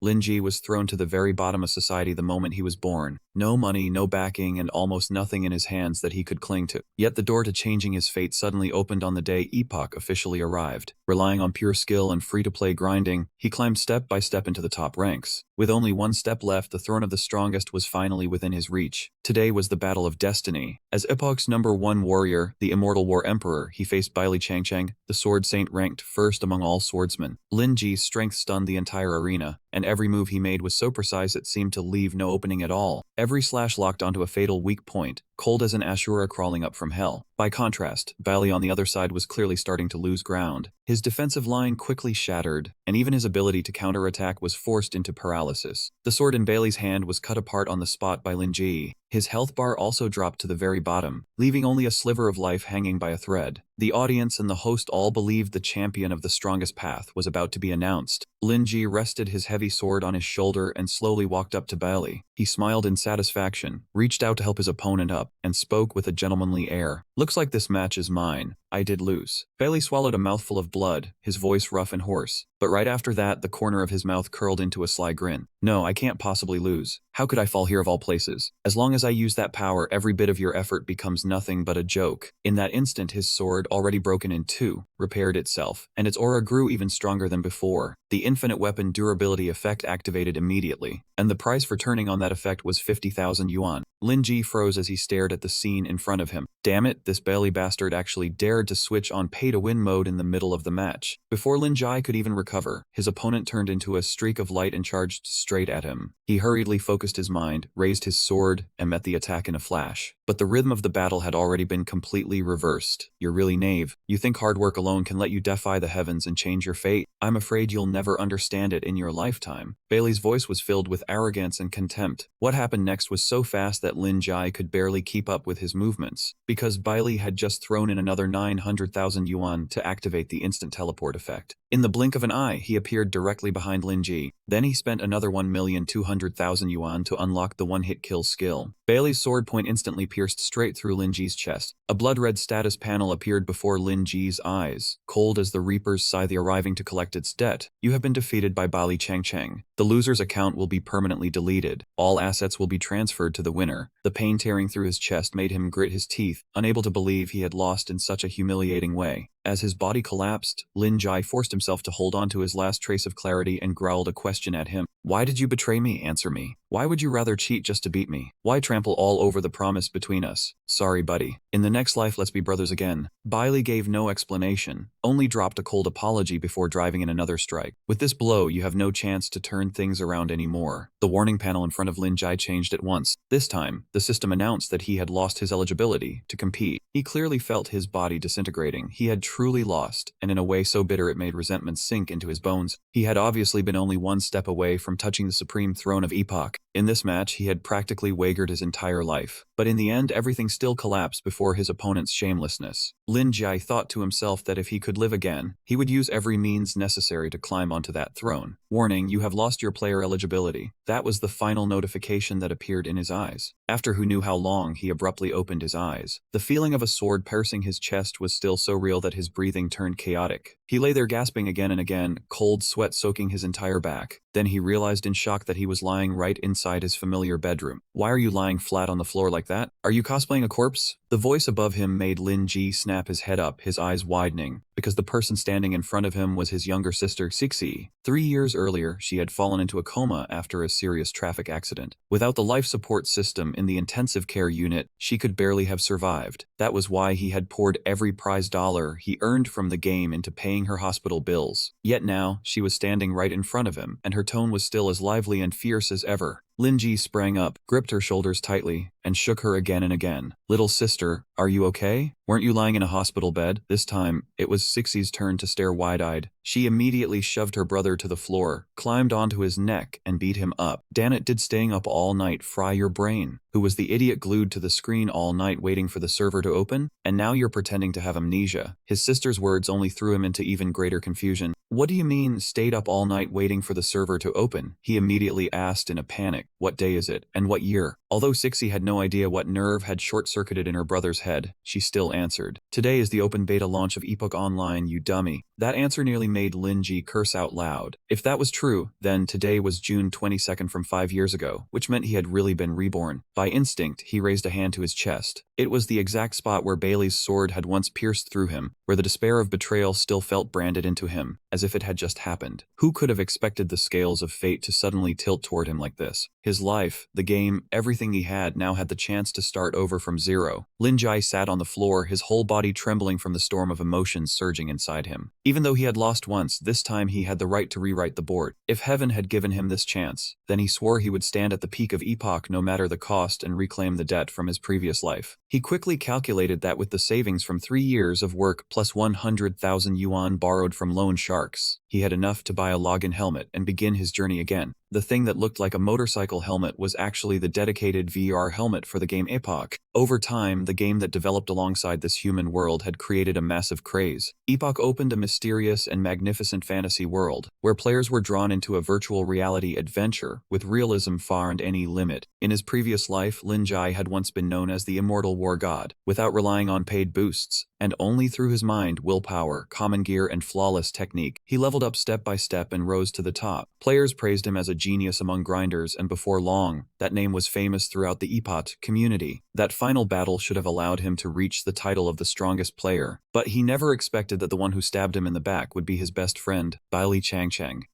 Lin Ji was thrown to the very bottom of society the moment he was born. No money, no backing, and almost nothing in his hands that he could cling to. Yet the door to changing his fate suddenly opened on the day Epoch officially arrived. Relying on pure skill and free-to-play grinding, he climbed step by step into the top ranks. With only one step left, the throne of the strongest was finally within his reach. Today was the battle of destiny. As Epoch's #1 warrior, the Immortal War Emperor, he faced Bailey Changcheng, the Sword Saint ranked first among all swordsmen. Lin Ji's strength stunned the entire arena, and every move he made was so precise it seemed to leave no opening at all. Every slash locked onto a fatal weak point, cold as an Ashura crawling up from hell. By contrast, Bailey on the other side was clearly starting to lose ground. His defensive line quickly shattered, and even his ability to counterattack was forced into paralysis. The sword in Bailey's hand was cut apart on the spot by Lin Ji. His health bar also dropped to the very bottom, leaving only a sliver of life hanging by a thread. The audience and the host all believed the champion of the strongest path was about to be announced. Lin Ji rested his heavy sword on his shoulder and slowly walked up to Bailey. He smiled in satisfaction, reached out to help his opponent up, and spoke with a gentlemanly air. "Looks like this match is mine. I did lose." Bailey swallowed a mouthful of blood, his voice rough and hoarse. But right after that, the corner of his mouth curled into a sly grin. "No, I can't possibly lose. How could I fall here of all places? As long as I use that power, every bit of your effort becomes nothing but a joke." In that instant, his sword, already broken in two, repaired itself, and its aura grew even stronger than before. The infinite weapon durability effect activated immediately, and the price for turning on that effect was 50,000 yuan. Lin Ji froze as he stared at the scene in front of him. Damn it, this Bailey bastard actually dared to switch on pay-to-win mode in the middle of the match. Before Lin Ji could even recover, his opponent turned into a streak of light and charged straight at him. He hurriedly focused his mind, raised his sword, and met the attack in a flash. But the rhythm of the battle had already been completely reversed. "You're really naive. You think hard work alone can let you defy the heavens and change your fate? I'm afraid you'll never understand it in your lifetime." Bailey's voice was filled with arrogance and contempt. What happened next was so fast that Lin Ji could barely keep up with his movements, because Bailey had just thrown in another 900,000 yuan to activate the instant teleport effect. In the blink of an eye, he appeared directly behind Lin Ji. Then he spent another 1,200,000 yuan to unlock the one-hit kill skill. Bailey's sword point instantly pierced straight through Lin Ji's chest. A blood-red status panel appeared before Lin Ji's eyes, cold as the Reaper's scythe arriving to collect its debt. "You have been defeated by Bailey Changcheng. The loser's account will be permanently deleted. All assets will be transferred to the winner." The pain tearing through his chest made him grit his teeth, unable to believe he had lost in such a humiliating way. As his body collapsed, Lin Ji forced himself to hold on to his last trace of clarity and growled a question at him. "Why did you betray me? Answer me. Why would you rather cheat just to beat me? Why trample all over the promise between us? Sorry, buddy. In the next life, let's be brothers again." Bailey gave no explanation, only dropped a cold apology before driving in another strike. "With this blow, you have no chance to turn things around anymore." The warning panel in front of Lin Ji changed at once. This time, the system announced that he had lost his eligibility to compete. He clearly felt his body disintegrating. He had truly lost, and in a way so bitter it made resentment sink into his bones. He had obviously been only one step away from touching the supreme throne of Epoch. In this match, he had practically wagered his entire life. But in the end, everything still collapsed before his opponent's shamelessness. Lin Ji thought to himself that if he could live again, he would use every means necessary to climb onto that throne. "Warning, you have lost your player eligibility." That was the final notification that appeared in his eyes. After who knew how long, he abruptly opened his eyes. The feeling of a sword piercing his chest was still so real that his breathing turned chaotic. He lay there gasping again and again, cold sweat soaking his entire back. Then he realized in shock that he was lying right inside his familiar bedroom. "Why are you lying flat on the floor like that? Are you cosplaying a corpse?" The voice above him made Lin Ji snap his head up, his eyes widening, because the person standing in front of him was his younger sister, Sixi. 3 years earlier, she had fallen into a coma after a serious traffic accident. Without the life support system in the intensive care unit, she could barely have survived. That was why he had poured every prize dollar he earned from the game into paying her hospital bills. Yet now, she was standing right in front of him, and her tone was still as lively and fierce as ever. Lin Ji sprang up, gripped her shoulders tightly, and shook her again and again. "Little sister, are you okay? Weren't you lying in a hospital bed?" This time, it was Sixi's turn to stare wide-eyed. She immediately shoved her brother to the floor, climbed onto his neck, and beat him up. "Damn it, did staying up all night fry your brain? Who was the idiot glued to the screen all night waiting for the server to open? And now you're pretending to have amnesia." His sister's words only threw him into even greater confusion. "What do you mean, stayed up all night waiting for the server to open?" he immediately asked in a panic. "What day is it? And what year?" Although Sixi had no idea what nerve had short-circuited in her brother's head, she still answered. "Today is the open beta launch of Epoch Online, you dummy. That answer nearly made Lin Ji curse out loud. If that was true, then today was June 22nd from 5 years ago, which meant he had really been reborn. By instinct, he raised a hand to his chest. It was the exact spot where Bailey's sword had once pierced through him, where the despair of betrayal still felt branded into him, as if it had just happened. Who could have expected the scales of fate to suddenly tilt toward him like this? His life, the game, everything he had now had the chance to start over from zero. Lin Ji sat on the floor, his whole body trembling from the storm of emotions surging inside him. Even though he had lost once, this time he had the right to rewrite the board. If heaven had given him this chance, then he swore he would stand at the peak of epoch no matter the cost and reclaim the debt from his previous life. He quickly calculated that with the savings from 3 years of work plus 100,000 yuan borrowed from loan sharks, he had enough to buy a login helmet and begin his journey again. The thing that looked like a motorcycle helmet was actually the dedicated VR helmet for the game Epoch. Over time, the game that developed alongside this human world had created a massive craze. Epoch opened a mysterious and magnificent fantasy world, where players were drawn into a virtual reality adventure with realism far and any limit. In his previous life, Lin Ji had once been known as the immortal war god, without relying on paid boosts, and only through his mind, willpower, common gear, and flawless technique. He leveled up step by step and rose to the top. Players praised him as a genius among grinders, and before long, that name was famous throughout the Epoch community. That final battle should have allowed him to reach the title of the strongest player, but he never expected that the one who stabbed him in the back would be his best friend, Bailey Chang.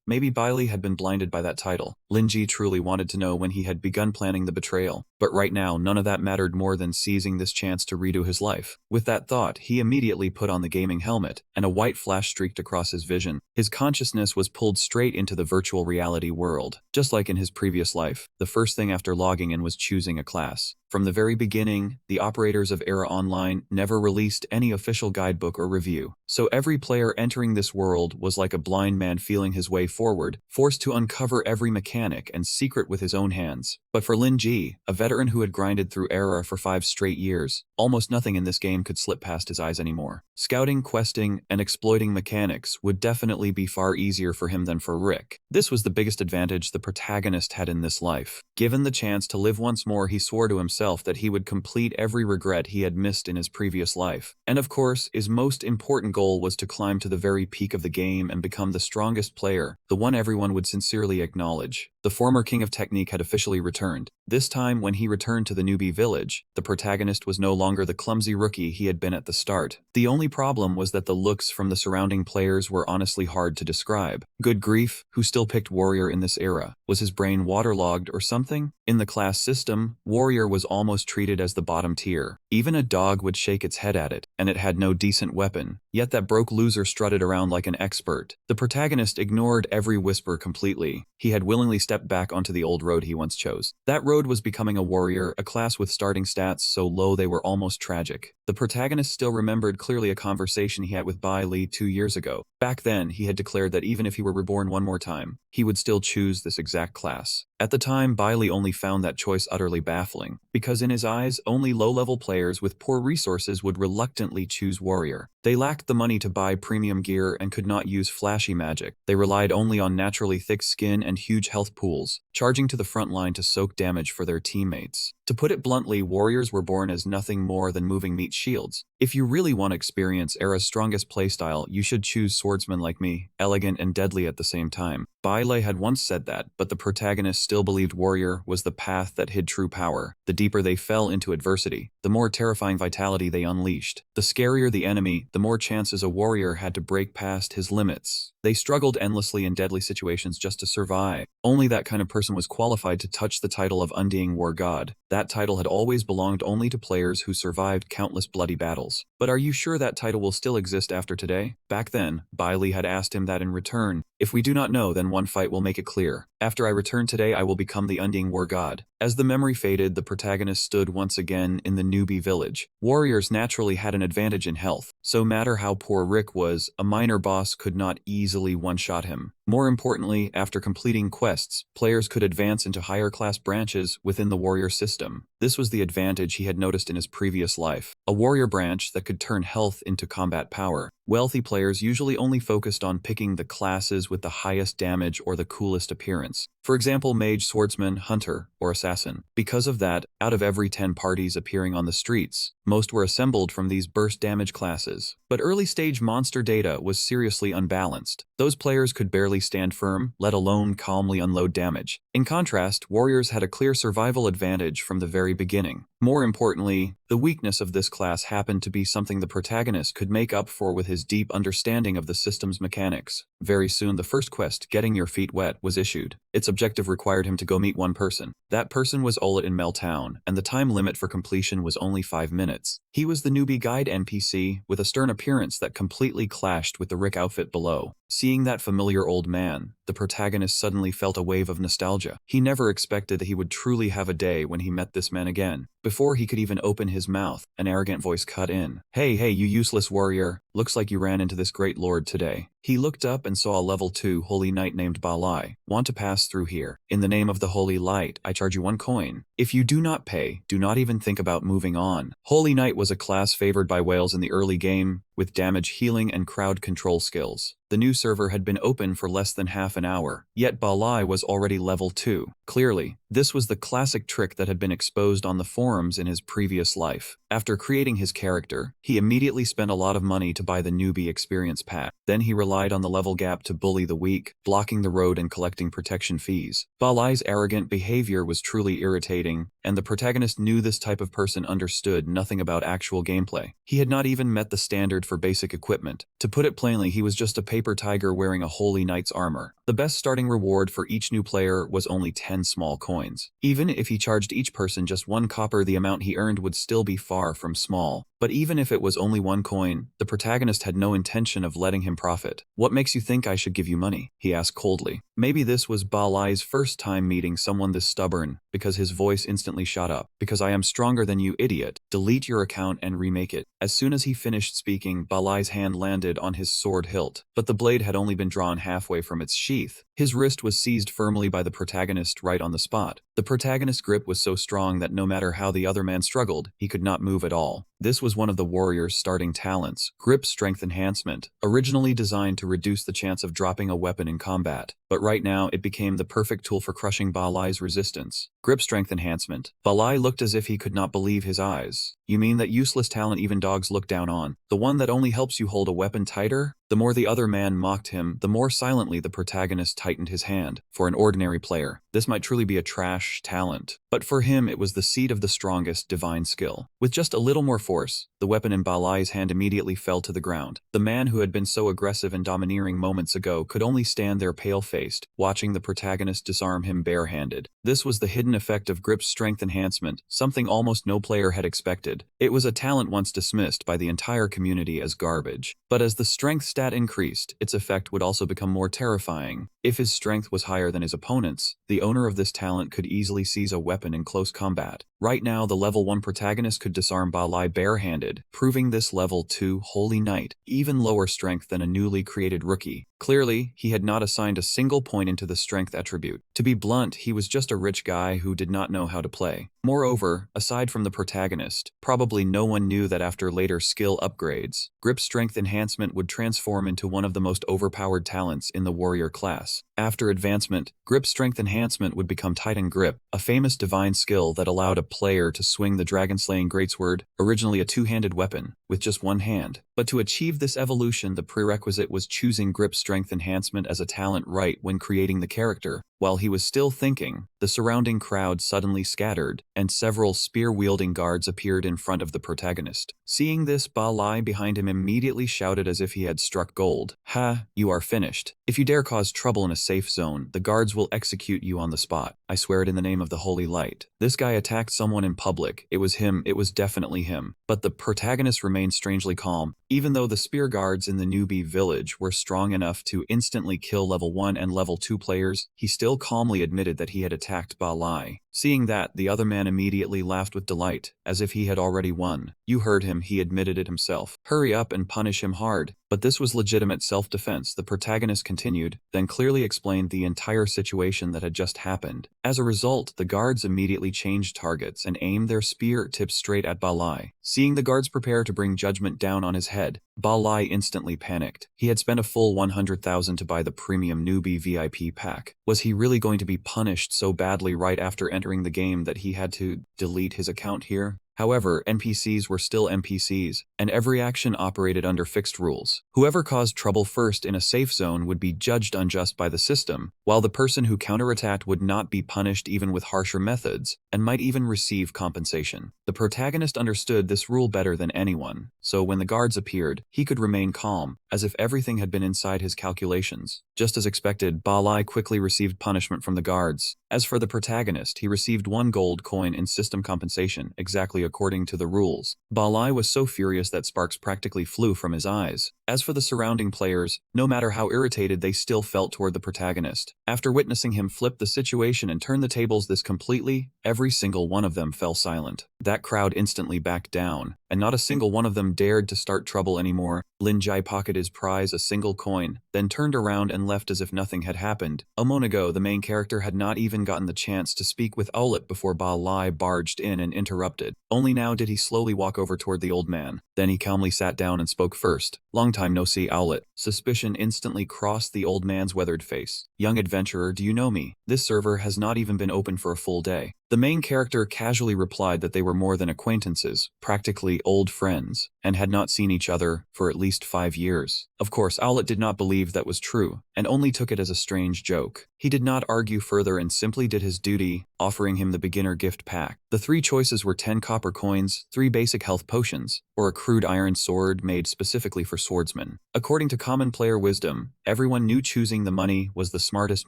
Maybe Bailey had been blinded by that title. Lin Ji truly wanted to know when he had begun planning the betrayal, but right now none of that mattered more than seizing this chance to redo his life. With that thought, he immediately put on the gaming helmet, and a white flash streaked across his vision. His consciousness was pulled straight into the virtual reality world. Just like in his previous life, the first thing after logging in was choosing a class. From the very beginning, the operators of Era Online never released any official guidebook or review, so every player entering this world was like a blind man feeling his way forward, forced to uncover every mechanic and secret with his own hands. But for Lin Ji, a veteran who had grinded through Era for 5 straight years, almost nothing in this game could slip past his eyes anymore. Scouting, questing, and exploiting mechanics would definitely be far easier for him than for Rick. This was the biggest advantage the protagonist had in this life. Given the chance to live once more, he swore to himself that he would complete every regret he had missed in his previous life. And of course, his most important goal was to climb to the very peak of the game and become the strongest player, the one everyone would sincerely acknowledge. The former king of technique had officially returned. This time, when he returned to the newbie village, the protagonist was no longer the clumsy rookie he had been at the start. The only problem was that the looks from the surrounding players were honestly hard to describe. Good grief, who still picked warrior in this era? Was his brain waterlogged or something? In the class system, warrior was almost treated as the bottom tier. Even a dog would shake its head at it, and it had no decent weapon. Yet that broke loser strutted around like an expert. The protagonist ignored every whisper completely. He had willingly stepped back onto the old road he once chose. That road was becoming a warrior, a class with starting stats so low they were almost tragic. The protagonist still remembered clearly a conversation he had with Bai Li 2 years ago. Back then, he had declared that even if he were reborn one more time, he would still choose this exact class. At the time, Bailey only found that choice utterly baffling, because in his eyes, only low-level players with poor resources would reluctantly choose warrior. They lacked the money to buy premium gear and could not use flashy magic. They relied only on naturally thick skin and huge health pools, charging to the front line to soak damage for their teammates. To put it bluntly, warriors were born as nothing more than moving meat shields. If you really want to experience Era's strongest playstyle, you should choose swordsmen like me, elegant and deadly at the same time. Bailey had once said that, but the protagonist still believed warrior was the path that hid true power. The deeper they fell into adversity, the more terrifying vitality they unleashed. The scarier the enemy, the more chances a warrior had to break past his limits. They struggled endlessly in deadly situations just to survive. Only that kind of person was qualified to touch the title of Undying War God. That title had always belonged only to players who survived countless bloody battles. But are you sure that title will still exist after today? Back then, Bailey had asked him that in return. If we do not know, then one fight will make it clear. After I return today, I will become the Undying War God. As the memory faded, the protagonist stood once again in the newbie village. Warriors naturally had an advantage in health, so no matter how poor Rick was, a minor boss could not easily one-shot him. More importantly, after completing quests, players could advance into higher class branches within the warrior system. This was the advantage he had noticed in his previous life. A warrior branch that could turn health into combat power. Wealthy players usually only focused on picking the classes with the highest damage or the coolest appearance. For example, mage, swordsman, hunter, or assassin. Because of that, out of every 10 parties appearing on the streets, most were assembled from these burst damage classes. But early-stage monster data was seriously unbalanced. Those players could barely stand firm, let alone calmly unload damage. In contrast, warriors had a clear survival advantage from the very beginning. More importantly, the weakness of this class happened to be something the protagonist could make up for with his deep understanding of the system's mechanics. Very soon the first quest, Getting Your Feet Wet, was issued. Its objective required him to go meet one person. That person was Olet in Meltown, and the time limit for completion was only 5 minutes. He was the newbie guide NPC, with a stern appearance that completely clashed with the Rick outfit below. Seeing that familiar old man, the protagonist suddenly felt a wave of nostalgia. He never expected that he would truly have a day when he met this man again. Before he could even open his mouth, an arrogant voice cut in. Hey, you useless warrior. Looks like you ran into this great lord today. He looked up and saw a level 2 holy knight named Balai. Want to pass through here? In the name of the holy light, I charge you 1 coin. If you do not pay, do not even think about moving on. Holy knight was a class favored by whales in the early game, with damage healing and crowd control skills. The new server had been open for less than half an hour, yet Balai was already level 2. Clearly, this was the classic trick that had been exposed on the forums in his previous life. After creating his character, he immediately spent a lot of money to buy the newbie experience pack. Then he relied on the level gap to bully the weak, blocking the road and collecting protection fees. Balai's arrogant behavior was truly irritating, and the protagonist knew this type of person understood nothing about actual gameplay. He had not even met the standard for basic equipment. To put it plainly, he was just a paper tiger wearing a holy knight's armor. The best starting reward for each new player was only 10 small coins. Even if he charged each person just 1 copper, the amount he earned would still be far from small. But even if it was only 1 coin, the protagonist had no intention of letting him profit. What makes you think I should give you money? He asked coldly. Maybe this was Balai's first time meeting someone this stubborn, because his voice instantly shot up. Because I am stronger than you, idiot. Delete your account and remake it. As soon as he finished speaking, Balai's hand landed on his sword hilt, but the blade had only been drawn halfway from its sheath. His wrist was seized firmly by the protagonist right on the spot. The protagonist's grip was so strong that no matter how the other man struggled, he could not move at all. This was one of the warrior's starting talents, grip strength enhancement, originally designed to reduce the chance of dropping a weapon in combat. But right now, it became the perfect tool for crushing Balai's resistance. Grip strength enhancement. Balai looked as if he could not believe his eyes. You mean that useless talent even dogs look down on? The one that only helps you hold a weapon tighter? The more the other man mocked him, the more silently the protagonist tightened his hand. For an ordinary player, this might truly be a trash talent. But for him, it was the seed of the strongest divine skill. With just a little more force, the weapon in Balai's hand immediately fell to the ground. The man who had been so aggressive and domineering moments ago could only stand there pale-faced, watching the protagonist disarm him barehanded. This was the hidden effect of grip strength enhancement, something almost no player had expected. It was a talent once dismissed by the entire community as garbage. But as the strength stat increased, its effect would also become more terrifying. If his strength was higher than his opponent's, the owner of this talent could easily seize a weapon in close combat. Right now, the level 1 protagonist could disarm Balai barehanded, proving this level 2 holy knight even lower strength than a newly created rookie. Clearly, he had not assigned a single point into the strength attribute. To be blunt, he was just a rich guy who did not know how to play. Moreover, aside from the protagonist, probably no one knew that after later skill upgrades, grip strength enhancement would transform into one of the most overpowered talents in the warrior class. After advancement, grip strength enhancement would become Titan Grip, a famous divine skill that allowed a player to swing the dragon-slaying greatsword, originally a 2-handed weapon, with just 1 hand. But to achieve this evolution, the prerequisite was choosing grip strength enhancement as a talent right when creating the character. While he was still thinking, the surrounding crowd suddenly scattered, and several spear-wielding guards appeared in front of the protagonist. Seeing this, Balai behind him immediately shouted as if he had struck gold. Ha, you are finished. If you dare cause trouble in a safe zone, the guards will execute you on the spot. I swear it in the name of the holy light. This guy attacked someone in public. It was him, it was definitely him. But the protagonist remained strangely calm. Even though the spear guards in the newbie village were strong enough to instantly kill level 1 and level 2 players, he still calmly admitted that he had attacked Balai. Seeing that, the other man immediately laughed with delight, as if he had already won. You heard him, he admitted it himself. Hurry up and punish him hard. But this was legitimate self-defense, the protagonist continued, then clearly explained the entire situation that had just happened. As a result, the guards immediately changed targets and aimed their spear tips straight at Balai. Seeing the guards prepare to bring judgment down on his head, Balai instantly panicked. He had spent a full 100,000 to buy the premium newbie VIP pack. Was he really going to be punished so badly right after entering the game that he had to delete his account here? However, NPCs were still NPCs, and every action operated under fixed rules. Whoever caused trouble first in a safe zone would be judged unjust by the system, while the person who counterattacked would not be punished even with harsher methods, and might even receive compensation. The protagonist understood this rule better than anyone, so when the guards appeared, he could remain calm, as if everything had been inside his calculations. Just as expected, Ba Lai quickly received punishment from the guards. As for the protagonist, he received 1 gold coin in system compensation, exactly according to the rules. Ba Lai was so furious that sparks practically flew from his eyes. As for the surrounding players, no matter how irritated they still felt toward the protagonist. After witnessing him flip the situation and turn the tables this completely, every single one of them fell silent. That crowd instantly backed down, and not a single one of them dared to start trouble anymore. Lin Jai pocketed his prize, a single coin, then turned around and left as if nothing had happened. A moment ago, the main character had not even gotten the chance to speak with Owlet before Ba Lai barged in and interrupted. Only now did he slowly walk over toward the old man. Then he calmly sat down and spoke first. "Long time no see, Owlet." Suspicion instantly crossed the old man's weathered face. "Young adventurer, do you know me? This server has not even been open for a full day." The main character casually replied that they were more than acquaintances, practically old friends, and had not seen each other for at least 5 years. Of course, Owlet did not believe that was true, and only took it as a strange joke. He did not argue further and simply did his duty, offering him the beginner gift pack. The 3 choices were 10 copper coins, 3 basic health potions, or a crude iron sword made specifically for swordsmen. According to common player wisdom, everyone knew choosing the money was the smartest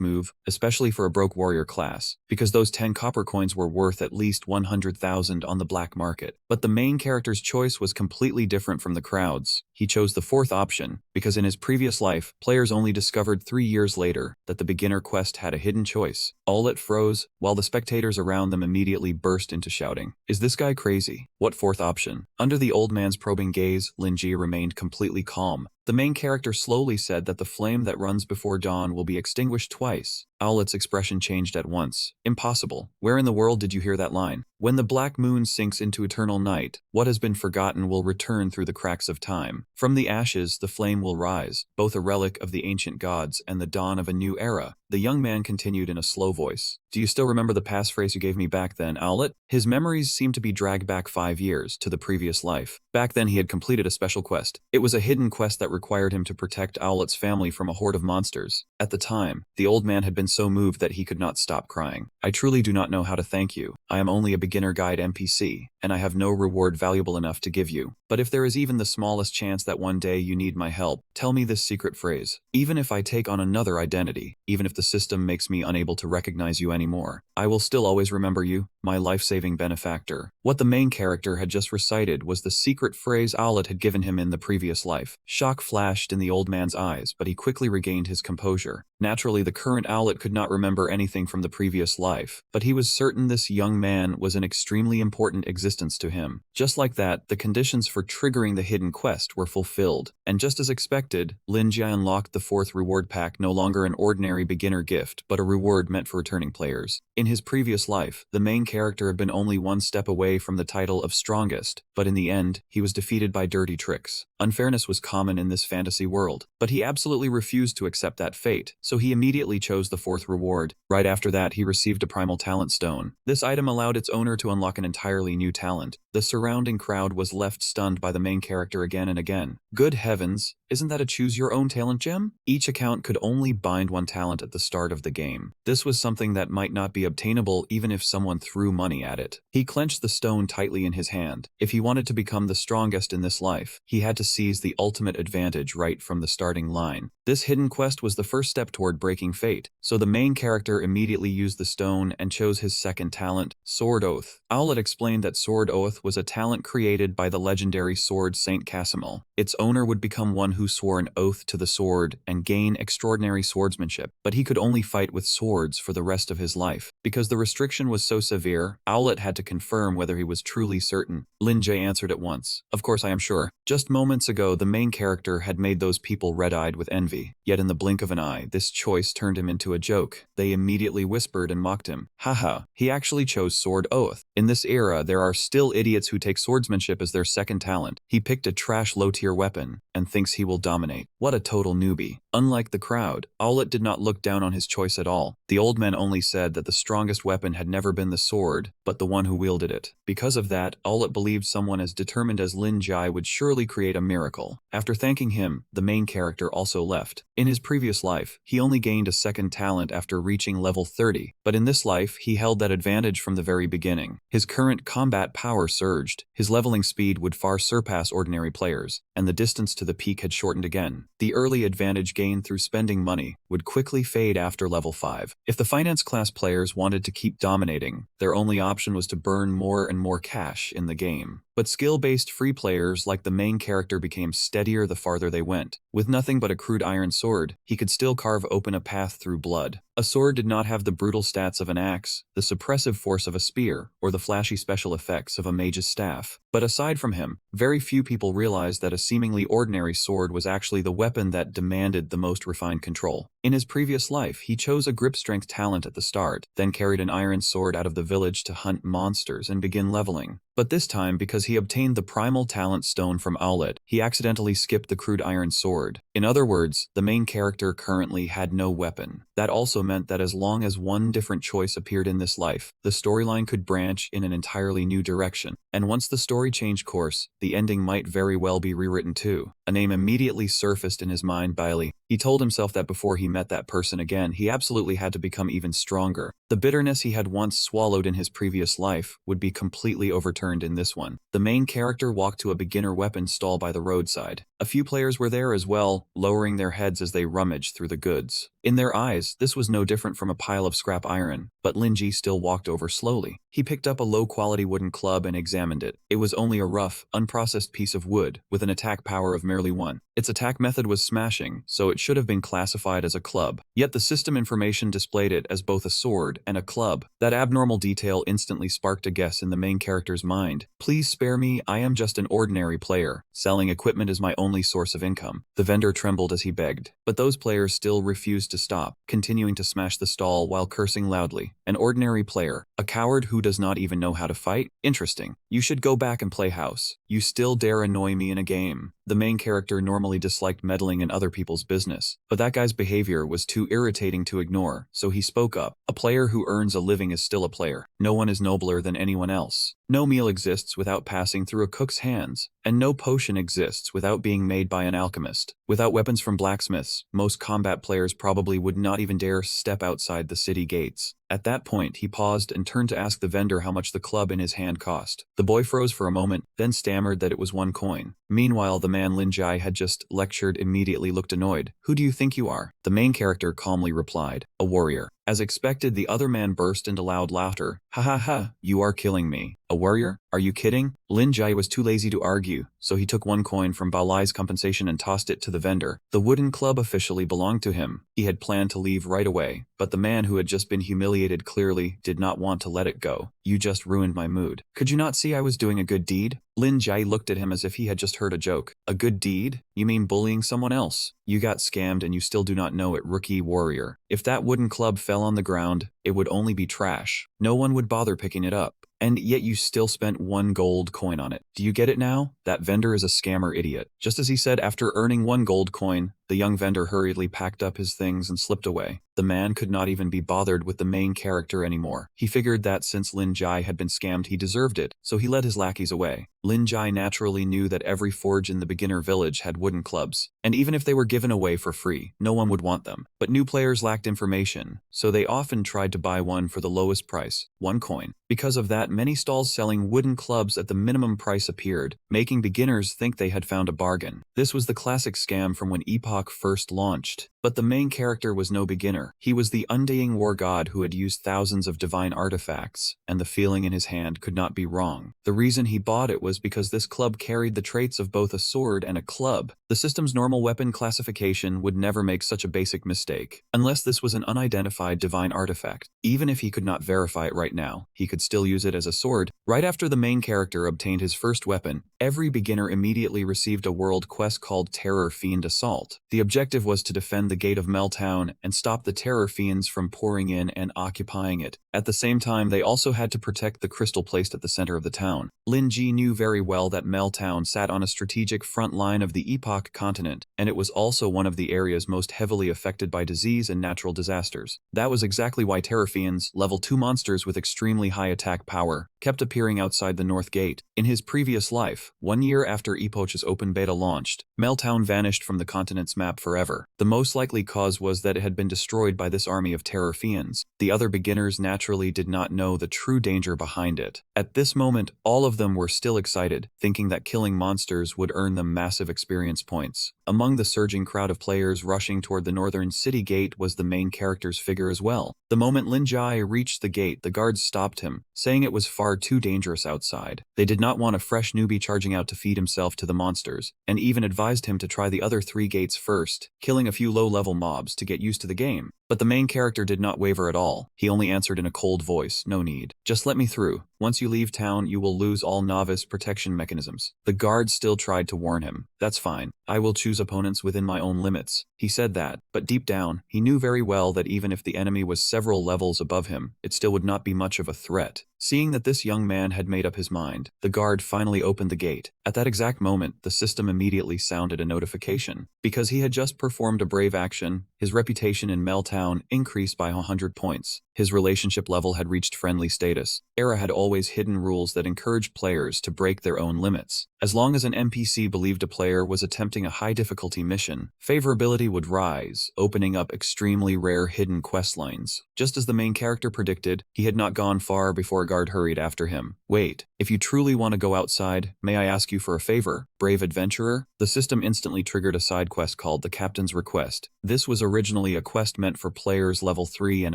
move, especially for a broke warrior class, because those 10 copper coins were worth at least 100,000 on the black market. But the main character's choice was completely different from the crowd's. He chose the 4th option, because in his previous life, players only discovered 3 years later that the beginner quest had a hidden choice. Owlet froze, while the spectators around them immediately burst into shouting, "Is this guy crazy? What 4th option?" Under the old man's probing gaze, Lin Ji remained completely calm. The main character slowly said that the flame that runs before dawn will be extinguished twice. Owlet's expression changed at once. "Impossible. Where in the world did you hear that line? When the black moon sinks into eternal night, what has been forgotten will return through the cracks of time. From the ashes, the flame will rise, both a relic of the ancient gods and the dawn of a new era." The young man continued in a slow voice. "Do you still remember the passphrase you gave me back then, Owlet?" His memories seemed to be dragged back 5 years, to the previous life. Back then he had completed a special quest. It was a hidden quest that required him to protect Owlet's family from a horde of monsters. At the time, the old man had been so moved that he could not stop crying. "I truly do not know how to thank you. I am only a beginner guide NPC, and I have no reward valuable enough to give you. But if there is even the smallest chance that one day you need my help, tell me this secret phrase. Even if I take on another identity, even if the system makes me unable to recognize you anymore, I will still always remember you, my life-saving benefactor." What the main character had just recited was the secret phrase Owlet had given him in the previous life. Shock flashed in the old man's eyes, but he quickly regained his composure. Naturally, the current Owlet could not remember anything from the previous life, but he was certain this young man was an extremely important existence to him. Just like that, the conditions for triggering the hidden quest were fulfilled, and just as expected, Lin Jia unlocked the 4th reward pack, no longer an ordinary beginner gift, but a reward meant for returning players. In his previous life, the main character had been only 1 step away from the title of strongest, but in the end, he was defeated by dirty tricks. Unfairness was common in this fantasy world, but he absolutely refused to accept that fate, so he immediately chose the 4th reward. Right after that, he received a primal talent stone. This item allowed its owner to unlock an entirely new talent. The surrounding crowd was left stunned by the main character again and again. Good heavens, isn't that a choose-your-own talent gem? Each account could only bind 1 talent at the start of the game. This was something that might not be obtainable even if someone threw money at it. He clenched the stone tightly in his hand. If he wanted to become the strongest in this life, he had to seize the ultimate advantage right from the starting line. This hidden quest was the first step toward breaking fate, so the main character immediately used the stone and chose his second talent, Sword Oath. Owlet explained that Sword Oath was a talent created by the legendary sword Saint Casimil. Its owner would become one who swore an oath to the sword and gain extraordinary swordsmanship, but he could only fight with swords for the rest of his life. Because the restriction was so severe, Owlet had to confirm whether he was truly certain. Lin Jie answered at once. "Of course I am sure." Just moments Moments ago, the main character had made those people red-eyed with envy. Yet in the blink of an eye, this choice turned him into a joke. They immediately whispered and mocked him. Haha, he actually chose Sword Oath. In this era, there are still idiots who take swordsmanship as their second talent. He picked a trash low-tier weapon and thinks he will dominate. What a total newbie. Unlike the crowd, Owlet did not look down on his choice at all. The old men only said that the strongest weapon had never been the sword, but the one who wielded it. Because of that, Owlet believed someone as determined as Lin Jai would surely create a miracle. After thanking him, the main character also left. In his previous life, he only gained a second talent after reaching level 30, but in this life, he held that advantage from the very beginning. His current combat power surged, his leveling speed would far surpass ordinary players, and the distance to the peak had shortened again. The early advantage gained through spending money would quickly fade after level 5. If the finance class players wanted to keep dominating, their only option was to burn more and more cash in the game. But skill-based free players like the main character became steadier the farther they went. With nothing but a crude iron sword, he could still carve open a path through blood. A sword did not have the brutal stats of an axe, the suppressive force of a spear, or the flashy special effects of a mage's staff. But aside from him, very few people realized that a seemingly ordinary sword was actually the weapon that demanded the most refined control. In his previous life, he chose a grip strength talent at the start, then carried an iron sword out of the village to hunt monsters and begin leveling. But this time, because he obtained the primal talent stone from Owlet, he accidentally skipped the crude iron sword. In other words, the main character currently had no weapon. That also meant that as long as one different choice appeared in this life, the storyline could branch in an entirely new direction. And once the story changed course, the ending might very well be rewritten too. A name immediately surfaced in his mind: Bailey. He told himself that before he met that person again, he absolutely had to become even stronger. The bitterness he had once swallowed in his previous life would be completely overturned in this one. The main character walked to a beginner weapon stall by the roadside. A few players were there as well, lowering their heads as they rummaged through the goods. In their eyes, this was no different from a pile of scrap iron, but Linji still walked over slowly. He picked up a low-quality wooden club and examined it. It was only a rough, unprocessed piece of wood, with an attack power of merely 1. Its attack method was smashing, so it should have been classified as a club. Yet the system information displayed it as both a sword and a club. That abnormal detail instantly sparked a guess in the main character's mind. Please spare me, I am just an ordinary player. Selling equipment is my only source of income. The vendor trembled as he begged. But those players still refused to stop, continuing to smash the stall while cursing loudly. An ordinary player, a coward who does not even know how to fight? Interesting. You should go back and play house. You still dare annoy me in a game. The main character normally disliked meddling in other people's business, but that guy's behavior was too irritating to ignore, so he spoke up. A player who earns a living is still a player. No one is nobler than anyone else. No meal exists without passing through a cook's hands, and no potion exists without being made by an alchemist. Without weapons from blacksmiths, most combat players probably would not even dare step outside the city gates. At that point, he paused and turned to ask the vendor how much the club in his hand cost. The boy froze for a moment, then stammered that it was 1 coin. Meanwhile, the man Linjai had just lectured immediately looked annoyed. Who do you think you are? The main character calmly replied, a warrior. As expected, the other man burst into loud laughter. Ha ha ha, you are killing me. A warrior? Are you kidding? Lin Jai was too lazy to argue, so he took 1 coin from Baolai's compensation and tossed it to the vendor. The wooden club officially belonged to him. He had planned to leave right away, but the man who had just been humiliated clearly did not want to let it go. You just ruined my mood. Could you not see I was doing a good deed? Lin Jai looked at him as if he had just heard a joke. A good deed? You mean bullying someone else? You got scammed and you still do not know it, rookie warrior. If that wooden club fell on the ground, it would only be trash. No one would bother picking it up. And yet you still spent 1 gold coin on it. Do you get it now? That vendor is a scammer idiot. Just as he said, after earning 1 gold coin, the young vendor hurriedly packed up his things and slipped away. The man could not even be bothered with the main character anymore. He figured that since Lin Jai had been scammed, he deserved it, so he led his lackeys away. Lin Jai naturally knew that every forge in the beginner village had wooden clubs, and even if they were given away for free, no one would want them. But new players lacked information, so they often tried to buy one for the lowest price, 1 coin. Because of that, many stalls selling wooden clubs at the minimum price appeared, making beginners think they had found a bargain. This was the classic scam from when Epoch first launched. But the main character was no beginner. He was the undying war god who had used thousands of divine artifacts, and the feeling in his hand could not be wrong. The reason he bought it was because this club carried the traits of both a sword and a club. The system's normal weapon classification would never make such a basic mistake, unless this was an unidentified divine artifact. Even if he could not verify it right now, he could could still use it as a sword. Right after the main character obtained his first weapon, every beginner immediately received a world quest called Terror Fiend Assault. The objective was to defend the gate of Meltown and stop the Terror Fiends from pouring in and occupying it. At the same time, they also had to protect the crystal placed at the center of the town. Lin Ji knew very well that Meltown sat on a strategic front line of the Epoch continent, and it was also one of the areas most heavily affected by disease and natural disasters. That was exactly why Terror Fiends, level 2 monsters with extremely high attack power, kept appearing outside the North Gate. In his previous life, 1 year after Epoch's open beta launched, Meltown vanished from the continent's map forever. The most likely cause was that it had been destroyed by this army of Terror Fiends. The other beginners naturally did not know the true danger behind it. At this moment, all of them were still excited, thinking that killing monsters would earn them massive experience points. Among the surging crowd of players rushing toward the northern city gate was the main character's figure as well. The moment Lin Jai reached the gate, the guards stopped him, saying it was far too dangerous outside. They did not want a fresh newbie charging out to feed himself to the monsters, and even advised him to try the other 3 gates first, killing a few low-level mobs to get used to the game. But the main character did not waver at all. He only answered in a cold voice, "No need. Just let me through. Once you leave town, you will lose all novice protection mechanisms." The guard still tried to warn him. "That's fine. I will choose opponents within my own limits." He said that, but deep down, he knew very well that even if the enemy was several levels above him, it still would not be much of a threat. Seeing that this young man had made up his mind, the guard finally opened the gate. At that exact moment, the system immediately sounded a notification. Because he had just performed a brave action, his reputation in Meltown increased by 100 points. His relationship level had reached friendly status. Era had always hidden rules that encouraged players to break their own limits. As long as an NPC believed a player was attempting a high-difficulty mission, favorability would rise, opening up extremely rare hidden questlines. Just as the main character predicted, he had not gone far before a guard hurried after him. "Wait, if you truly want to go outside, may I ask you for a favor, brave adventurer?" The system instantly triggered a side quest called the Captain's Request. This was originally a quest meant for players level 3 and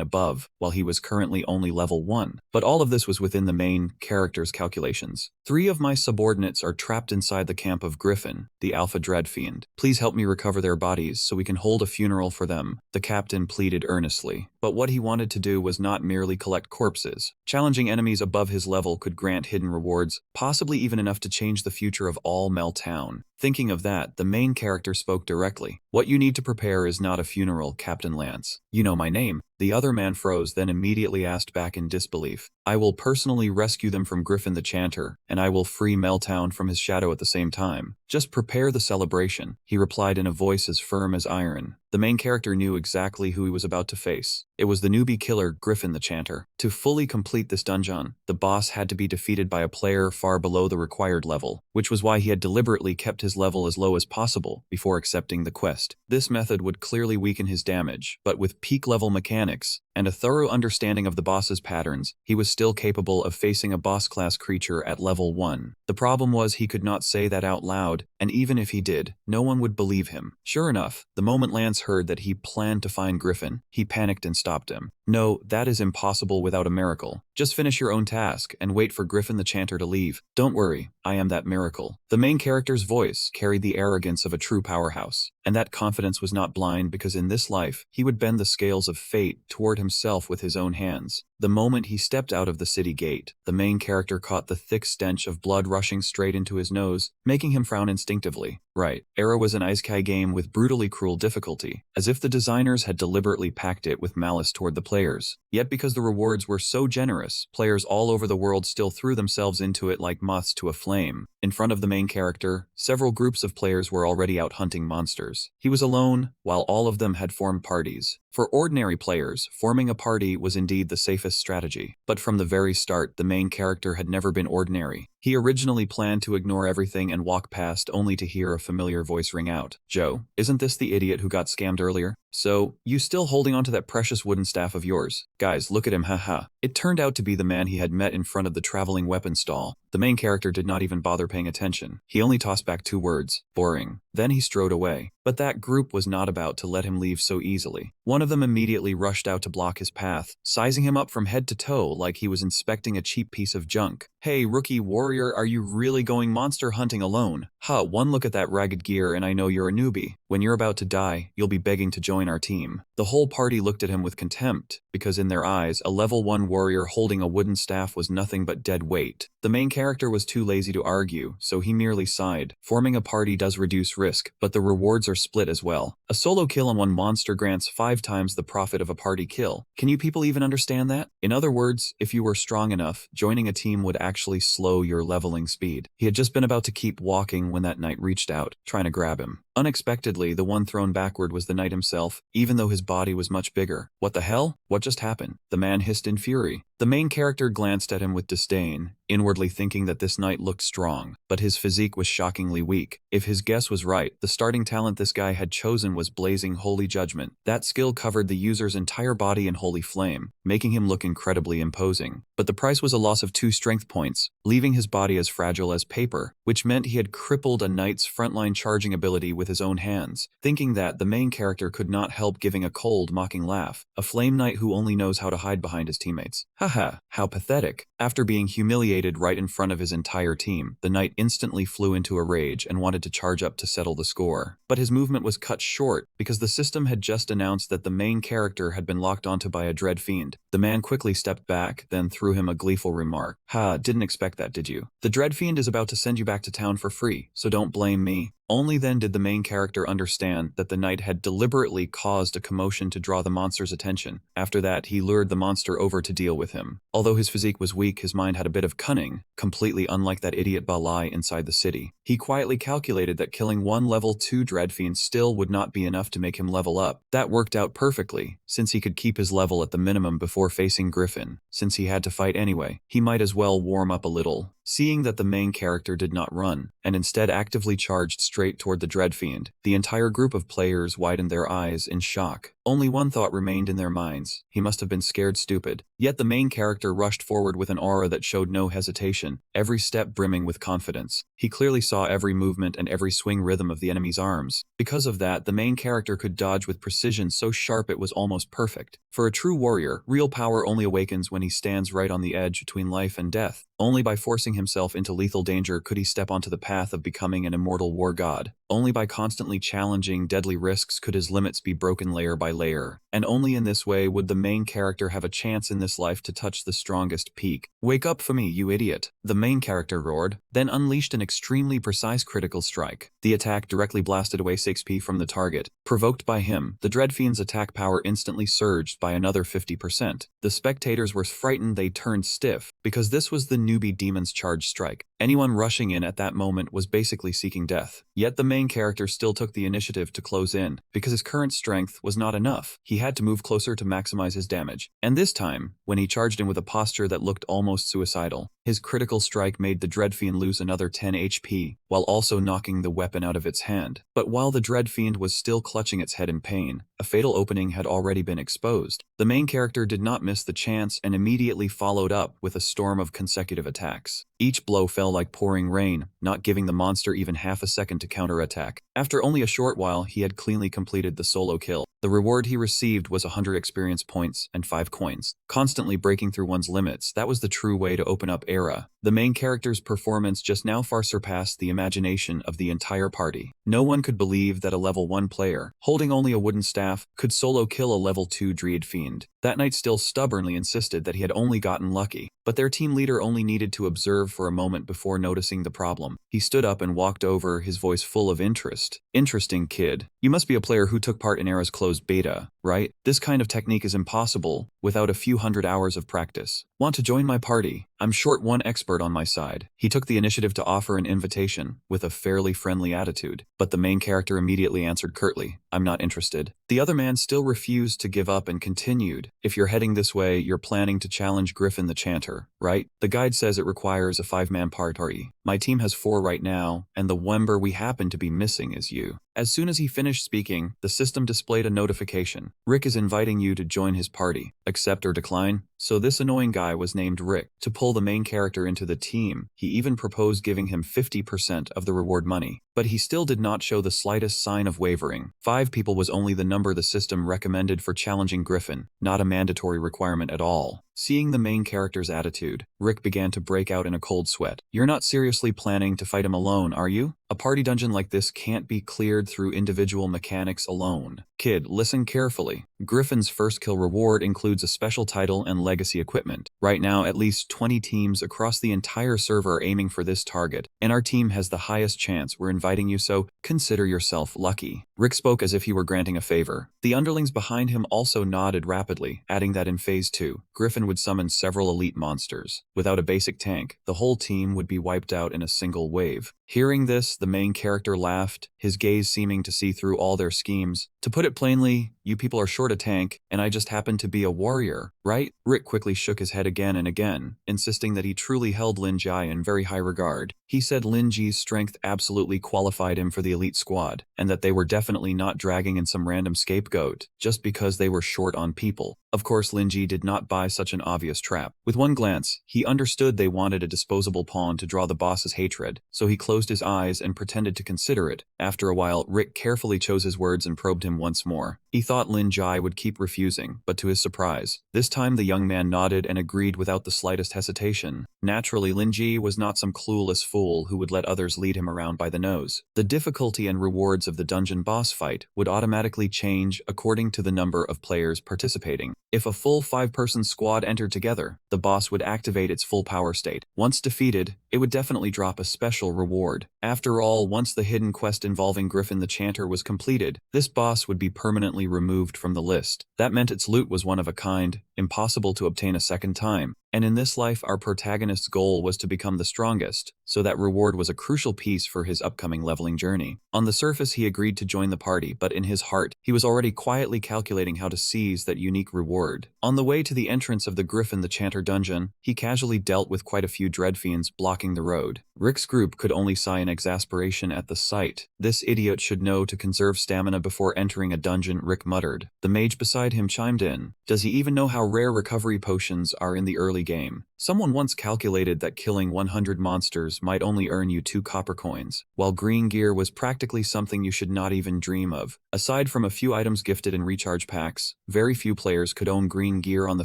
above, while he was currently only level 1. But all of this was within the main character's calculations. "3 of my subordinates are trapped inside the camp of Griffin, the Alpha Dread Fiend. Please help me recover their bodies so we can hold a funeral for them," the captain pleaded earnestly. But what he wanted to do was not merely collect corpses. Challenging enemies above his level could grant hidden rewards, possibly even enough to change the future of all Meltown. Thinking of that, the main character spoke directly. "What you need to prepare is not a funeral, Captain Lance. You know my name." The other man froze, then immediately asked back in disbelief. "I will personally rescue them from Griffin the Chanter, and I will free Meltown from his shadow at the same time. Just prepare the celebration," he replied in a voice as firm as iron. The main character knew exactly who he was about to face. It was the newbie killer Griffin the Chanter. To fully complete this dungeon, the boss had to be defeated by a player far below the required level, which was why he had deliberately kept his level as low as possible before accepting the quest. This method would clearly weaken his damage, but with peak level mechanics and a thorough understanding of the boss's patterns, he was still capable of facing a boss-class creature at level 1. The problem was he could not say that out loud, and even if he did, no one would believe him. Sure enough, the moment Lance heard that he planned to find Griffin, he panicked and stopped him. "No, that is impossible without a miracle. Just finish your own task and wait for Griffin the Chanter to leave. Don't worry, I am that miracle." The main character's voice carried the arrogance of a true powerhouse, and that confidence was not blind because in this life, he would bend the scales of fate toward himself with his own hands. The moment he stepped out of the city gate, the main character caught the thick stench of blood rushing straight into his nose, making him frown instinctively. Right, Era was an isekai game with brutally cruel difficulty, as if the designers had deliberately packed it with malice toward the players. Yet because the rewards were so generous, players all over the world still threw themselves into it like moths to a flame. In front of the main character, several groups of players were already out hunting monsters. He was alone, while all of them had formed parties. For ordinary players, forming a party was indeed the safest strategy. But from the very start, the main character had never been ordinary. He originally planned to ignore everything and walk past only to hear a familiar voice ring out. "Joe, isn't this the idiot who got scammed earlier? So, you still holding onto that precious wooden staff of yours? Guys, look at him, haha." It turned out to be the man he had met in front of the traveling weapon stall. The main character did not even bother paying attention. He only tossed back 2 words, "Boring." Then he strode away. But that group was not about to let him leave so easily. One of them immediately rushed out to block his path, sizing him up from head to toe like he was inspecting a cheap piece of junk. Hey, rookie warrior, are you really going monster hunting alone? Huh, one look at that ragged gear and I know you're a newbie. When you're about to die, you'll be begging to join our team. The whole party looked at him with contempt, because in their eyes, a level 1 warrior holding a wooden staff was nothing but dead weight. The main character was too lazy to argue, so he merely sighed. Forming a party does reduce risk, but the rewards are split as well. A solo kill on one monster grants 5 times the profit of a party kill. Can you people even understand that? In other words, if you were strong enough, joining a team would actually slow your leveling speed. He had just been about to keep walking when that knight reached out, trying to grab him. Unexpectedly, the one thrown backward was the knight himself, even though his body was much bigger. What the hell? What just happened? The man hissed in fury. The main character glanced at him with disdain, inwardly thinking that this knight looked strong, but his physique was shockingly weak. If his guess was right, the starting talent this guy had chosen was Blazing Holy Judgment. That skill covered the user's entire body in holy flame, making him look incredibly imposing. But the price was a loss of 2 strength points, leaving his body as fragile as paper, which meant he had crippled a knight's frontline charging ability with his own hands. Thinking that, the main character could not help giving a cold, mocking laugh. A flame knight who only knows how to hide behind his teammates. Haha, how pathetic. After being humiliated right in front of his entire team, the knight instantly flew into a rage and wanted to charge up to settle the score. But his movement was cut short because the system had just announced that the main character had been locked onto by a dread fiend. The man quickly stepped back, then threw him a gleeful remark. Ha, didn't expect that, did you? The dread fiend is about to send you back to town for free, so don't blame me. Only then did the main character understand that the knight had deliberately caused a commotion to draw the monster's attention. After that, he lured the monster over to deal with him. Although his physique was weak, his mind had a bit of cunning, completely unlike that idiot Balai inside the city. He quietly calculated that killing one level 2 dreadfiend still would not be enough to make him level up. That worked out perfectly, since he could keep his level at the minimum before facing Griffin. Since he had to fight anyway, he might as well warm up a little. Seeing that the main character did not run, and instead actively charged straight toward the dreadfiend, the entire group of players widened their eyes in shock. Only one thought remained in their minds. He must have been scared stupid. Yet the main character rushed forward with an aura that showed no hesitation, every step brimming with confidence. He clearly saw every movement and every swing rhythm of the enemy's arms. Because of that, the main character could dodge with precision so sharp it was almost perfect. For a true warrior, real power only awakens when he stands right on the edge between life and death. Only by forcing himself into lethal danger could he step onto the path of becoming an immortal war god. Only by constantly challenging deadly risks could his limits be broken layer by layer. And only in this way would the main character have a chance in this life to touch the strongest peak. Wake up for me, you idiot, the main character roared, then unleashed an extremely precise critical strike. The attack directly blasted away 6p from the target. Provoked by him, the Dreadfiend's attack power instantly surged by another 50%. The spectators were frightened, they turned stiff, because this was the newbie demon's charge strike. Anyone rushing in at that moment was basically seeking death. Yet the main character still took the initiative to close in, because his current strength was not enough. He had to move closer to maximize his damage. And this time, when he charged in with a posture that looked almost suicidal, his critical strike made the Dreadfiend lose another 10 HP, while also knocking the weapon out of its hand. But while the Dreadfiend was still clutching its head in pain, a fatal opening had already been exposed. The main character did not miss the chance and immediately followed up with a storm of consecutive attacks. Each blow fell like pouring rain, not giving the monster even half a second to counterattack. After only a short while, he had cleanly completed the solo kill. The reward he received was 100 experience points and 5 coins. Constantly breaking through one's limits, that was the true way to open up era. The main character's performance just now far surpassed the imagination of the entire party. No one could believe that a level 1 player, holding only a wooden staff, could solo kill a level 2 Dread Fiend. That knight still stubbornly insisted that he had only gotten lucky, but their team leader only needed to observe for a moment before noticing the problem. He stood up and walked over, his voice full of interest. Interesting, kid. You must be a player who took part in Era's closed beta, right? This kind of technique is impossible without a few hundred hours of practice. Want to join my party? I'm short one expert on my side. He took the initiative to offer an invitation with a fairly friendly attitude, but the main character immediately answered curtly, I'm not interested. The other man still refused to give up and continued, if you're heading this way, you're planning to challenge Griffin the Chanter, right? The guide says it requires a 5-man party. My team has 4 right now, and the member we happen to be missing is you. As soon as he finished speaking, the system displayed a notification. Rick is inviting you to join his party. Accept or decline? So this annoying guy was named Rick. To pull the main character into the team, he even proposed giving him 50% of the reward money. But he still did not show the slightest sign of wavering. 5 people was only the number the system recommended for challenging Griffin, not a mandatory requirement at all. Seeing the main character's attitude, Rick began to break out in a cold sweat. "You're not seriously planning to fight him alone, are you? A party dungeon like this can't be cleared through individual mechanics alone. Kid, listen carefully. Griffin's first kill reward includes a special title and legacy equipment. Right now, at least 20 teams across the entire server are aiming for this target, and our team has the highest chance. We're inviting you, so consider yourself lucky." Rick spoke as if he were granting a favor. The underlings behind him also nodded rapidly, adding that in Phase 2, Griffin would summon several elite monsters. Without a basic tank, the whole team would be wiped out in a single wave. Hearing this, the main character laughed, his gaze seeming to see through all their schemes. "To put it plainly, you people are short a tank, and I just happen to be a warrior, right?" Rick quickly shook his head again and again, insisting that he truly held Lin Jai in very high regard. He said Lin Ji's strength absolutely qualified him for the elite squad, and that they were definitely not dragging in some random scapegoat just because they were short on people. Of course, Lin Ji did not buy such an obvious trap. With one glance, he understood they wanted a disposable pawn to draw the boss's hatred, so he closed his eyes and pretended to consider it. After a while, Rick carefully chose his words and probed him once more. He thought Lin Jai would keep refusing, but to his surprise, this time the young man nodded and agreed without the slightest hesitation. Naturally, Lin Ji was not some clueless fool who would let others lead him around by the nose. The difficulty and rewards of the dungeon boss fight would automatically change according to the number of players participating. If a full 5-person squad entered together, the boss would activate its full power state. Once defeated, it would definitely drop a special reward. After all, once the hidden quest involving Griffin the Chanter was completed, this boss would be permanently removed from the list. That meant its loot was one of a kind, impossible to obtain a second time. And in this life, our protagonist's goal was to become the strongest, so that reward was a crucial piece for his upcoming leveling journey. On the surface, he agreed to join the party, but in his heart, he was already quietly calculating how to seize that unique reward. On the way to the entrance of the Griffin the Chanter dungeon, he casually dealt with quite a few dreadfiends blocking the road. Rick's group could only sigh in exasperation at the sight. "This idiot should know to conserve stamina before entering a dungeon," Rick muttered. The mage beside him chimed in. "Does he even know how rare recovery potions are in the early game? Someone once calculated that killing 100 monsters might only earn you 2 copper coins, while green gear was practically something you should not even dream of." Aside from a few items gifted in recharge packs, very few players could own green gear on the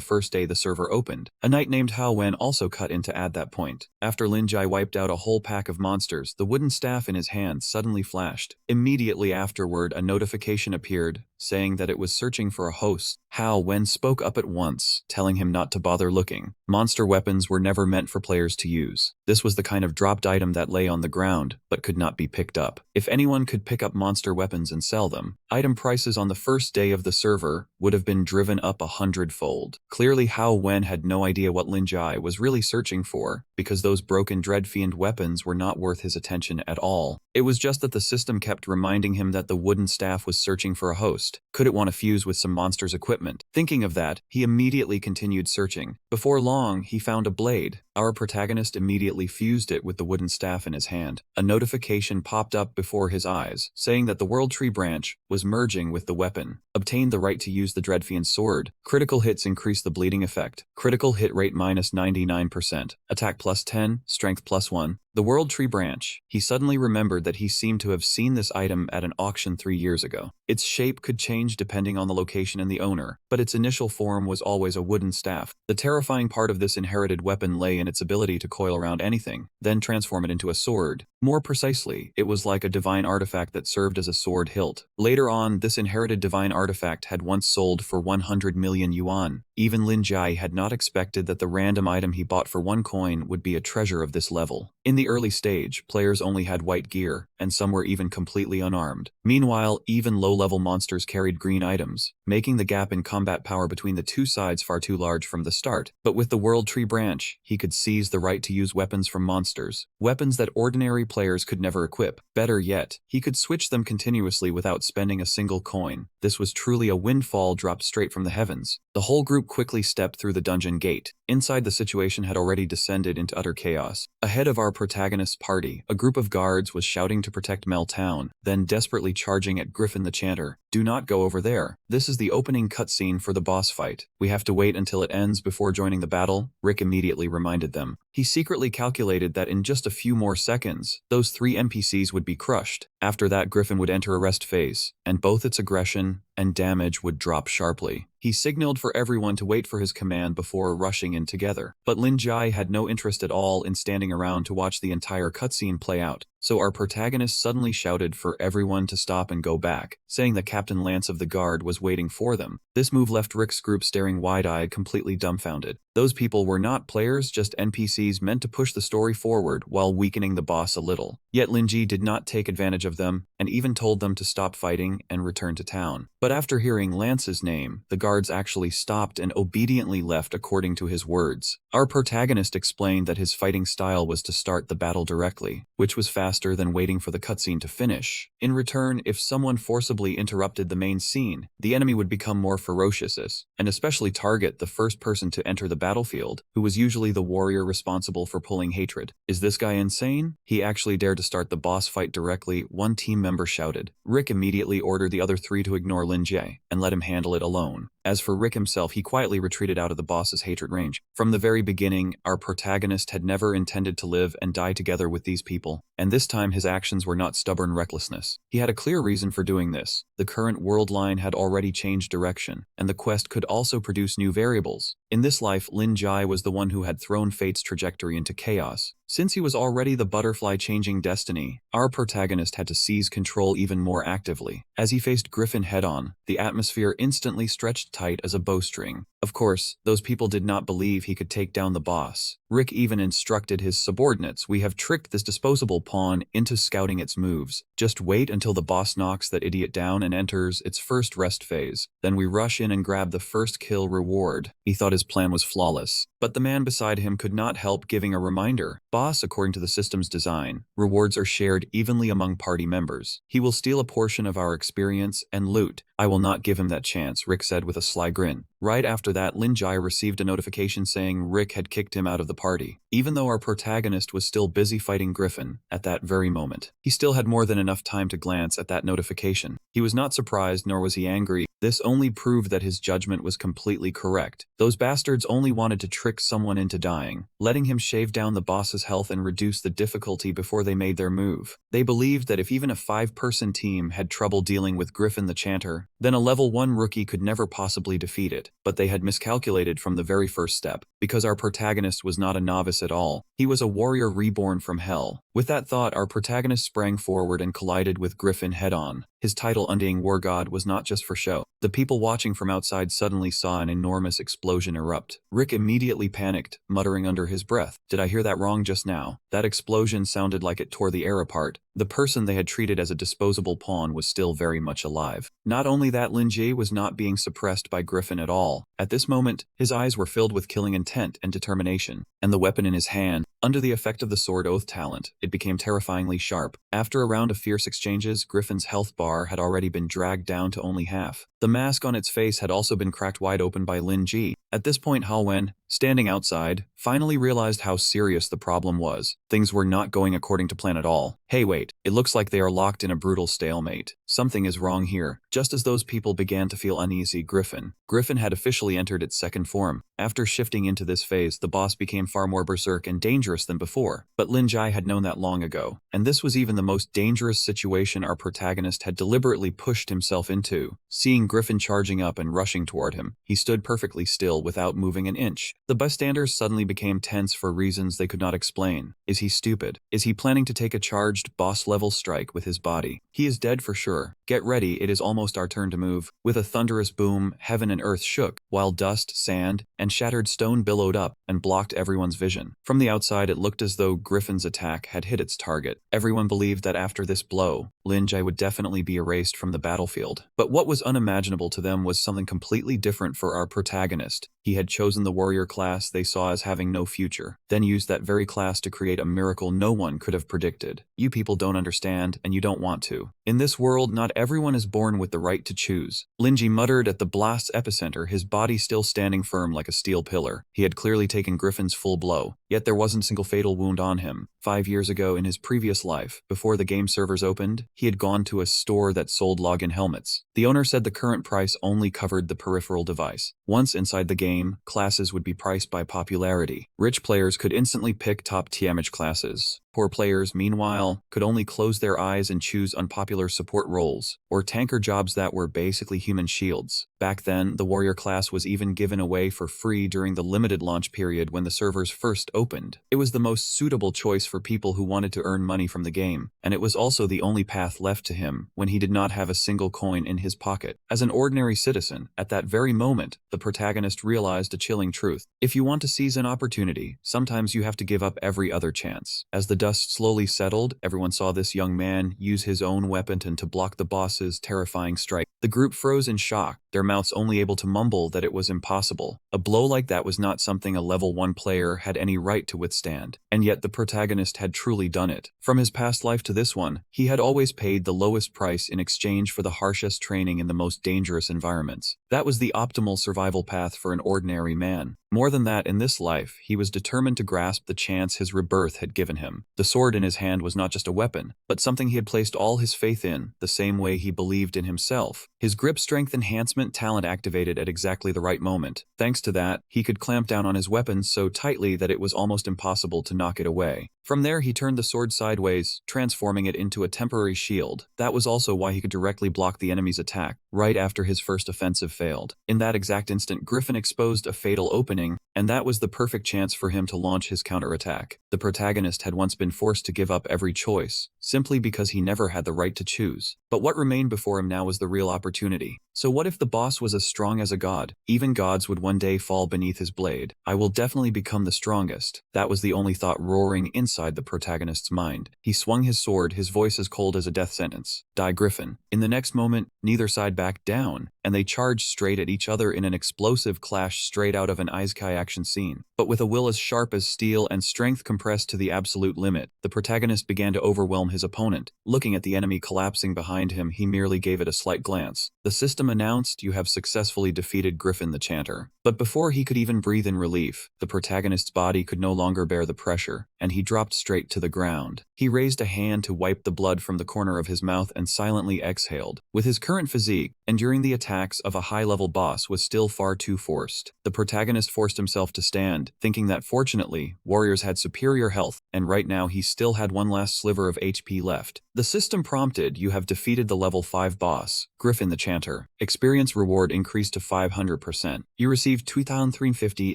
first day the server opened. A knight named Hao Wen also cut in to add that point. After Lin Jai wiped out a whole pack of monsters, the wooden staff in his hand suddenly flashed. Immediately afterward, a notification appeared, saying that it was searching for a host. Hao Wen spoke up at once, telling him not to bother looking. Monster weapons were never meant for players to use. This was the kind of dropped item that lay on the ground, but could not be picked up. If anyone could pick up monster weapons and sell them, item prices on the first day of the server would have been driven up 100-fold. Clearly, Hao Wen had no idea what Lin Jai was really searching for, because those broken dreadfiend weapons were not worth his attention at all. It was just that the system kept reminding him that the wooden staff was searching for a host. Could it want to fuse with some monster's equipment? Thinking of that, he immediately continued searching. Before long, he found a blade. Our protagonist immediately fused it with the wooden staff in his hand. A notification popped up before his eyes, saying that the World Tree branch was merging with the weapon. Obtained the right to use the Dreadfiend sword. Critical hits increase the bleeding effect. Critical hit rate minus 99%. Attack plus 10, strength plus 1. The World Tree branch. He suddenly remembered that he seemed to have seen this item at an auction 3 years ago. Its shape could change depending on the location and the owner, but its initial form was always a wooden staff. The terrifying part of this inherited weapon lay in its ability to coil around anything, then transform it into a sword. More precisely, it was like a divine artifact that served as a sword hilt. Later on, this inherited divine artifact had once sold for 100 million yuan. Even Lin Jai had not expected that the random item he bought for 1 coin would be a treasure of this level. In the early stage, players only had white gear, and some were even completely unarmed. Meanwhile, even low-level monsters carried green items, making the gap in combat power between the two sides far too large from the start. But with the World Tree branch, he could seize the right to use weapons from monsters, weapons that ordinary players could never equip. Better yet, he could switch them continuously without spending a single coin. This was truly a windfall dropped straight from the heavens. The whole group quickly stepped through the dungeon gate. Inside, the situation had already descended into utter chaos. Ahead of our protagonist's party, a group of guards was shouting to protect Mel Town, then desperately charging at Griffin the Chanter. "Do not go over there. This is the opening cutscene for the boss fight. We have to wait until it ends before joining the battle," Rick immediately reminded them. He secretly calculated that in just a few more seconds, those 3 NPCs would be crushed. After that, Griffin would enter a rest phase, and both its aggression and damage would drop sharply. He signaled for everyone to wait for his command before rushing in together. But Lin Jai had no interest at all in standing around to watch the entire cutscene play out. So our protagonist suddenly shouted for everyone to stop and go back, saying that Captain Lance of the Guard was waiting for them. This move left Rick's group staring wide-eyed, completely dumbfounded. Those people were not players, just NPCs meant to push the story forward while weakening the boss a little. Yet Lin Ji did not take advantage of them, and even told them to stop fighting and return to town. But after hearing Lance's name, the guards actually stopped and obediently left according to his words. Our protagonist explained that his fighting style was to start the battle directly, which was faster than waiting for the cutscene to finish. In return, if someone forcibly interrupted the main scene, the enemy would become more ferocious and especially target the first person to enter the battlefield, who was usually the warrior responsible for pulling hatred. Is this guy insane? He actually dared to start the boss fight directly, one team member shouted. Rick immediately ordered the other 3 to ignore Lin Jie and let him handle it alone. As for Rick himself, he quietly retreated out of the boss's hatred range. From the very beginning, our protagonist had never intended to live and die together with these people, and this time his actions were not stubborn recklessness. He had a clear reason for doing this. The current world line had already changed direction, and the quest could also produce new variables. In this life, Lin Jai was the one who had thrown fate's trajectory into chaos. Since he was already the butterfly changing destiny, our protagonist had to seize control even more actively. As he faced Griffin head-on, the atmosphere instantly stretched tight as a bowstring. Of course, those people did not believe he could take down the boss. Rick even instructed his subordinates, "We have tricked this disposable pawn into scouting its moves. Just wait until the boss knocks that idiot down and enters its first rest phase. Then we rush in and grab the first kill reward." He thought his plan was flawless, but the man beside him could not help giving a reminder. "Boss, according to the system's design, rewards are shared evenly among party members. He will steal a portion of our experience and loot. I will not give him that chance," Rick said with a sly grin. Right after that, Lin Jai received a notification saying Rick had kicked him out of the party. Even though our protagonist was still busy fighting Griffin at that very moment, he still had more than enough time to glance at that notification. He was not surprised, nor was he angry. This only proved that his judgment was completely correct. Those bastards only wanted to trick someone into dying, letting him shave down the boss's health and reduce the difficulty before they made their move. They believed that if even a 5-person team had trouble dealing with Griffin the Chanter, then a level 1 rookie could never possibly defeat it. But they had miscalculated from the very first step, because our protagonist was not a novice at all. He was a warrior reborn from hell. With that thought, our protagonist sprang forward and collided with Griffin head-on. His title, Undying War God, was not just for show. The people watching from outside suddenly saw an enormous explosion erupt. Rick immediately panicked, muttering under his breath, "Did I hear that wrong just now?" That explosion sounded like it tore the air apart. The person they had treated as a disposable pawn was still very much alive. Not only that, Lin Jie was not being suppressed by Griffin at all. At this moment, his eyes were filled with killing intent and determination, and the weapon in his hand, under the effect of the Sword Oath talent, it became terrifyingly sharp. After a round of fierce exchanges, Griffin's health bar had already been dragged down to only half. The mask on its face had also been cracked wide open by Lin Ji. At this point, Hao Wen, standing outside, finally realized how serious the problem was. Things were not going according to plan at all. "Hey, wait, it looks like they are locked in a brutal stalemate. Something is wrong here." Just as those people began to feel uneasy, Griffin had officially entered its second form. After shifting into this phase, the boss became far more berserk and dangerous than before. But Lin Jai had known that long ago, and this was even the most dangerous situation our protagonist had deliberately pushed himself into. Seeing Griffin charging up and rushing toward him, he stood perfectly still without moving an inch. The bystanders suddenly became tense for reasons they could not explain. Is he stupid? Is he planning to take a charged, boss-level strike with his body? He is dead for sure. Get ready, it is almost our turn to move. With a thunderous boom, heaven and earth shook, while dust, sand, and shattered stone billowed up and blocked everyone's vision. From the outside, it looked as though Griffin's attack had hit its target. Everyone believed that after this blow, Lin Jai would definitely be erased from the battlefield. But what was unimaginable to them was something completely different for our protagonist. He had chosen the warrior class they saw as having no future, then used that very class to create a miracle no one could have predicted. You people don't understand, and you don't want to. In this world, not everyone is born with the right to choose. Lin Ji muttered at the blast's epicenter, his body still standing firm like a steel pillar. He had clearly taken Griffin's full blow, yet there wasn't a single fatal wound on him. 5 years ago in his previous life, before the game servers opened, he had gone to a store that sold login helmets. The owner said the current price only covered the peripheral device. Once inside the game, classes would be priced by popularity. Rich players could instantly pick top TMH classes. Poor players, meanwhile, could only close their eyes and choose unpopular support roles, or tanker jobs that were basically human shields. Back then, the warrior class was even given away for free during the limited launch period when the servers first opened. It was the most suitable choice for people who wanted to earn money from the game, and it was also the only path left to him when he did not have a single coin in his pocket. As an ordinary citizen, at that very moment, the protagonist realized a chilling truth. If you want to seize an opportunity, sometimes you have to give up every other chance. As the dust slowly settled, everyone saw this young man use his own weapon to block the boss's terrifying strike. The group froze in shock, their mouths only able to mumble that it was impossible. A blow like that was not something a level 1 player had any right to withstand, and yet the protagonist had truly done it. From his past life to this one, he had always paid the lowest price in exchange for the harshest training in the most dangerous environments. That was the optimal survival path for an ordinary man. More than that, in this life, he was determined to grasp the chance his rebirth had given him. The sword in his hand was not just a weapon, but something he had placed all his faith in, the same way he believed in himself. His grip strength enhancement talent activated at exactly the right moment. Thanks to that, he could clamp down on his weapon so tightly that it was almost impossible to knock it away. From there, he turned the sword sideways, transforming it into a temporary shield. That was also why he could directly block the enemy's attack, right after his first offensive failed. In that exact instant, Griffin exposed a fatal opening, and that was the perfect chance for him to launch his counterattack. The protagonist had once been forced to give up every choice, simply because he never had the right to choose. But what remained before him now was the real opportunity. So what if the boss was as strong as a god? Even gods would one day fall beneath his blade. I will definitely become the strongest. That was the only thought roaring inside the protagonist's mind. He swung his sword, his voice as cold as a death sentence. Die, Griffin. In the next moment, neither side backed down, and they charged straight at each other in an explosive clash straight out of an isekai action scene. But with a will as sharp as steel and strength compressed to the absolute limit, the protagonist began to overwhelm his opponent. Looking at the enemy collapsing behind him, he merely gave it a slight glance. The system announced, "You have successfully defeated Griffin the Chanter." But before he could even breathe in relief, the protagonist's body could no longer bear the pressure, and he dropped straight to the ground. He raised a hand to wipe the blood from the corner of his mouth and silently exhaled. With his current physique, enduring the attacks of a high-level boss was still far too forced. The protagonist forced himself to stand, thinking that fortunately, warriors had superior health, and right now he still had one last sliver of HP left. The system prompted, "You have defeated the level 5 boss, Griffin the Chanter. Experience reward increased to 500%. You received 2,350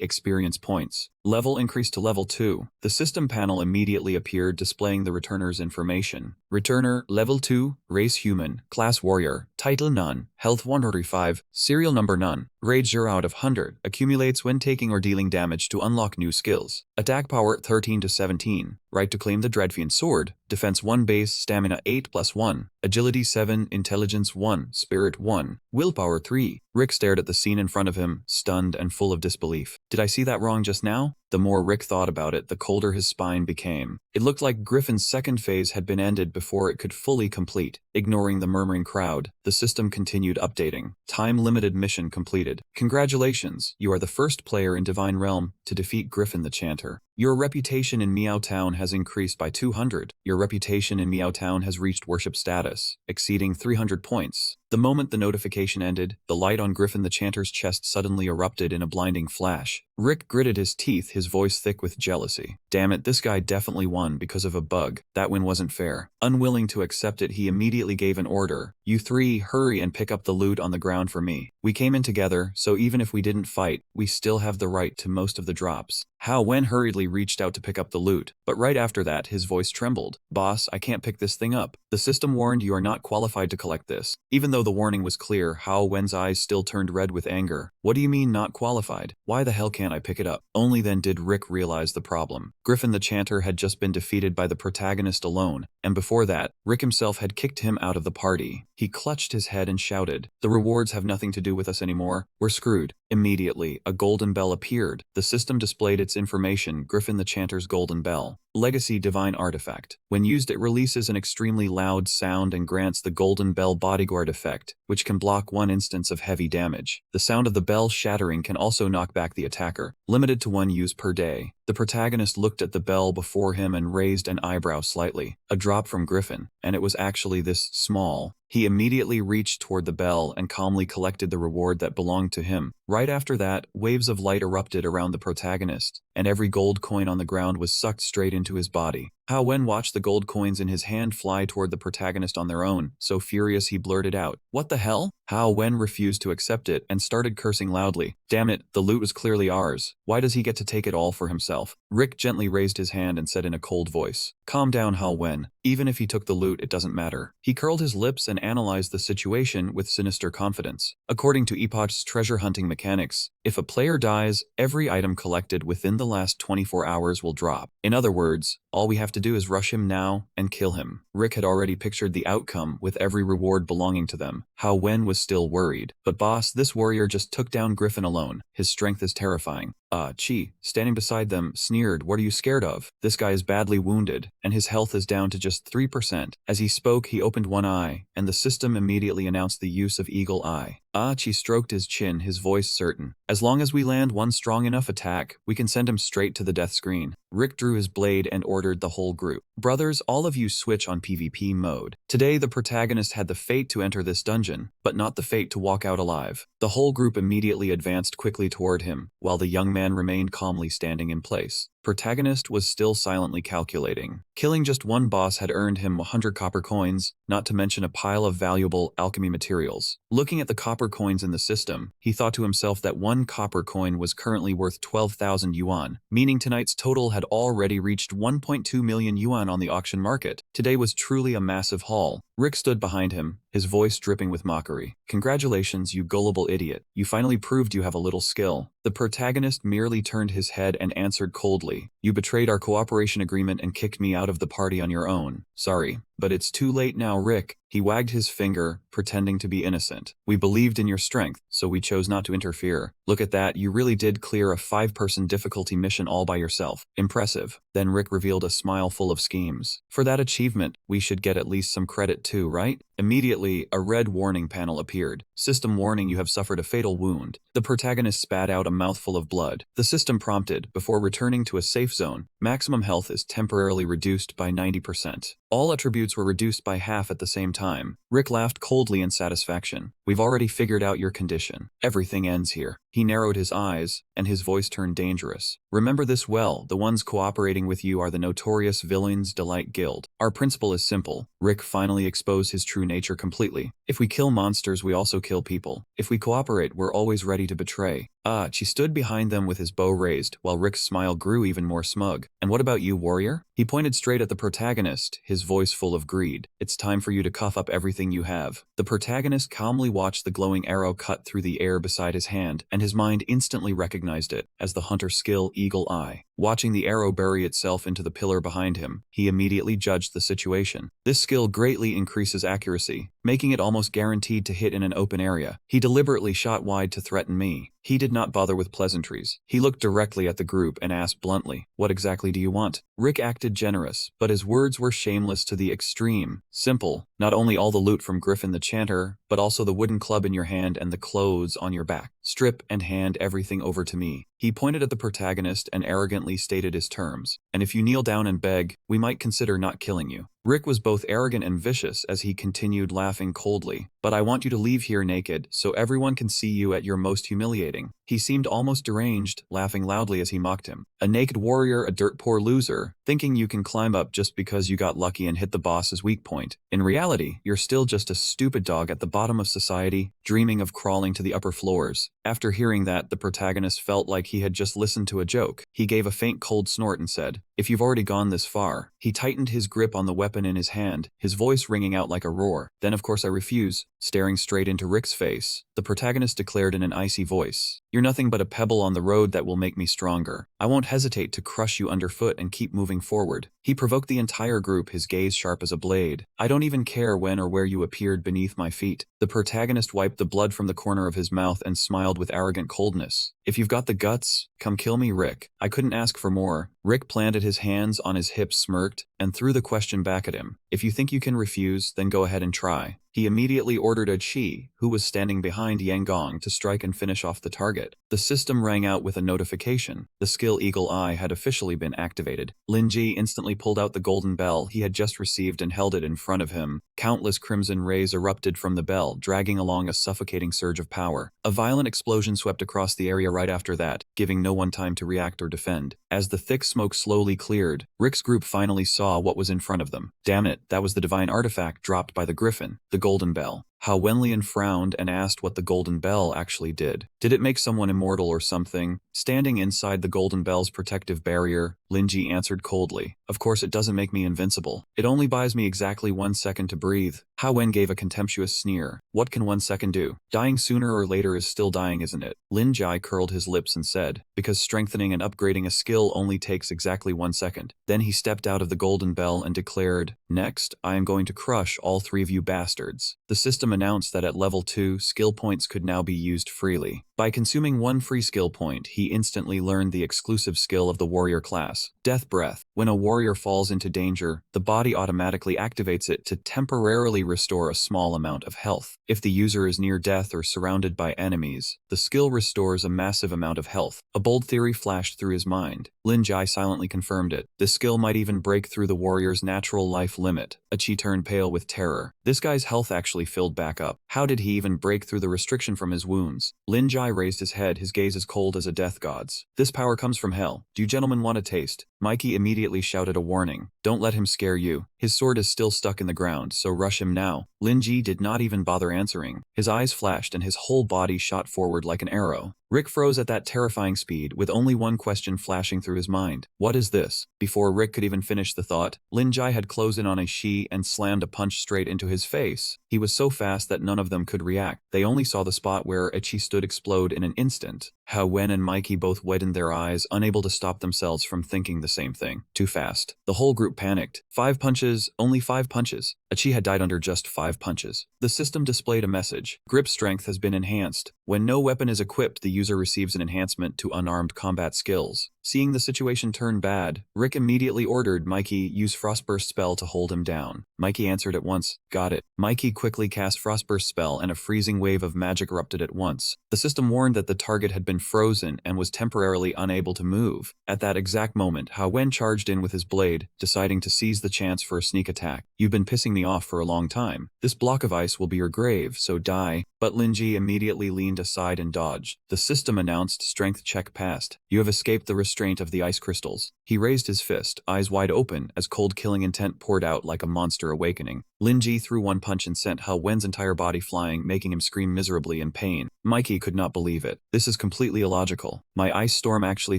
experience points. Level increased to level 2. The system panel immediately appeared, displaying the returner's information. Returner, level 2, race human, class warrior, title none, health 135, serial number none, rage 0 out of 100, accumulates when taking or dealing damage to unlock new skills. Attack power 13 to 17, right to claim the Dreadfiend sword, defense 1 base, stamina 8 plus 1, agility 7, intelligence 1, spirit 1, willpower 3. Rick stared at the scene in front of him, stunned and full of disbelief. Did I see that wrong just now? The more Rick thought about it, the colder his spine became. It looked like Griffin's second phase had been ended before it could fully complete. Ignoring the murmuring crowd, the system continued updating. Time-limited mission completed. Congratulations, you are the first player in Divine Realm to defeat Griffin the Chanter. Your reputation in Meow Town has increased by 200. Your reputation in Meow Town has reached worship status, exceeding 300 points. The moment the notification ended, the light on Griffin the Chanter's chest suddenly erupted in a blinding flash. Rick gritted his teeth, his voice thick with jealousy. Damn it, this guy definitely won because of a bug. That win wasn't fair. Unwilling to accept it, he immediately gave an order. You three, hurry and pick up the loot on the ground for me. We came in together, so even if we didn't fight, we still have the right to most of the drops. Hao Wen hurriedly reached out to pick up the loot, but right after that his voice trembled. Boss, I can't pick this thing up. The system warned you are not qualified to collect this. Even though the warning was clear, Hao Wen's eyes still turned red with anger. What do you mean not qualified? Why the hell can't I pick it up? Only then did Rick realize the problem. Griffin the Chanter had just been defeated by the protagonist alone, and before that, Rick himself had kicked him out of the party. He clutched his head and shouted, "The rewards have nothing to do with us anymore. We're screwed." Immediately, a golden bell appeared. The system displayed its information, Griffin the Chanter's golden bell. Legacy Divine Artifact. When used, it releases an extremely loud sound and grants the Golden Bell Bodyguard effect, which can block one instance of heavy damage. The sound of the bell shattering can also knock back the attacker, limited to one use per day. The protagonist looked at the bell before him and raised an eyebrow slightly. A drop from Griffin, and it was actually this small. He immediately reached toward the bell and calmly collected the reward that belonged to him. Right after that, waves of light erupted around the protagonist, and every gold coin on the ground was sucked straight into his body. Hao Wen watched the gold coins in his hand fly toward the protagonist on their own, so furious he blurted out, "What the hell?" Hao Wen refused to accept it and started cursing loudly. "Damn it, the loot was clearly ours. Why does he get to take it all for himself?" Rick gently raised his hand and said in a cold voice, "Calm down, Hao Wen. Even if he took the loot, it doesn't matter." He curled his lips and analyzed the situation with sinister confidence. According to Epoch's treasure hunting mechanics, if a player dies, every item collected within the last 24 hours will drop. In other words, all we have to do is rush him now and kill him. Rick had already pictured the outcome with every reward belonging to them. Hao Wen was still worried. "But boss, this warrior just took down Griffin alone. His strength is terrifying." Chi, standing beside them, sneered, "What are you scared of? This guy is badly wounded, and his health is down to just 3%. As he spoke, he opened one eye, and the system immediately announced the use of Eagle Eye. Chi stroked his chin, his voice certain. "As long as we land one strong enough attack, we can send him straight to the death screen." Rick drew his blade and ordered the whole group, "Brothers, all of you switch on PvP mode." Today, the protagonist had the fate to enter this dungeon, but not the fate to walk out alive. The whole group immediately advanced quickly toward him, while the young man remained calmly standing in place. Protagonist was still silently calculating. Killing just one boss had earned him 100 copper coins, not to mention a pile of valuable alchemy materials. Looking at the copper coins in the system, he thought to himself that one copper coin was currently worth 12,000 yuan, meaning tonight's total had already reached 1.2 million yuan on the auction market. Today was truly a massive haul. Rick stood behind him, his voice dripping with mockery. "Congratulations, you gullible idiot. You finally proved you have a little skill." The protagonist merely turned his head and answered coldly, "You betrayed our cooperation agreement and kicked me out of the party on your own. Sorry, but it's too late now, Rick." He wagged his finger, pretending to be innocent. "We believed in your strength, so we chose not to interfere. Look at that, you really did clear a 5-person difficulty mission all by yourself. Impressive." Then Rick revealed a smile full of schemes. "For that achievement, we should get at least some credit too, right?" Immediately, a red warning panel appeared. "System warning, you have suffered a fatal wound." The protagonist spat out a mouthful of blood. The system prompted, "Before returning to a safe zone, maximum health is temporarily reduced by 90%. All attributes were reduced by half at the same time. Rick laughed coldly in satisfaction. "We've already figured out your condition. Everything ends here." He narrowed his eyes, and his voice turned dangerous. "Remember this well, the ones cooperating with you are the notorious Villains Delight Guild. Our principle is simple." Rick finally exposed his true nature completely. "If we kill monsters, we also kill people. If we cooperate, we're always ready to betray." Chi stood behind them with his bow raised, while Rick's smile grew even more smug. "And what about you, warrior?" He pointed straight at the protagonist, his voice full of greed. "It's time for you to cough up everything you have." The protagonist calmly watched the glowing arrow cut through the air beside his hand, and his mind instantly recognized it as the hunter skill Eagle Eye. Watching the arrow bury itself into the pillar behind him, he immediately judged the situation. This skill greatly increases accuracy, making it almost guaranteed to hit in an open area. He deliberately shot wide to threaten me. He did not bother with pleasantries. He looked directly at the group and asked bluntly, "What exactly do you want?" Rick acted generous, but his words were shameless to the extreme. "Simple. Not only all the loot from Griffin the Chanter, but also the wooden club in your hand and the clothes on your back. Strip and hand everything over to me." He pointed at the protagonist and arrogantly stated his terms. "And if you kneel down and beg, we might consider not killing you." Rick was both arrogant and vicious as he continued laughing coldly. "But I want you to leave here naked, so everyone can see you at your most humiliating." He seemed almost deranged, laughing loudly as he mocked him. "A naked warrior, a dirt poor loser, thinking you can climb up just because you got lucky and hit the boss's weak point. In reality, you're still just a stupid dog at the bottom of society, dreaming of crawling to the upper floors." After hearing that, the protagonist felt like he had just listened to a joke. He gave a faint cold snort and said, "If you've already gone this far." He tightened his grip on the weapon in his hand, his voice ringing out like a roar. "Then of course I refuse. staring straight into Rick's face. The protagonist declared in an icy voice, "You're nothing but a pebble on the road that will make me stronger. I won't hesitate to crush you underfoot and keep moving forward." He provoked the entire group, his gaze sharp as a blade. "I don't even care when or where you appeared beneath my feet." The protagonist wiped the blood from the corner of his mouth and smiled with arrogant coldness. "If you've got the guts, come kill me, Rick. I couldn't ask for more." Rick planted his hands on his hips, smirked, and threw the question back at him. "If you think you can refuse, then go ahead and try." He immediately ordered a Chi, who was standing behind Yanggong, to strike and finish off the target. The system rang out with a notification. The skill Eagle Eye had officially been activated. Lin Ji instantly pulled out the golden bell he had just received and held it in front of him. Countless crimson rays erupted from the bell, dragging along a suffocating surge of power. A violent explosion swept across the area right after that, giving no one time to react or defend. As the thick smoke slowly cleared, Rick's group finally saw what was in front of them. Damn it, that was the divine artifact dropped by the Griffin, the Golden Bell. Hao Wenlian frowned and asked what the Golden Bell actually did. Did it make someone immortal or something? Standing inside the Golden Bell's protective barrier, Linji answered coldly, "Of course it doesn't make me invincible. It only buys me exactly 1 second to breathe." Hao Wen gave a contemptuous sneer. "What can 1 second do? Dying sooner or later is still dying, isn't it?" Lin Jai curled his lips and said, "Because strengthening and upgrading a skill only takes exactly 1 second. Then he stepped out of the Golden Bell and declared, "Next, I am going to crush all 3 of you bastards." The system announced that at level 2, skill points could now be used freely. By consuming 1 free skill point, he instantly learned the exclusive skill of the warrior class, Death Breath. When a warrior falls into danger, the body automatically activates it to temporarily restore a small amount of health. If the user is near death or surrounded by enemies, the skill restores a massive amount of health. A bold theory flashed through his mind. Lin Jai silently confirmed it. This skill might even break through the warrior's natural life limit. Achi turned pale with terror. This guy's health actually filled back up. How did he even break through the restriction from his wounds? Lin Jai raised his head, his gaze as cold as a death god's. "This power comes from hell. Do you gentlemen want a taste?" Mikey immediately shouted a warning. "Don't let him scare you. His sword is still stuck in the ground, so rush him now." Lin Ji did not even bother answering. His eyes flashed and his whole body shot forward like an arrow. Rick froze at that terrifying speed, with only one question flashing through his mind. What is this? Before Rick could even finish the thought, Lin Jai had closed in on a Shi and slammed a punch straight into his face. He was so fast that none of them could react. They only saw the spot where Ichi stood explode in an instant. Hao Wen and Mikey both widened their eyes, unable to stop themselves from thinking the same thing. Too fast. The whole group panicked. 5 punches, only 5 punches. Ichi had died under just 5 punches. The system displayed a message. Grip strength has been enhanced. When no weapon is equipped, the user receives an enhancement to unarmed combat skills. Seeing the situation turn bad, Rick immediately ordered Mikey use Frostburst spell to hold him down. Mikey answered at once, "Got it." Mikey quickly cast Frostburst spell and a freezing wave of magic erupted at once. The system warned that the target had been frozen and was temporarily unable to move. At that exact moment, Hao Wen charged in with his blade, deciding to seize the chance for a sneak attack. "You've been pissing me off for a long time. This block of ice will be your grave, so die." But Lin Ji immediately leaned aside and dodged. The system announced, "Strength check passed. You have escaped the restraint of the ice crystals." He raised his fist, eyes wide open, as cold killing intent poured out like a monster awakening. Lin Ji threw one punch and sent Hao Wen's entire body flying, making him scream miserably in pain. Mikey could not believe it. "This is completely illogical. My ice storm actually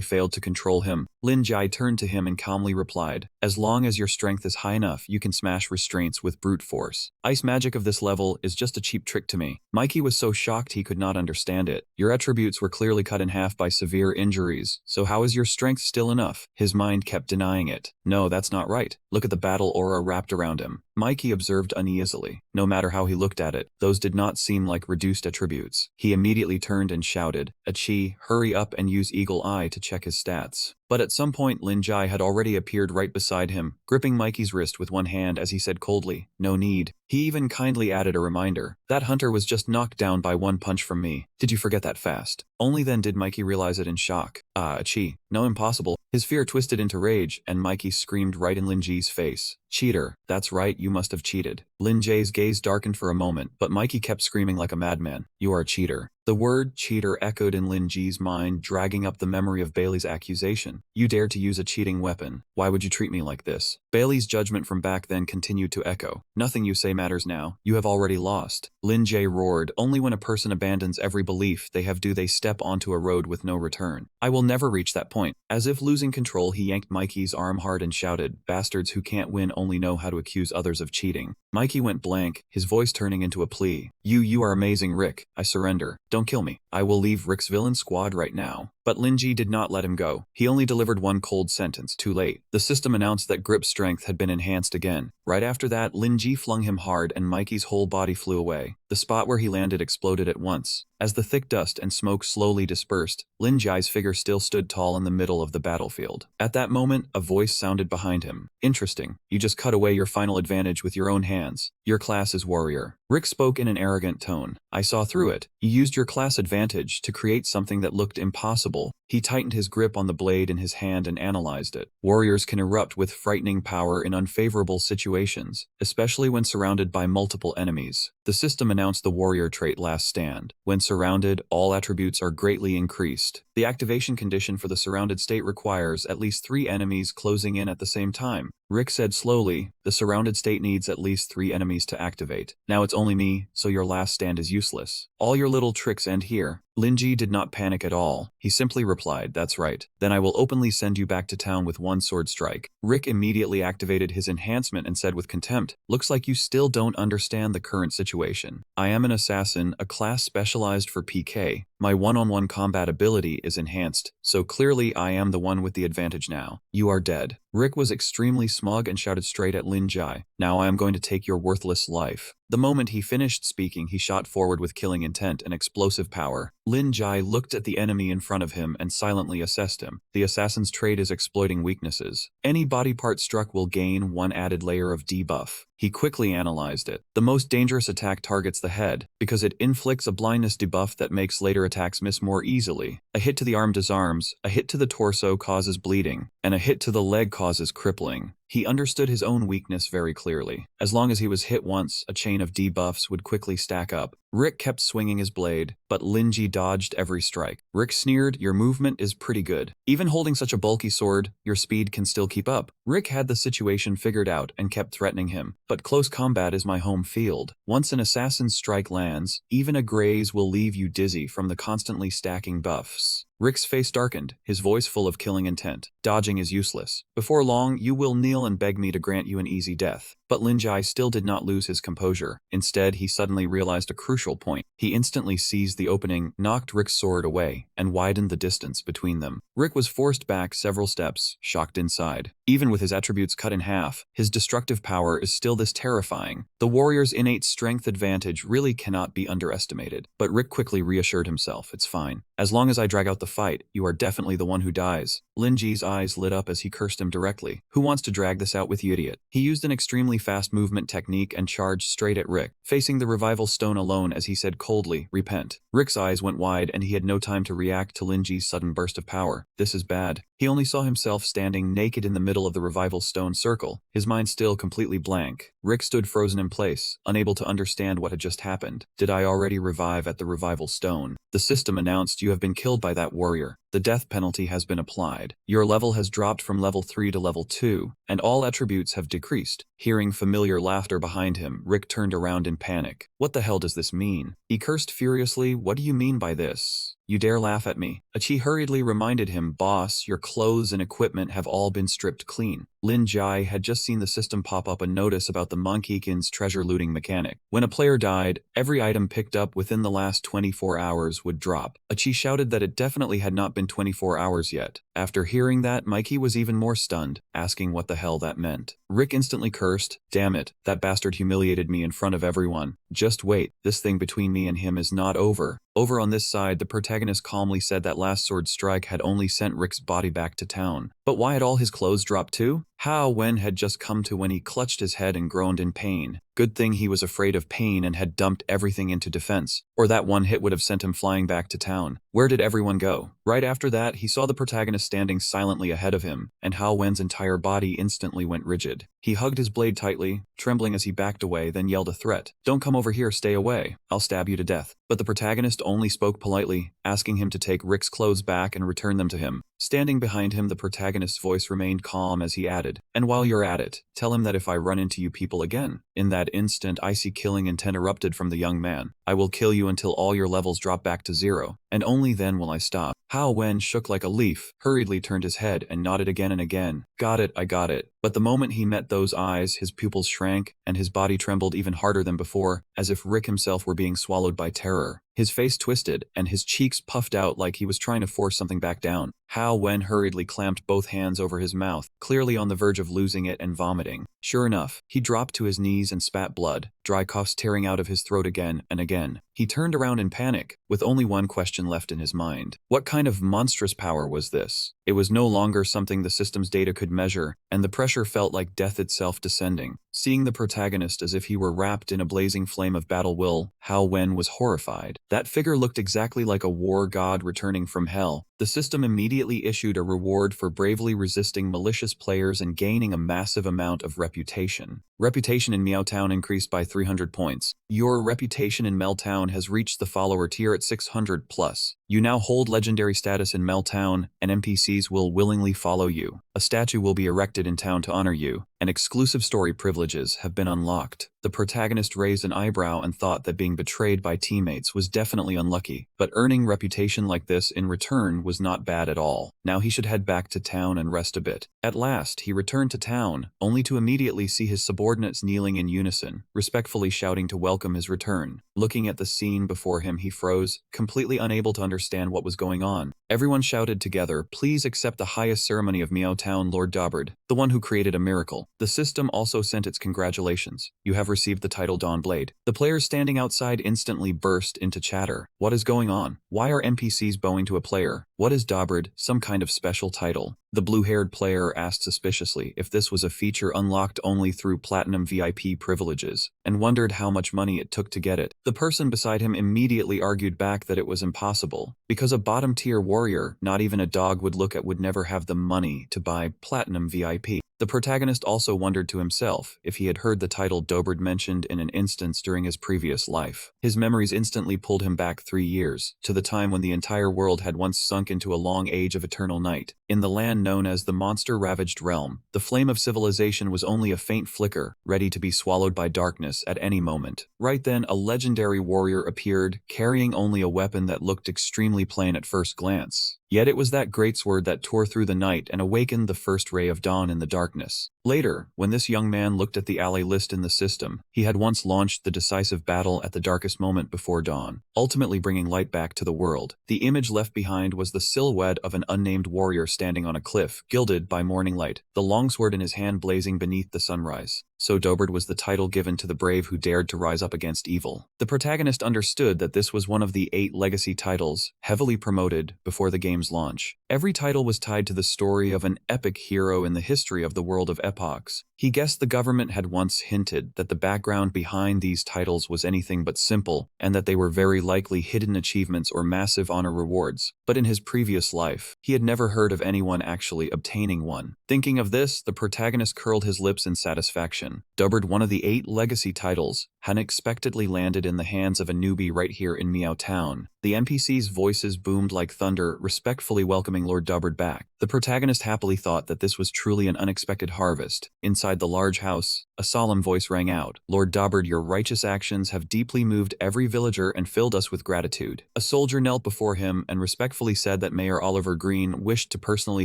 failed to control him." Lin Jai turned to him and calmly replied, "As long as your strength is high enough, you can smash restraints with brute force. Ice magic of this level is just a cheap trick to me." Mikey was so shocked he could not understand it. "Your attributes were clearly cut in half by severe injuries, so how is your strength still enough?" His mind kept denying it. "No, that's not right. Look at the battle aura wrapped around him." Mikey observed uneasily. No matter how he looked at it, those did not seem like reduced attributes. He immediately turned and shouted, "Achi, hurry up and use Eagle Eye to check his stats." But at some point Lin Jai had already appeared right beside him, gripping Mikey's wrist with one hand as he said coldly, "No need." He even kindly added a reminder, "That hunter was just knocked down by one punch from me. Did you forget that fast?" Only then did Mikey realize it in shock. Achi. No, impossible." His fear twisted into rage, and Mikey screamed right in Lin Ji's face. "Cheater. That's right, you must have cheated." Lin Jai's gaze darkened for a moment, but Mikey kept screaming like a madman, "You are a cheater." The word cheater echoed in Lin Ji's mind, dragging up the memory of Bailey's accusation. "You dare to use a cheating weapon. Why would you treat me like this?" Bailey's judgment from back then continued to echo. "Nothing you say matters now. You have already lost." Lin Jai roared, "Only when a person abandons every belief they have do they step onto a road with no return. I will never reach that point." As if losing control, he yanked Mikey's arm hard and shouted, "Bastards who can't win only know how to accuse others of cheating." Mikey went blank, his voice turning into a plea. You are amazing, Rick. I surrender. Don't kill me. I will leave Rick's villain squad right now. But Linji did not let him go. He only delivered one cold sentence, too late. The system announced that Grip's strength had been enhanced again. Right after that, Linji flung him hard and Mikey's whole body flew away. The spot where he landed exploded at once. As the thick dust and smoke slowly dispersed, Linji's figure still stood tall in the middle of the battlefield. At that moment, a voice sounded behind him. Interesting. You just cut away your final advantage with your own hands. Your class is warrior. Rick spoke in an arrogant tone. I saw through it. You used your class advantage to create something that looked impossible. He tightened his grip on the blade in his hand and analyzed it. Warriors can erupt with frightening power in unfavorable situations, especially when surrounded by multiple enemies. The system announced the warrior trait Last Stand. When surrounded, all attributes are greatly increased. The activation condition for the surrounded state requires at least 3 enemies closing in at the same time. Rick said slowly, the surrounded state needs at least 3 enemies to activate. Now it's only me, so your last stand is useless. All your little tricks end here. Linji did not panic at all. He simply replied, that's right. Then I will openly send you back to town with one sword strike. Rick immediately activated his enhancement and said with contempt, looks like you still don't understand the current situation. I am an assassin, a class specialized for PK. My one-on-one combat ability is enhanced, so clearly I am the one with the advantage now. You are dead. Rick was extremely smug and shouted straight at Linji, now I am going to take your worthless life. The moment he finished speaking, he shot forward with killing intent and explosive power. Linji looked at the enemy in front of him and silently assessed him. The assassin's trait is exploiting weaknesses. Any body part struck will gain 1 added layer of debuff. He quickly analyzed it. The most dangerous attack targets the head, because it inflicts a blindness debuff that makes later attacks miss more easily. A hit to the arm disarms, a hit to the torso causes bleeding, and a hit to the leg causes crippling. He understood his own weakness very clearly. As long as he was hit once, a chain of debuffs would quickly stack up. Rick kept swinging his blade, but Linji dodged every strike. Rick sneered, your movement is pretty good. Even holding such a bulky sword, your speed can still keep up. Rick had the situation figured out and kept threatening him. But close combat is my home field. Once an assassin's strike lands, even a graze will leave you dizzy from the constantly stacking buffs. Rick's face darkened, his voice full of killing intent. Dodging is useless. Before long, you will kneel and beg me to grant you an easy death. But Linji still did not lose his composure. Instead, he suddenly realized a crucial point. He instantly seized the opening, knocked Rick's sword away, and widened the distance between them. Rick was forced back several steps, shocked inside. Even with his attributes cut in half, his destructive power is still this terrifying. The warrior's innate strength advantage really cannot be underestimated. But Rick quickly reassured himself, it's fine. As long as I drag out the fight, you are definitely the one who dies. Linji's eyes lit up as he cursed him directly. Who wants to drag this out with you, idiot? He used an extremely fast movement technique and charged straight at Rick, facing the revival stone alone as he said coldly, repent. Rick's eyes went wide and he had no time to react to Linji's sudden burst of power. This is bad. He only saw himself standing naked in the middle of the revival stone circle, his mind still completely blank. Rick stood frozen in place, unable to understand what had just happened. Did I already revive at the revival stone? The system announced you have been killed by that warrior. The death penalty has been applied. Your level has dropped from level 3 to level 2, and all attributes have decreased. Hearing familiar laughter behind him, Rick turned around in panic. What the hell does this mean? He cursed furiously, what do you mean by this? You dare laugh at me? Achi hurriedly reminded him, boss, your clothes and equipment have all been stripped clean. Linji had just seen the system pop up a notice about the Monkeykin's treasure looting mechanic. When a player died, every item picked up within the last 24 hours would drop. Achi shouted that it definitely had not been 24 hours yet. After hearing that, Mikey was even more stunned, asking what the hell that meant. Rick instantly cursed, damn it, that bastard humiliated me in front of everyone. Just wait, this thing between me and him is not over. Over on this side, the protagonist calmly said that last sword strike had only sent Rick's body back to town. But why had all his clothes dropped too? How when had just come to when he clutched his head and groaned in pain. Good thing he was afraid of pain and had dumped everything into defense, or that one hit would have sent him flying back to town. Where did everyone go? Right after that, he saw the protagonist standing silently ahead of him, and Hao Wen's entire body instantly went rigid. He hugged his blade tightly, trembling as he backed away, then yelled a threat. Don't come over here, stay away. I'll stab you to death. But the protagonist only spoke politely, asking him to take Rick's clothes back and return them to him. Standing behind him, the protagonist's voice remained calm as he added, and while you're at it, tell him that if I run into you people again. In that instant, icy killing intent erupted from the young man. I will kill you until all your levels drop back to 0, and only then will I stop. Hao Wen shook like a leaf, hurriedly turned his head and nodded again and again. Got it, I got it. But the moment he met those eyes, his pupils shrank, and his body trembled even harder than before, as if Rick himself were being swallowed by terror. His face twisted, and his cheeks puffed out like he was trying to force something back down. Hao Wen hurriedly clamped both hands over his mouth, clearly on the verge of losing it and vomiting. Sure enough, he dropped to his knees and spat blood, dry coughs tearing out of his throat again and again. He turned around in panic, with only one question left in his mind. What kind of monstrous power was this? It was no longer something the system's data could measure, and the pressure felt like death itself descending. Seeing the protagonist as if he were wrapped in a blazing flame of battle will, Hao Wen was horrified. That figure looked exactly like a war god returning from hell. The system immediately issued a reward for bravely resisting malicious players and gaining a massive amount of reputation. Reputation in Meowtown increased by 300 points. Your reputation in Meltown has reached the follower tier at 600 plus. You now hold legendary status in Meltown, and NPCs will willingly follow you. A statue will be erected in town to honor you, and exclusive story privileges have been unlocked. The protagonist raised an eyebrow and thought that being betrayed by teammates was definitely unlucky, but earning reputation like this in return was not bad at all. Now he should head back to town and rest a bit. At last, he returned to town, only to immediately see his subordinates kneeling in unison, respectfully shouting to welcome his return. Looking at the scene before him, he froze, completely unable to understand what was going on. Everyone shouted together, "Please accept the highest ceremony of Meowtown, Lord Daubert, the one who created a miracle." The system also sent its congratulations. You have received the title Dawnblade. The players standing outside instantly burst into chatter. What is going on? Why are NPCs bowing to a player? What is Daubert, some kind of special title? The blue-haired player asked suspiciously if this was a feature unlocked only through Platinum VIP privileges, and wondered how much money it took to get it. The person beside him immediately argued back that it was impossible, because a bottom-tier warrior not even a dog would look at would never have the money to buy Platinum VIP. The protagonist also wondered to himself if he had heard the title Daubert mentioned in an instance during his previous life. His memories instantly pulled him back 3 years, to the time when the entire world had once sunk into a long age of eternal night. In the land known as the monster-ravaged realm, the flame of civilization was only a faint flicker, ready to be swallowed by darkness at any moment. Right then, a legendary warrior appeared, carrying only a weapon that looked extremely plain at first glance. Yet it was that greatsword that tore through the night and awakened the first ray of dawn in the darkness. Later, when this young man looked at the ally list in the system, he had once launched the decisive battle at the darkest moment before dawn, ultimately bringing light back to the world. The image left behind was the silhouette of an unnamed warrior standing on a cliff, gilded by morning light, the longsword in his hand blazing beneath the sunrise. So Daubert was the title given to the brave who dared to rise up against evil. The protagonist understood that this was one of the 8 legacy titles, heavily promoted before the game's launch. Every title was tied to the story of an epic hero in the history of the world of epochs. He guessed the government had once hinted that the background behind these titles was anything but simple, and that they were very likely hidden achievements or massive honor rewards. But in his previous life, he had never heard of anyone actually obtaining one. Thinking of this, the protagonist curled his lips in satisfaction. Daubert, one of the 8 legacy titles, had unexpectedly landed in the hands of a newbie right here in Meowtown. The NPCs' voices boomed like thunder, respectfully welcoming Lord Daubert back. The protagonist happily thought that this was truly an unexpected harvest. Inside the large house, a solemn voice rang out. "Lord Daubert, your righteous actions have deeply moved every villager and filled us with gratitude." A soldier knelt before him and respectfully said that Mayor Oliver Green wished to personally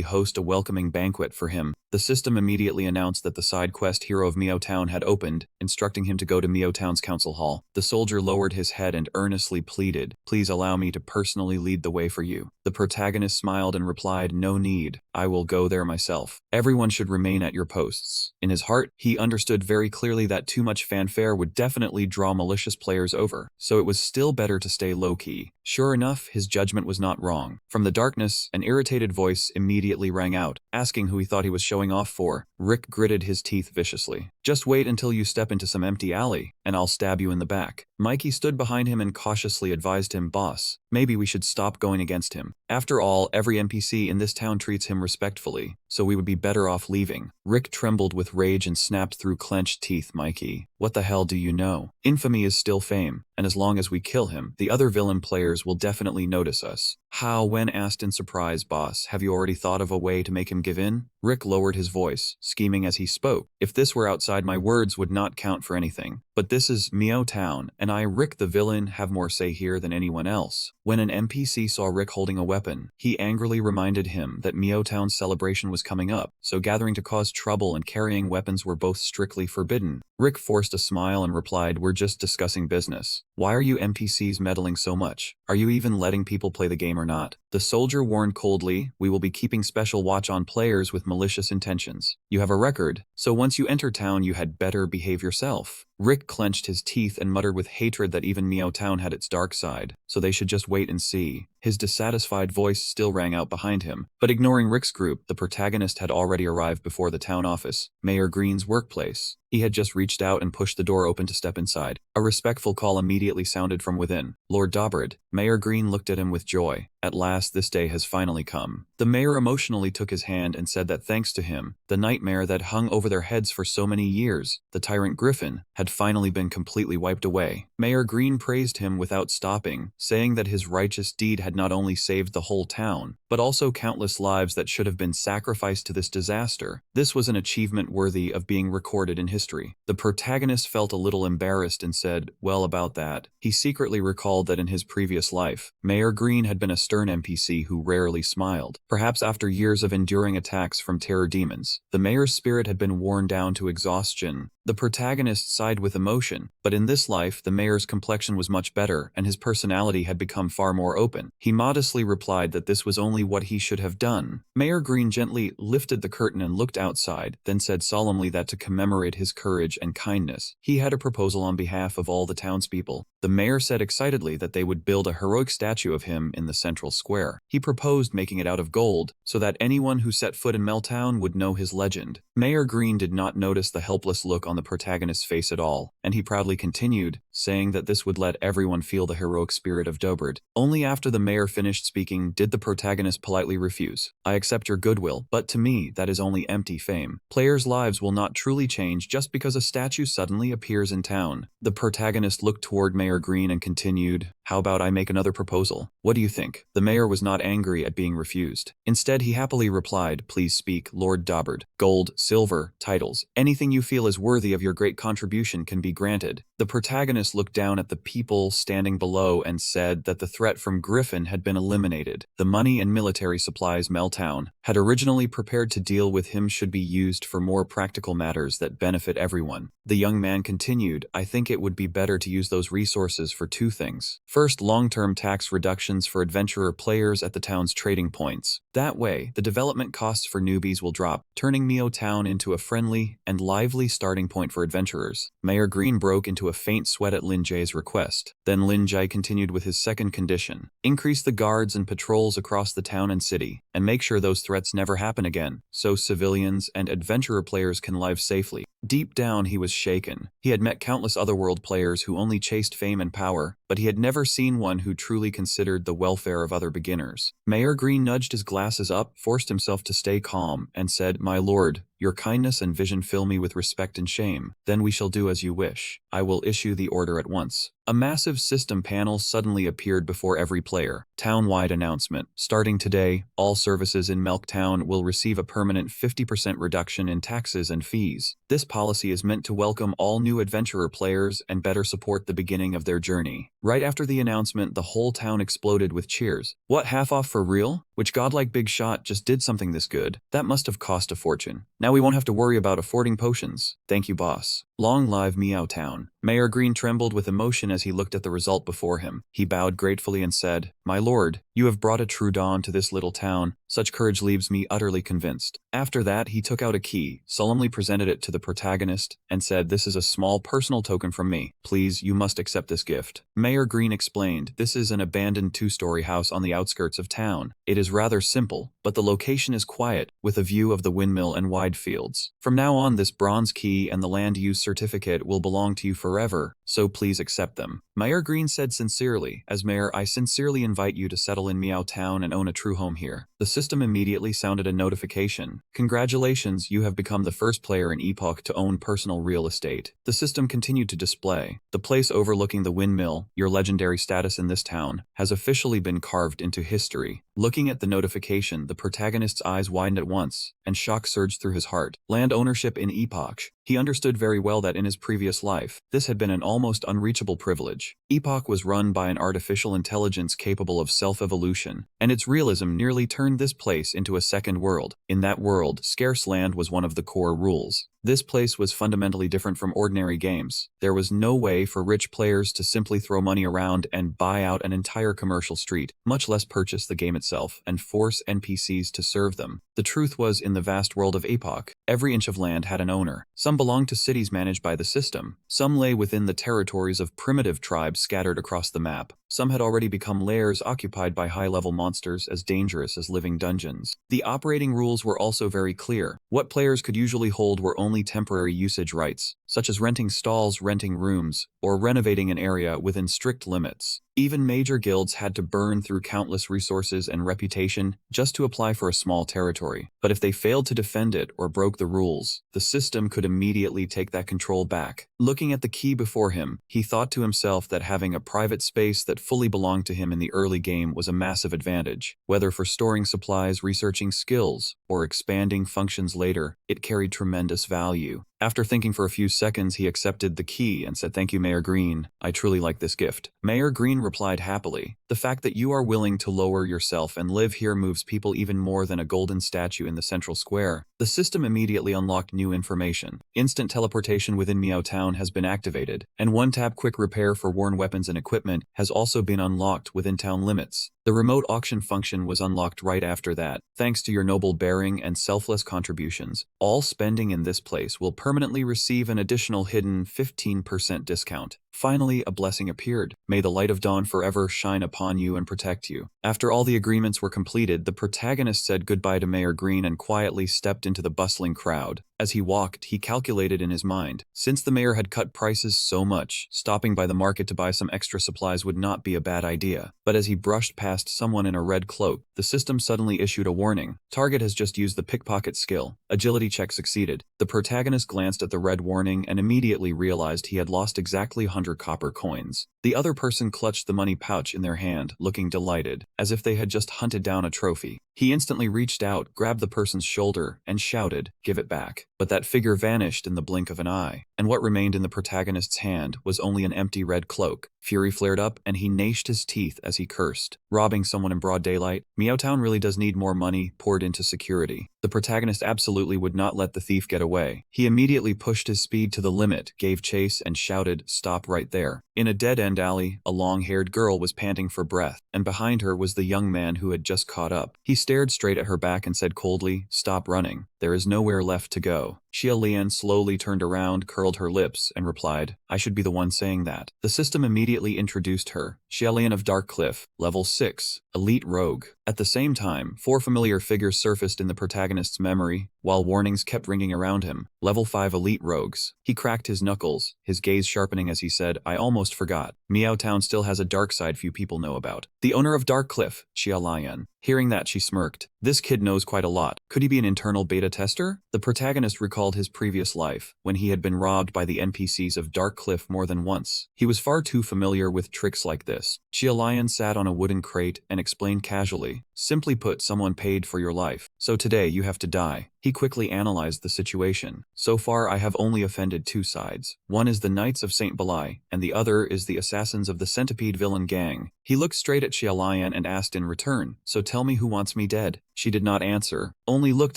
host a welcoming banquet for him. The system immediately announced that the side quest Hero of Meowtown had opened, instructing him to go to Meowtown's council hall. The soldier lowered his head and earnestly pleaded, "Please allow me to personally lead the way for you." The protagonist smiled and replied, "No need. I will go there myself. Everyone should remain at your posts." In his heart, he understood very clearly that too much fanfare would definitely draw malicious players over, so it was still better to stay low-key. Sure enough, his judgment was not wrong. From the darkness, an irritated voice immediately rang out, asking who he thought he was showing off for. Rick gritted his teeth viciously. "Just wait until you step into some empty alley, and I'll stab you in the back." Mikey stood behind him and cautiously advised him, "Boss, maybe we should stop going against him. After all, every NPC in this town treats him respectfully, so we would be better off leaving." Rick trembled with rage and snapped through clenched teeth, "Mikey, What the hell do you know? Infamy is still fame, and as long as we kill him, the other villain players will definitely notice us. How, when asked in surprise, boss, have you already thought of a way to make him give in? Rick lowered his voice, scheming as he spoke. If this were outside, my words would not count for anything. But this is Meow Town, and I, Rick the villain, have more say here than anyone else. When an NPC saw Rick holding a weapon, he angrily reminded him that Meow Town's celebration was coming up, so gathering to cause trouble and carrying weapons were both strictly forbidden. Rick forced a smile and replied, we're just discussing business. Why are you NPCs meddling so much? Are you even letting people play the game or not? The soldier warned coldly, we will be keeping special watch on players with malicious intentions. You have a record, so once you enter town you had better behave yourself. Rick clenched his teeth and muttered with hatred that even Meow Town had its dark side, so they should just wait and see. His dissatisfied voice still rang out behind him, but ignoring Rick's group, the protagonist had already arrived before the town office, Mayor Green's workplace. He had just reached out and pushed the door open to step inside. A respectful call immediately sounded from within. Lord Dobrid. Mayor Green looked at him with joy. At last, this day has finally come. The mayor emotionally took his hand and said that thanks to him, the nightmare that hung over their heads for so many years, the tyrant Griffin, had finally been completely wiped away. Mayor Green praised him without stopping, saying that his righteous deed had not only saved the whole town, but also countless lives that should have been sacrificed to this disaster. This was an achievement worthy of being recorded in history. The protagonist felt a little embarrassed and said, well, about that. He secretly recalled that in his previous life, Mayor Green had been a stern NPC who rarely smiled. Perhaps after years of enduring attacks from terror demons, the mayor's spirit had been worn down to exhaustion. The protagonist sighed with emotion, but in this life the mayor's complexion was much better and his personality had become far more open. He modestly replied that this was only what he should have done. Mayor Green gently lifted the curtain and looked outside, then said solemnly that to commemorate his courage and kindness, he had a proposal on behalf of all the townspeople. The mayor said excitedly that they would build a heroic statue of him in the central square. He proposed making it out of gold, so that anyone who set foot in Meltown would know his legend. Mayor Green did not notice the helpless look on the protagonist's face at all, and he proudly continued, saying that this would let everyone feel the heroic spirit of Dobrid. Only after the mayor finished speaking did the protagonist politely refuse. I accept your goodwill, but to me that is only empty fame. Players' lives will not truly change just because a statue suddenly appears in town. The protagonist looked toward Mayor Green and continued, how about I make another proposal? What do you think? The mayor was not angry at being refused. Instead, he happily replied, please speak, Lord Dobrid. Gold, silver, titles, anything you feel is worthy of your great contribution can be granted. The protagonist looked down at the people standing below and said that the threat from Griffin had been eliminated. The money and military supplies Meltown had originally prepared to deal with him should be used for more practical matters that benefit everyone. The young man continued, I think it would be better to use those resources for two things. First, long-term tax reductions for adventurer players at the town's trading points. That way, the development costs for newbies will drop, turning Meow Town into a friendly and lively starting point for adventurers. Mayor Green broke into a faint sweat at Lin Jai's request. Then Lin Jai continued with his second condition. Increase the guards and patrols across the town and city, and make sure those threats never happen again, so civilians and adventurer players can live safely. Deep down, he was shaken. He had met countless otherworld players who only chased fame and power, but he had never seen one who truly considered the welfare of other beginners. Mayor Green nudged his glasses up, forced himself to stay calm, and said, my lord, your kindness and vision fill me with respect and shame. Then we shall do as you wish. I will issue the order at once. A massive system panel suddenly appeared before every player. Town-wide announcement. Starting today, all services in Melktown will receive a permanent 50% reduction in taxes and fees. This policy is meant to welcome all new adventurer players and better support the beginning of their journey. Right after the announcement, the whole town exploded with cheers. What, half off for real? Which godlike big shot just did something this good? That must have cost a fortune. Now we won't have to worry about affording potions. Thank you, boss. Long live Meow Town. Mayor Green trembled with emotion as he looked at the result before him. He bowed gratefully and said, my lord, you have brought a true dawn to this little town. Such courage leaves me utterly convinced. After that, he took out a key, solemnly presented it to the protagonist, and said, this is a small personal token from me. Please, you must accept this gift. Mayor Green explained, this is an abandoned two-story house on the outskirts of town. It is rather simple, but the location is quiet, with a view of the windmill and wide fields. From now on, this bronze key and the land use certificate will belong to you forever, so please accept them. Mayor Green said sincerely, as mayor, I sincerely invite you to settle in Meow Town and own a true home here. The system immediately sounded a notification. Congratulations, you have become the first player in Epoch to own personal real estate. The system continued to display. The place overlooking the windmill, your legendary status in this town, has officially been carved into history. Looking at the notification, the protagonist's eyes widened at once, and shock surged through his heart. Land ownership in Epoch. He understood very well that in his previous life, this had been an almost unreachable privilege. Epoch was run by an artificial intelligence capable of self-evolution, and its realism nearly turned this place into a second world. In that world, scarce land was one of the core rules. This place was fundamentally different from ordinary games. There was no way for rich players to simply throw money around and buy out an entire commercial street, much less purchase the game itself and force NPCs to serve them. The truth was, in the vast world of Epoch, every inch of land had an owner. Some belonged to cities managed by the system. Some lay within the territories of primitive tribes scattered across the map. Some had already become lairs occupied by high-level monsters as dangerous as living dungeons. The operating rules were also very clear. What players could usually hold were only temporary usage rights, such as renting stalls, renting rooms, or renovating an area within strict limits. Even major guilds had to burn through countless resources and reputation just to apply for a small territory. But if they failed to defend it or broke the rules, the system could immediately take that control back. Looking at the key before him, he thought to himself that having a private space that fully belonged to him in the early game was a massive advantage. Whether for storing supplies, researching skills, or expanding functions later, it carried tremendous value. After thinking for a few seconds, he accepted the key and said, "Thank you, Mayor Green. I truly like this gift." Mayor Green replied happily, "The fact that you are willing to lower yourself and live here moves people even more than a golden statue in the central square." The system immediately unlocked new information. Instant teleportation within Meow Town has been activated, and one-tap quick repair for worn weapons and equipment has also been unlocked within town limits. The remote auction function was unlocked right after that. Thanks to your noble bearing and selfless contributions, all spending in this place will permanently receive an additional hidden 15% discount. Finally, a blessing appeared. May the light of dawn forever shine upon you and protect you. After all the agreements were completed, the protagonist said goodbye to Mayor Green and quietly stepped into the bustling crowd. As he walked, he calculated in his mind. Since the mayor had cut prices so much, stopping by the market to buy some extra supplies would not be a bad idea. But as he brushed past someone in a red cloak, the system suddenly issued a warning. Target has just used the pickpocket skill. Agility check succeeded. The protagonist glanced at the red warning and immediately realized he had lost exactly 100 copper coins. The other person clutched the money pouch in their hand, looking delighted, as if they had just hunted down a trophy. He instantly reached out, grabbed the person's shoulder, and shouted, "Give it back." But that figure vanished in the blink of an eye, and what remained in the protagonist's hand was only an empty red cloak. Fury flared up, and he gnashed his teeth as he cursed. Robbing someone in broad daylight? Meowtown really does need more money poured into security. The protagonist absolutely would not let the thief get away. He immediately pushed his speed to the limit, gave chase, and shouted, "Stop right there." In a dead-end alley, a long-haired girl was panting for breath, and behind her was the young man who had just caught up. He stared straight at her back and said coldly, "Stop running. There is nowhere left to go." Xia Lian slowly turned around, curled her lips, and replied, "I should be the one saying that." The system immediately introduced her. Xia Lian of Dark Cliff, level 6, elite rogue. At the same time, 4 familiar figures surfaced in the protagonist's memory, while warnings kept ringing around him. Level 5 elite rogues. He cracked his knuckles, his gaze sharpening as he said, "I almost forgot. Meowtown still has a dark side few people know about." The owner of Dark Cliff, Xia Lian. Hearing that, she smirked. This kid knows quite a lot. Could he be an internal beta tester? The protagonist recalled his previous life, when he had been robbed by the NPCs of Dark Cliff more than once. He was far too familiar with tricks like this. Xia Lian sat on a wooden crate and explained casually, "Simply put, someone paid for your life. So today you have to die." He quickly analyzed the situation. "So far I have only offended 2 sides. One is the Knights of St. Belai, and the other is the assassins of the Centipede villain gang." He looked straight at Xia Lian and asked in return, "So tell me who wants me dead?" She did not answer, only looked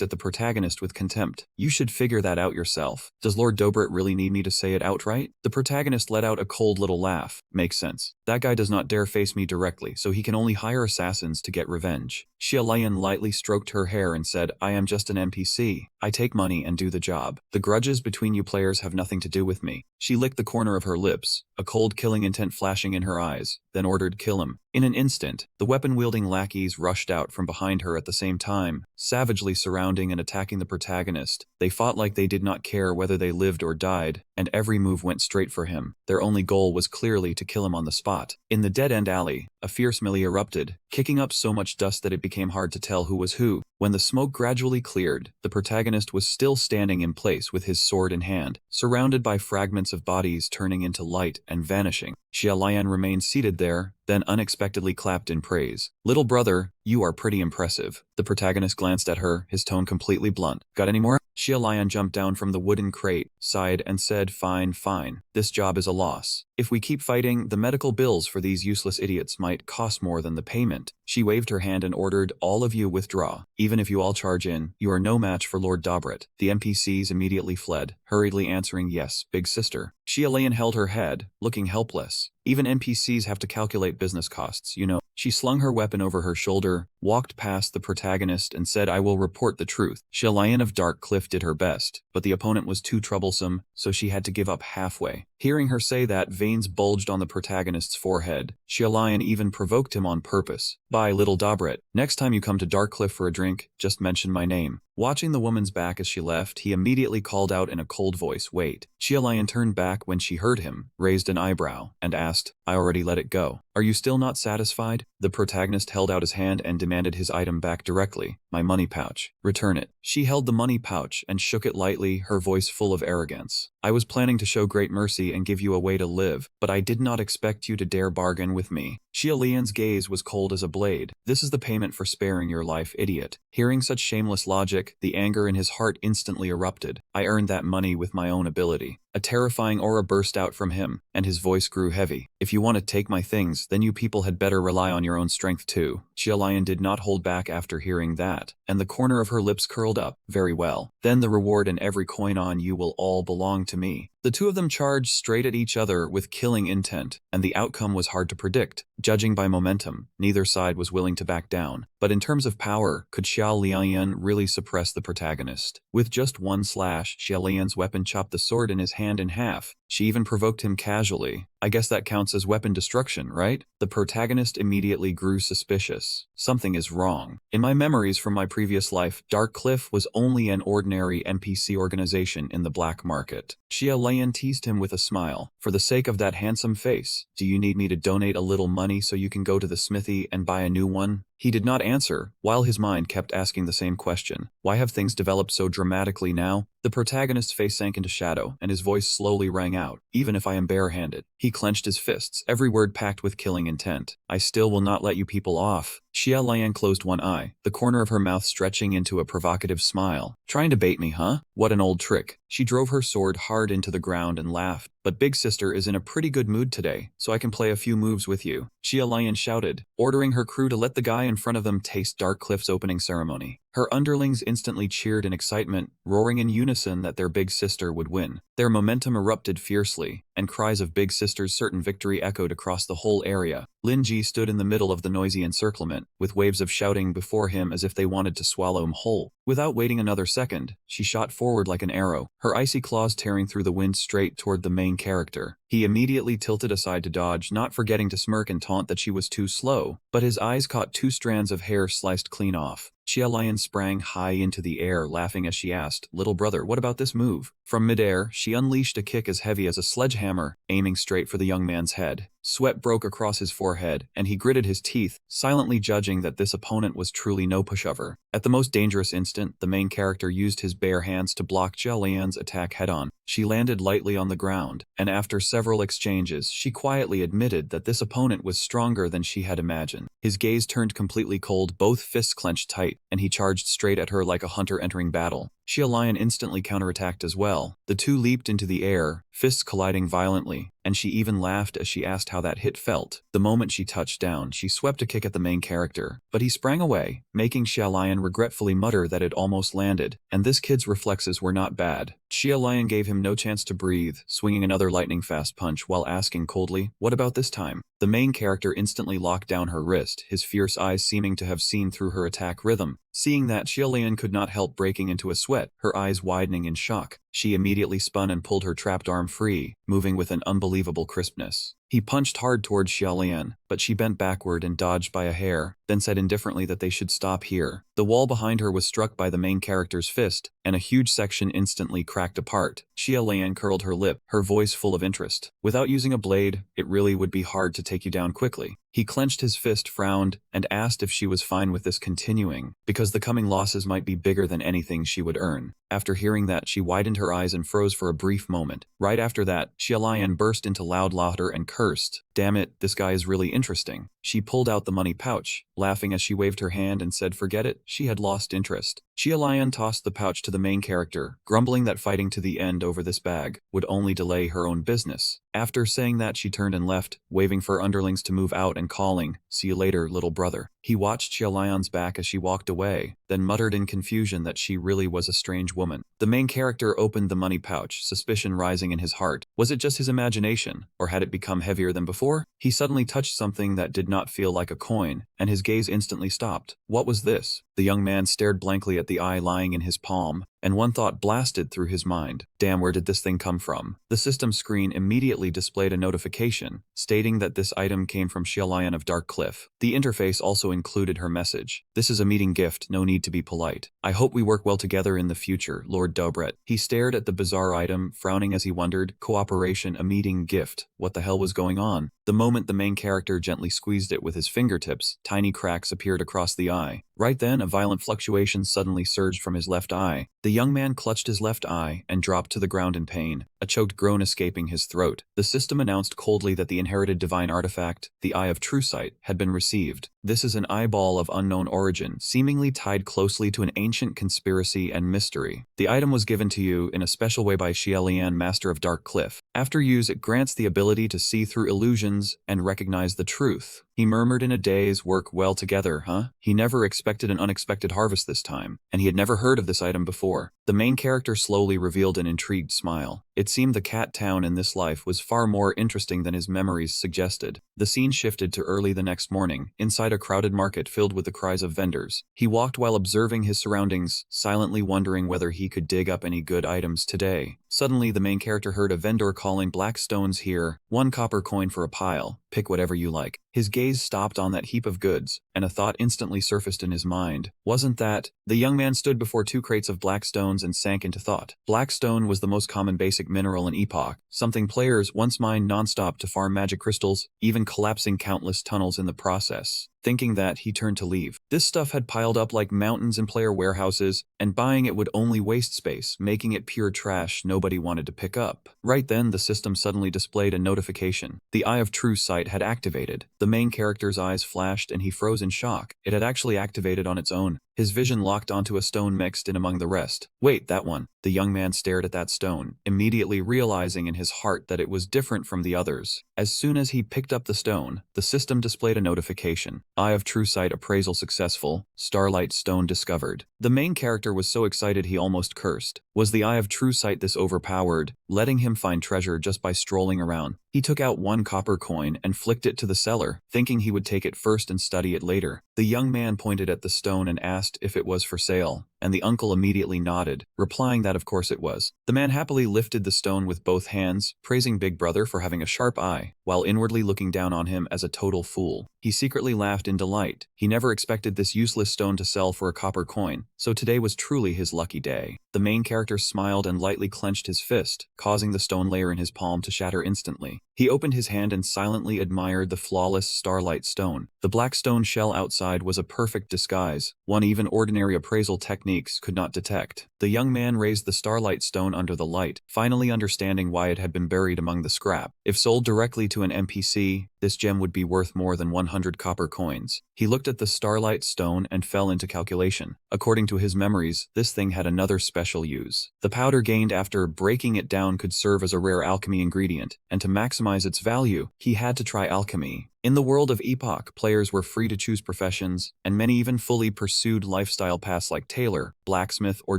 at the protagonist with contempt. "You should figure that out yourself. Does Lord Dobrit really need me to say it outright?" The protagonist let out a cold little laugh. "Makes sense. That guy does not dare face me directly, so he can only hire assassins to get revenge." Xia Lian lightly stroked her hair and said, "I am just an NPC. I take money and do the job. The grudges between you players have nothing to do with me." She licked the corner of her lips, a cold killing intent flashing in her eyes, then ordered, "Kill him." In an instant, the weapon-wielding lackeys rushed out from behind her at the same time, savagely surrounding and attacking the protagonist. They fought like they did not care whether they lived or died, and every move went straight for him. Their only goal was clearly to kill him on the spot. In the dead-end alley, a fierce melee erupted, kicking up so much dust that it became hard to tell who was who. When the smoke gradually cleared, the protagonist was still standing in place with his sword in hand, surrounded by fragments of bodies turning into light and vanishing. Xia Lian remained seated there, then unexpectedly clapped in praise. "Little brother, you are pretty impressive." The protagonist glanced at her, his tone completely blunt. "Got any more?" Xia Lian jumped down from the wooden crate, sighed, and said, "Fine, fine. This job is a loss. If we keep fighting, the medical bills for these useless idiots might cost more than the payment." She waved her hand and ordered, "All of you withdraw. Even if you all charge in, you are no match for Lord Dobrit." The NPCs immediately fled, hurriedly answering, "Yes, big sister." Xia Lian held her head, looking helpless. Even NPCs have to calculate business costs, you know. She slung her weapon over her shoulder, walked past the protagonist, and said, "I will report the truth." Xia Lian of Dark Cliff did her best, but the opponent was too troublesome, so she had to give up halfway. Hearing her say that, veins bulged on the protagonist's forehead. Xia Lian even provoked him on purpose. "Bye, little Dobrit. Next time you come to Dark Cliff for a drink, just mention my name." Watching the woman's back as she left, he immediately called out in a cold voice, "Wait." Xia Lian turned back when she heard him, raised an eyebrow, and asked, "I already let it go. Are you still not satisfied?" The protagonist held out his hand and demanded his item back directly. "My money pouch. Return it." She held the money pouch and shook it lightly, her voice full of arrogance. "I was planning to show great mercy and give you a way to live, but I did not expect you to dare bargain with me." Xia Lian's gaze was cold as a blade. "This is the payment for sparing your life, idiot." Hearing such shameless logic, the anger in his heart instantly erupted. "I earned that money with my own ability." A terrifying aura burst out from him, and his voice grew heavy. "If you want to take my things, then you people had better rely on your own strength too." Xia Lian did not hold back after hearing that, and the corner of her lips curled up. "Very well. Then the reward and every coin on you will all belong to me." The two of them charged straight at each other with killing intent, and the outcome was hard to predict. Judging by momentum, neither side was willing to back down. But in terms of power, could Xia Lian really suppress the protagonist? With just one slash, Xia Lian's weapon chopped the sword in his hand in half. She even provoked him casually. "I guess that counts as weapon destruction, right?" The protagonist immediately grew suspicious. "Something is wrong. In my memories from my previous life, Dark Cliff was only an ordinary NPC organization in the black market." Xia Lian teased him with a smile. "For the sake of that handsome face, do you need me to donate a little money so you can go to the smithy and buy a new one?" He did not answer, while his mind kept asking the same question. Why have things developed so dramatically now? The protagonist's face sank into shadow, and his voice slowly rang out, "Even if I am barehanded." He clenched his fists, every word packed with killing intent. "I still will not let you people off." Xia Lian closed one eye, the corner of her mouth stretching into a provocative smile. "Trying to bait me, huh? What an old trick." She drove her sword hard into the ground and laughed. "But Big Sister is in a pretty good mood today, so I can play a few moves with you." Xia Lian shouted, ordering her crew to let the guy in front of them taste Dark Cliff's opening ceremony. Her underlings instantly cheered in excitement, roaring in unison that their big sister would win. Their momentum erupted fiercely, and cries of Big Sister's certain victory echoed across the whole area. Lin Ji stood in the middle of the noisy encirclement, with waves of shouting before him as if they wanted to swallow him whole. Without waiting another second, she shot forward like an arrow, her icy claws tearing through the wind straight toward the main character. He immediately tilted aside to dodge, not forgetting to smirk and taunt that she was too slow, but his eyes caught two strands of hair sliced clean off. Xia Lian sprang high into the air, laughing as she asked, "Little brother, what about this move?" From midair, she unleashed a kick as heavy as a sledgehammer, aiming straight for the young man's head. Sweat broke across his forehead, and he gritted his teeth, silently judging that this opponent was truly no pushover. At the most dangerous instant, the main character used his bare hands to block Xia Lian's attack head-on. She landed lightly on the ground, and after several exchanges, she quietly admitted that this opponent was stronger than she had imagined. His gaze turned completely cold, both fists clenched tight, and he charged straight at her like a hunter entering battle. Xia Lian instantly counterattacked as well. The two leaped into the air, fists colliding violently, and she even laughed as she asked how that hit felt. The moment she touched down, she swept a kick at the main character, but he sprang away, making Xia Lian regretfully mutter that it almost landed, and this kid's reflexes were not bad. Xia Lian gave him no chance to breathe, swinging another lightning-fast punch while asking coldly, "What about this time?" The main character instantly locked down her wrist, his fierce eyes seeming to have seen through her attack rhythm. Seeing that, Xia Lian could not help breaking into a sweat, her eyes widening in shock. She immediately spun and pulled her trapped arm free, moving with an unbelievable crispness. He punched hard towards Xia Lian, but she bent backward and dodged by a hair, then said indifferently that they should stop here. The wall behind her was struck by the main character's fist, and a huge section instantly cracked apart. Xia Lian curled her lip, her voice full of interest. Without using a blade, it really would be hard to take you down quickly. He clenched his fist, frowned, and asked if she was fine with this continuing, because the coming losses might be bigger than anything she would earn. After hearing that, she widened her eyes and froze for a brief moment. Right after that, Xia Lian burst into loud laughter and cursed. Damn it, this guy is really interesting. She pulled out the money pouch, laughing as she waved her hand and said forget it, she had lost interest. Xia Lian tossed the pouch to the main character, grumbling that fighting to the end over this bag would only delay her own business. After saying that, she turned and left, waving for underlings to move out and calling, "See you later, little brother." He watched Xia Lian's back as she walked away, then muttered in confusion that she really was a strange woman. The main character opened the money pouch, suspicion rising in his heart. Was it just his imagination, or had it become heavier than before? He suddenly touched something that did not feel like a coin, and his gaze instantly stopped. What was this? The young man stared blankly at the eye lying in his palm, and one thought blasted through his mind. Damn, where did this thing come from? The system screen immediately displayed a notification, stating that this item came from Xia Lian of Dark Cliff. The interface also included her message. "This is a meeting gift, no need to be polite. I hope we work well together in the future, Lord Dobret." He stared at the bizarre item, frowning as he wondered, cooperation, a meeting gift. What the hell was going on? The moment the main character gently squeezed it with his fingertips, tiny cracks appeared across the eye. Right then, a violent fluctuation suddenly surged from his left eye. The young man clutched his left eye and dropped to the ground in pain, a choked groan escaping his throat. The system announced coldly that the inherited divine artifact, the Eye of True Sight, had been received. This is an eyeball of unknown origin, seemingly tied closely to an ancient conspiracy and mystery. The item was given to you in a special way by Xia Lian, Master of Dark Cliff. After use, it grants the ability to see through illusions and recognize the truth. He murmured in a daze, "Work well together, huh?" He never expected an unexpected harvest this time, and he had never heard of this item before. The main character slowly revealed an intrigued smile. It seemed the cat town in this life was far more interesting than his memories suggested. The scene shifted to early the next morning, inside a crowded market filled with the cries of vendors. He walked while observing his surroundings, silently wondering whether he could dig up any good items today. Suddenly, the main character heard a vendor calling, "Black stones here, 1 copper coin for a pile, pick whatever you like." His gaze stopped on that heap of goods, and a thought instantly surfaced in his mind. Wasn't that? The young man stood before 2 crates of black stones and sank into thought. Black stone was the most common basic mineral in Epoch, something players once mined nonstop to farm magic crystals, even collapsing countless tunnels in the process. Thinking that, he turned to leave. This stuff had piled up like mountains in player warehouses, and buying it would only waste space, making it pure trash nobody wanted to pick up. Right then, the system suddenly displayed a notification. The Eye of True Sight had activated. The main character's eyes flashed and he froze in shock. It had actually activated on its own. His vision locked onto a stone mixed in among the rest. "Wait, that one." The young man stared at that stone, immediately realizing in his heart that it was different from the others. As soon as he picked up the stone, the system displayed a notification. Eye of True Sight appraisal successful. Starlight stone discovered. The main character was so excited he almost cursed. Was the Eye of True Sight this overpowered, letting him find treasure just by strolling around? He took out 1 copper coin and flicked it to the seller, thinking he would take it first and study it later. The young man pointed at the stone and asked if it was for sale, and the uncle immediately nodded, replying that of course it was. The man happily lifted the stone with both hands, praising Big Brother for having a sharp eye, while inwardly looking down on him as a total fool. He secretly laughed in delight. He never expected this useless stone to sell for a copper coin, so today was truly his lucky day. The main character smiled and lightly clenched his fist, causing the stone layer in his palm to shatter instantly. He opened his hand and silently admired the flawless starlight stone. The black stone shell outside was a perfect disguise, one even ordinary appraisal techniques could not detect. The young man raised the starlight stone under the light, finally understanding why it had been buried among the scrap. If sold directly to an NPC, this gem would be worth more than 100 copper coins. He looked at the starlight stone and fell into calculation. According to his memories, this thing had another special use. The powder gained after breaking it down could serve as a rare alchemy ingredient, and to maximize its value, he had to try alchemy. In the world of Epoch, players were free to choose professions, and many even fully pursued lifestyle paths like tailor, blacksmith, or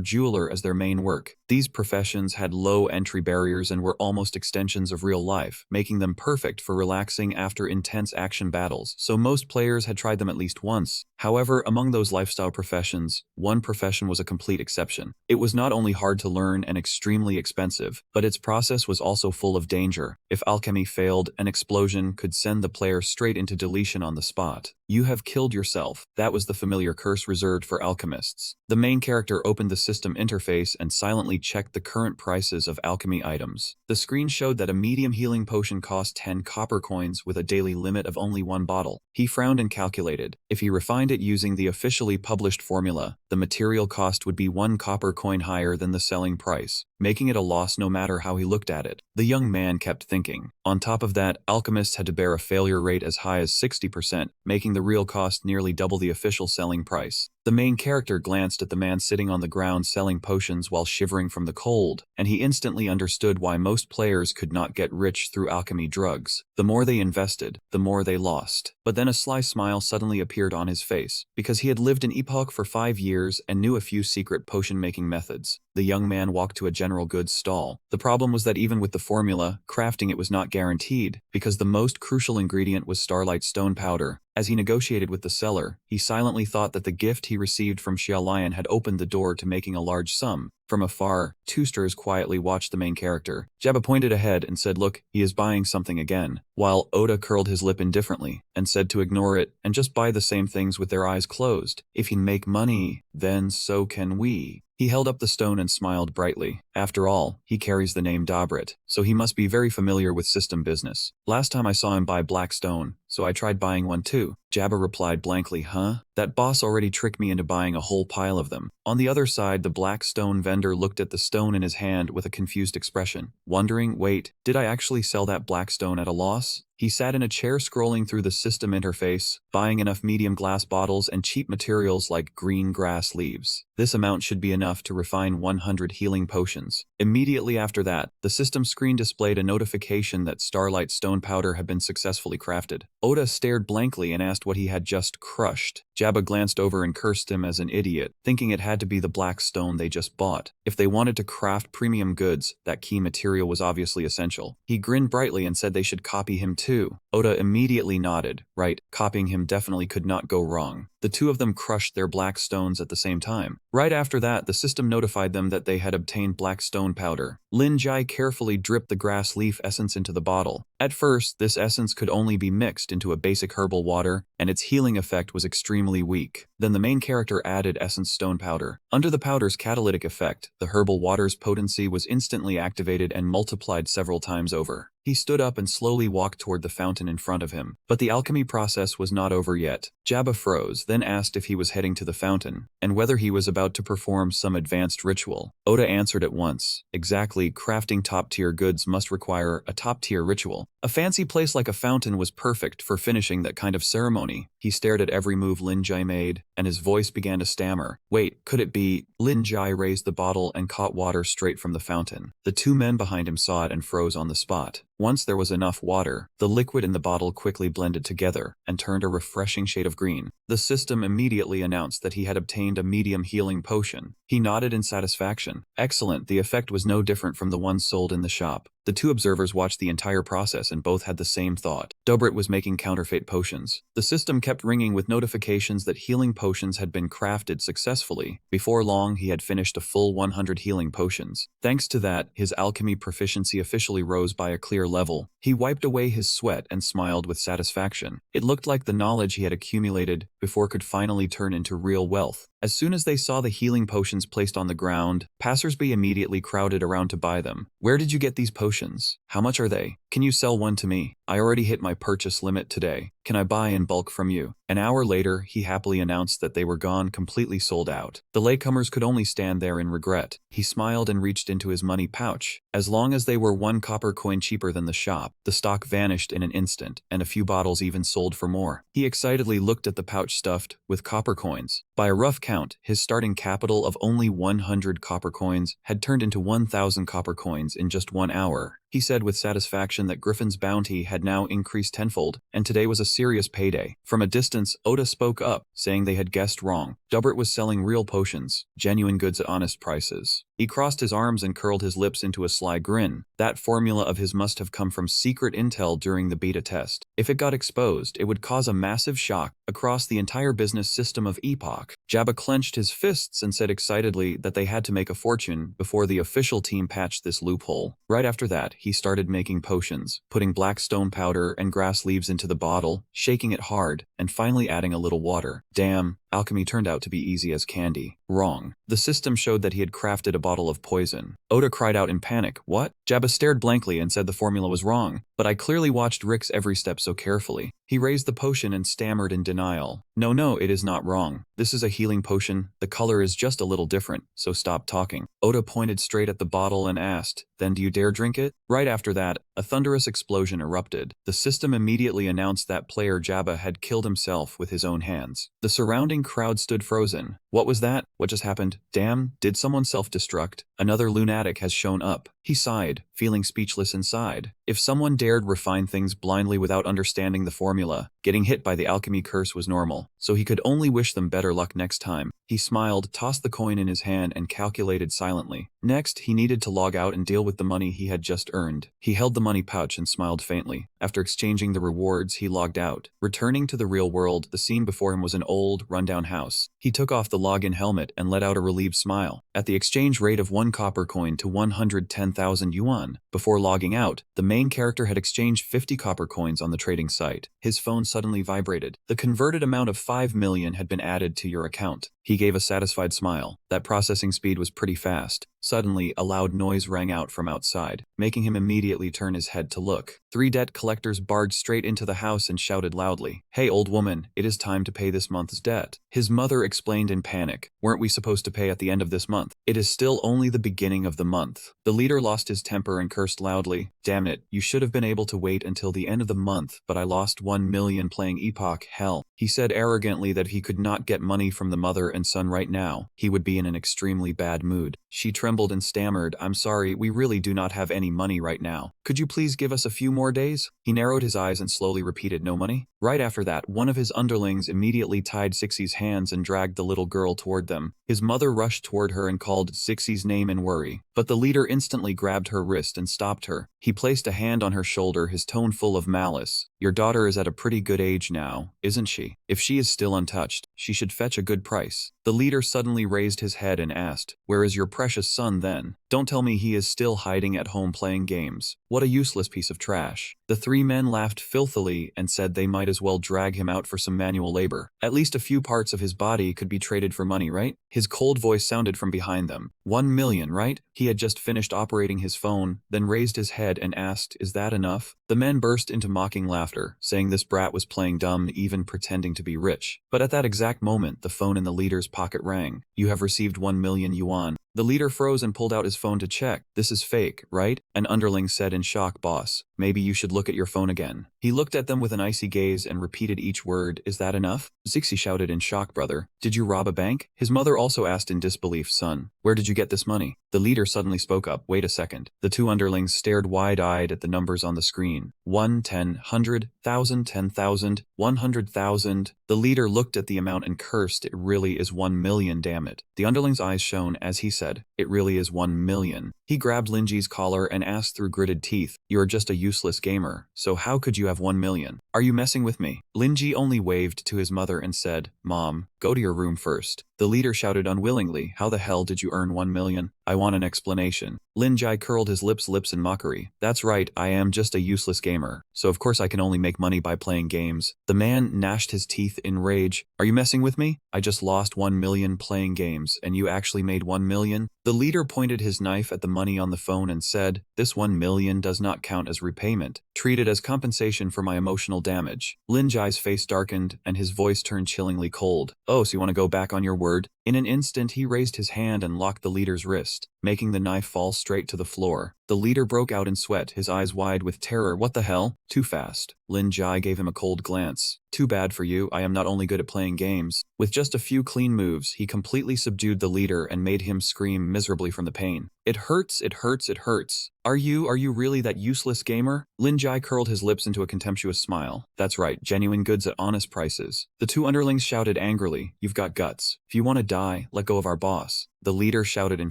jeweler as their main work. These professions had low entry barriers and were almost extensions of real life, making them perfect for relaxing after intense action battles, so most players had tried them at least once. However, among those lifestyle professions, one profession was a complete exception. It was not only hard to learn and extremely expensive, but its process was also full of danger. If alchemy failed, an explosion could send the player straight into deletion on the spot. You have killed yourself. That was the familiar curse reserved for alchemists. The main character opened the system interface and silently checked the current prices of alchemy items. The screen showed that a medium healing potion cost 10 copper coins with a daily limit of only 1 bottle. He frowned and calculated. If he refined it using the officially published formula, the material cost would be 1 copper coin higher than the selling price, making it a loss no matter how he looked at it. The young man kept thinking. On top of that, alchemists had to bear a failure rate as high as 60%, making the real cost nearly double the official selling price. The main character glanced at the man sitting on the ground selling potions while shivering from the cold, and he instantly understood why most players could not get rich through alchemy drugs. The more they invested, the more they lost. But then a sly smile suddenly appeared on his face, because he had lived in Epoch for 5 years and knew a few secret potion-making methods. The young man walked to a general goods stall. The problem was that even with the formula, crafting it was not guaranteed, because the most crucial ingredient was starlight stone powder. As he negotiated with the seller, he silently thought that the gift he received from Xiaolian had opened the door to making a large sum. From afar, Toosters quietly watched the main character. Jabba pointed ahead and said, "Look, he is buying something again," while Oda curled his lip indifferently and said to ignore it and just buy the same things with their eyes closed. If he can make money, then so can we. He held up the stone and smiled brightly. After all, he carries the name Dabrit, so he must be very familiar with system business. Last time I saw him buy black stone, so I tried buying one too. Jabba replied blankly, "Huh? That boss already tricked me into buying a whole pile of them." On the other side, the black stone vendor looked at the stone in his hand with a confused expression, wondering, wait, did I actually sell that black stone at a loss? He sat in a chair scrolling through the system interface, buying enough medium glass bottles and cheap materials like green grass leaves. This amount should be enough to refine 100 healing potions. Immediately after that, the system screen displayed a notification that starlight stone powder had been successfully crafted. Oda stared blankly and asked what he had just crushed. Jabba glanced over and cursed him as an idiot, thinking it had to be the black stone they just bought. If they wanted to craft premium goods, that key material was obviously essential. He grinned brightly and said they should copy him too. Oda immediately nodded. Right, copying him definitely could not go wrong. The two of them crushed their black stones at the same time. Right after that, the system notified them that they had obtained black stone powder. Lin Jai carefully dripped the grass leaf essence into the bottle. At first, this essence could only be mixed into a basic herbal water, and its healing effect was extremely weak. Then the main character added essence stone powder. Under the powder's catalytic effect, the herbal water's potency was instantly activated and multiplied several times over. He stood up and slowly walked toward the fountain in front of him. But the alchemy process was not over yet. Jabba froze, then asked if he was heading to the fountain, and whether he was about to perform some advanced ritual. Oda answered at once. Exactly, crafting top-tier goods must require a top-tier ritual. A fancy place like a fountain was perfect for finishing that kind of ceremony. He stared at every move Lin Jai made, and his voice began to stammer. Wait, could it be? Lin Jai raised the bottle and caught water straight from the fountain. The two men behind him saw it and froze on the spot. Once there was enough water, the liquid in the bottle quickly blended together and turned a refreshing shade of green. The system immediately announced that he had obtained a medium healing potion. He nodded in satisfaction. Excellent, the effect was no different from the one sold in the shop. The two observers watched the entire process and both had the same thought. Dobrit was making counterfeit potions. The system kept ringing with notifications that healing potions had been crafted successfully. Before long, he had finished a full 100 healing potions. Thanks to that, his alchemy proficiency officially rose by a clear level. He wiped away his sweat and smiled with satisfaction. It looked like the knowledge he had accumulated before could finally turn into real wealth. As soon as they saw the healing potions placed on the ground, passersby immediately crowded around to buy them. Where did you get these potions? How much are they? Can you sell one to me? I already hit my purchase limit today. Can I buy in bulk from you? An hour later, he happily announced that they were gone, completely sold out. The latecomers could only stand there in regret. He smiled and reached into his money pouch. As long as they were 1 copper coin cheaper than the shop, the stock vanished in an instant, and a few bottles even sold for more. He excitedly looked at the pouch stuffed with copper coins. By a rough count, his starting capital of only 100 copper coins had turned into 1,000 copper coins in just 1 hour. He said with satisfaction that Griffin's bounty had now increased tenfold, and today was a serious payday. From a distance, Oda spoke up, saying they had guessed wrong. Dubbert was selling real potions, genuine goods at honest prices. He crossed his arms and curled his lips into a sly grin. That formula of his must have come from secret intel during the beta test. If it got exposed, it would cause a massive shock across the entire business system of Epoch. Epoch. Jabba clenched his fists and said excitedly that they had to make a fortune before the official team patched this loophole. Right after that, he started making potions, putting black stone powder and grass leaves into the bottle, shaking it hard, and finally adding a little water. Damn, alchemy turned out to be easy as candy. Wrong. The system showed that he had crafted a bottle of poison. Oda cried out in panic. What? Jabba stared blankly and said the formula was wrong, but I clearly watched Rick's every step so carefully. He raised the potion and stammered in denial. No, it is not wrong. This is a healing potion. The color is just a little different, so stop talking. Oda pointed straight at the bottle and asked, then do you dare drink it? Right after that, a thunderous explosion erupted. The system immediately announced that player Jabba had killed himself with his own hands. The surrounding crowd stood frozen. What was that? What just happened? Damn, did someone self-destruct? Another lunatic has shown up. He sighed, feeling speechless inside. If someone dared refine things blindly without understanding the formula, getting hit by the alchemy curse was normal, so he could only wish them better luck next time. He smiled, tossed the coin in his hand, and calculated silently. Next, he needed to log out and deal with the money he had just earned. He held the money pouch and smiled faintly. After exchanging the rewards, he logged out. Returning to the real world, the scene before him was an old, rundown house. He took off the login helmet and let out a relieved smile. At the exchange rate of 1 copper coin to 110,000 yuan, before logging out, the main character had exchanged 50 copper coins on the trading site. His phone suddenly vibrated. The converted amount of 5 million had been added to your account. He gave a satisfied smile. That processing speed was pretty fast. Suddenly, a loud noise rang out from outside, making him immediately turn his head to look. 3 debt collectors barged straight into the house and shouted loudly, "Hey, old woman, it is time to pay this month's debt." His mother explained in panic, "Weren't we supposed to pay at the end of this month? It is still only the beginning of the month." The leader lost his temper and cursed loudly, "Damn it, you should have been able to wait until the end of the month, but I lost 1 million playing Epoch, hell." He said arrogantly that if he could not get money from the mother and son right now, he would be in an extremely bad mood. She trembled and stammered, "I'm sorry, we really do not have any money right now. Could you please give us a few more days?" He narrowed his eyes and slowly repeated, "No money?" Right after that, one of his underlings immediately tied Sixie's hands and dragged the little girl toward them. His mother rushed toward her and called Sixie's name in worry, but the leader instantly grabbed her wrist and stopped her. He placed a hand on her shoulder, his tone full of malice. "Your daughter is at a pretty good age now, isn't she? If she is still untouched, she should fetch a good price." The leader suddenly raised his head and asked, "Where is your precious son then? Don't tell me he is still hiding at home playing games. What a useless piece of trash." The 3 men laughed filthily and said they might as well drag him out for some manual labor. At least a few parts of his body could be traded for money, right? His cold voice sounded from behind them. 1 million, right? He had just finished operating his phone, then raised his head and asked, "Is that enough?" The men burst into mocking laughter, saying this brat was playing dumb, even pretending to be rich. But at that exact moment, the phone in the leader's pocket rang. "You have received 1 million yuan. The leader froze and pulled out his phone to check. "This is fake, right?" An underling said in shock. "Boss, maybe you should look at your phone again." He looked at them with an icy gaze and repeated each word. "Is that enough?" Zixi shouted in shock. "Brother, did you rob a bank?" His mother also asked in disbelief. "Son, where did you get this money?" The leader suddenly spoke up. "Wait a second." The 2 underlings stared wide-eyed at the numbers on the screen. 1, 10, 100, 1,000, 10,000, 100,000. The leader looked at the amount and cursed. "It really is 1 million, damn it." The underling's eyes shone as he said, "It really is 1 million. He grabbed Linji's collar and asked through gritted teeth, "You are just a useless gamer, so how could you have 1 million? Are you messing with me?" Linji only waved to his mother and said, "Mom, go to your room first." The leader shouted unwillingly, "How the hell did you earn 1 million? I want an explanation." Linji curled his lips in mockery. "That's right, I am just a useless gamer, so of course I can only make money by playing games." The man gnashed his teeth in rage. "Are you messing with me? I just lost 1 million playing games, and you actually made 1 million? The leader pointed his knife at the money on the phone and said, "This 1 million does not count as repayment. Treat it as compensation for my emotional damage." Linji's face darkened, and his voice turned chillingly cold. "Oh, so you want to go back on your word?" In an instant, he raised his hand and locked the leader's wrist, making the knife fall straight to the floor. The leader broke out in sweat, his eyes wide with terror. "What the hell? Too fast." Lin Jai gave him a cold glance. "Too bad for you, I am not only good at playing games." With just a few clean moves, he completely subdued the leader and made him scream miserably from the pain. "It hurts, it hurts, it hurts. Are you really that useless gamer?" Lin Jai curled his lips into a contemptuous smile. "That's right, genuine goods at honest prices." The 2 underlings shouted angrily, "You've got guts. If you want to die, let go of our boss." The leader shouted in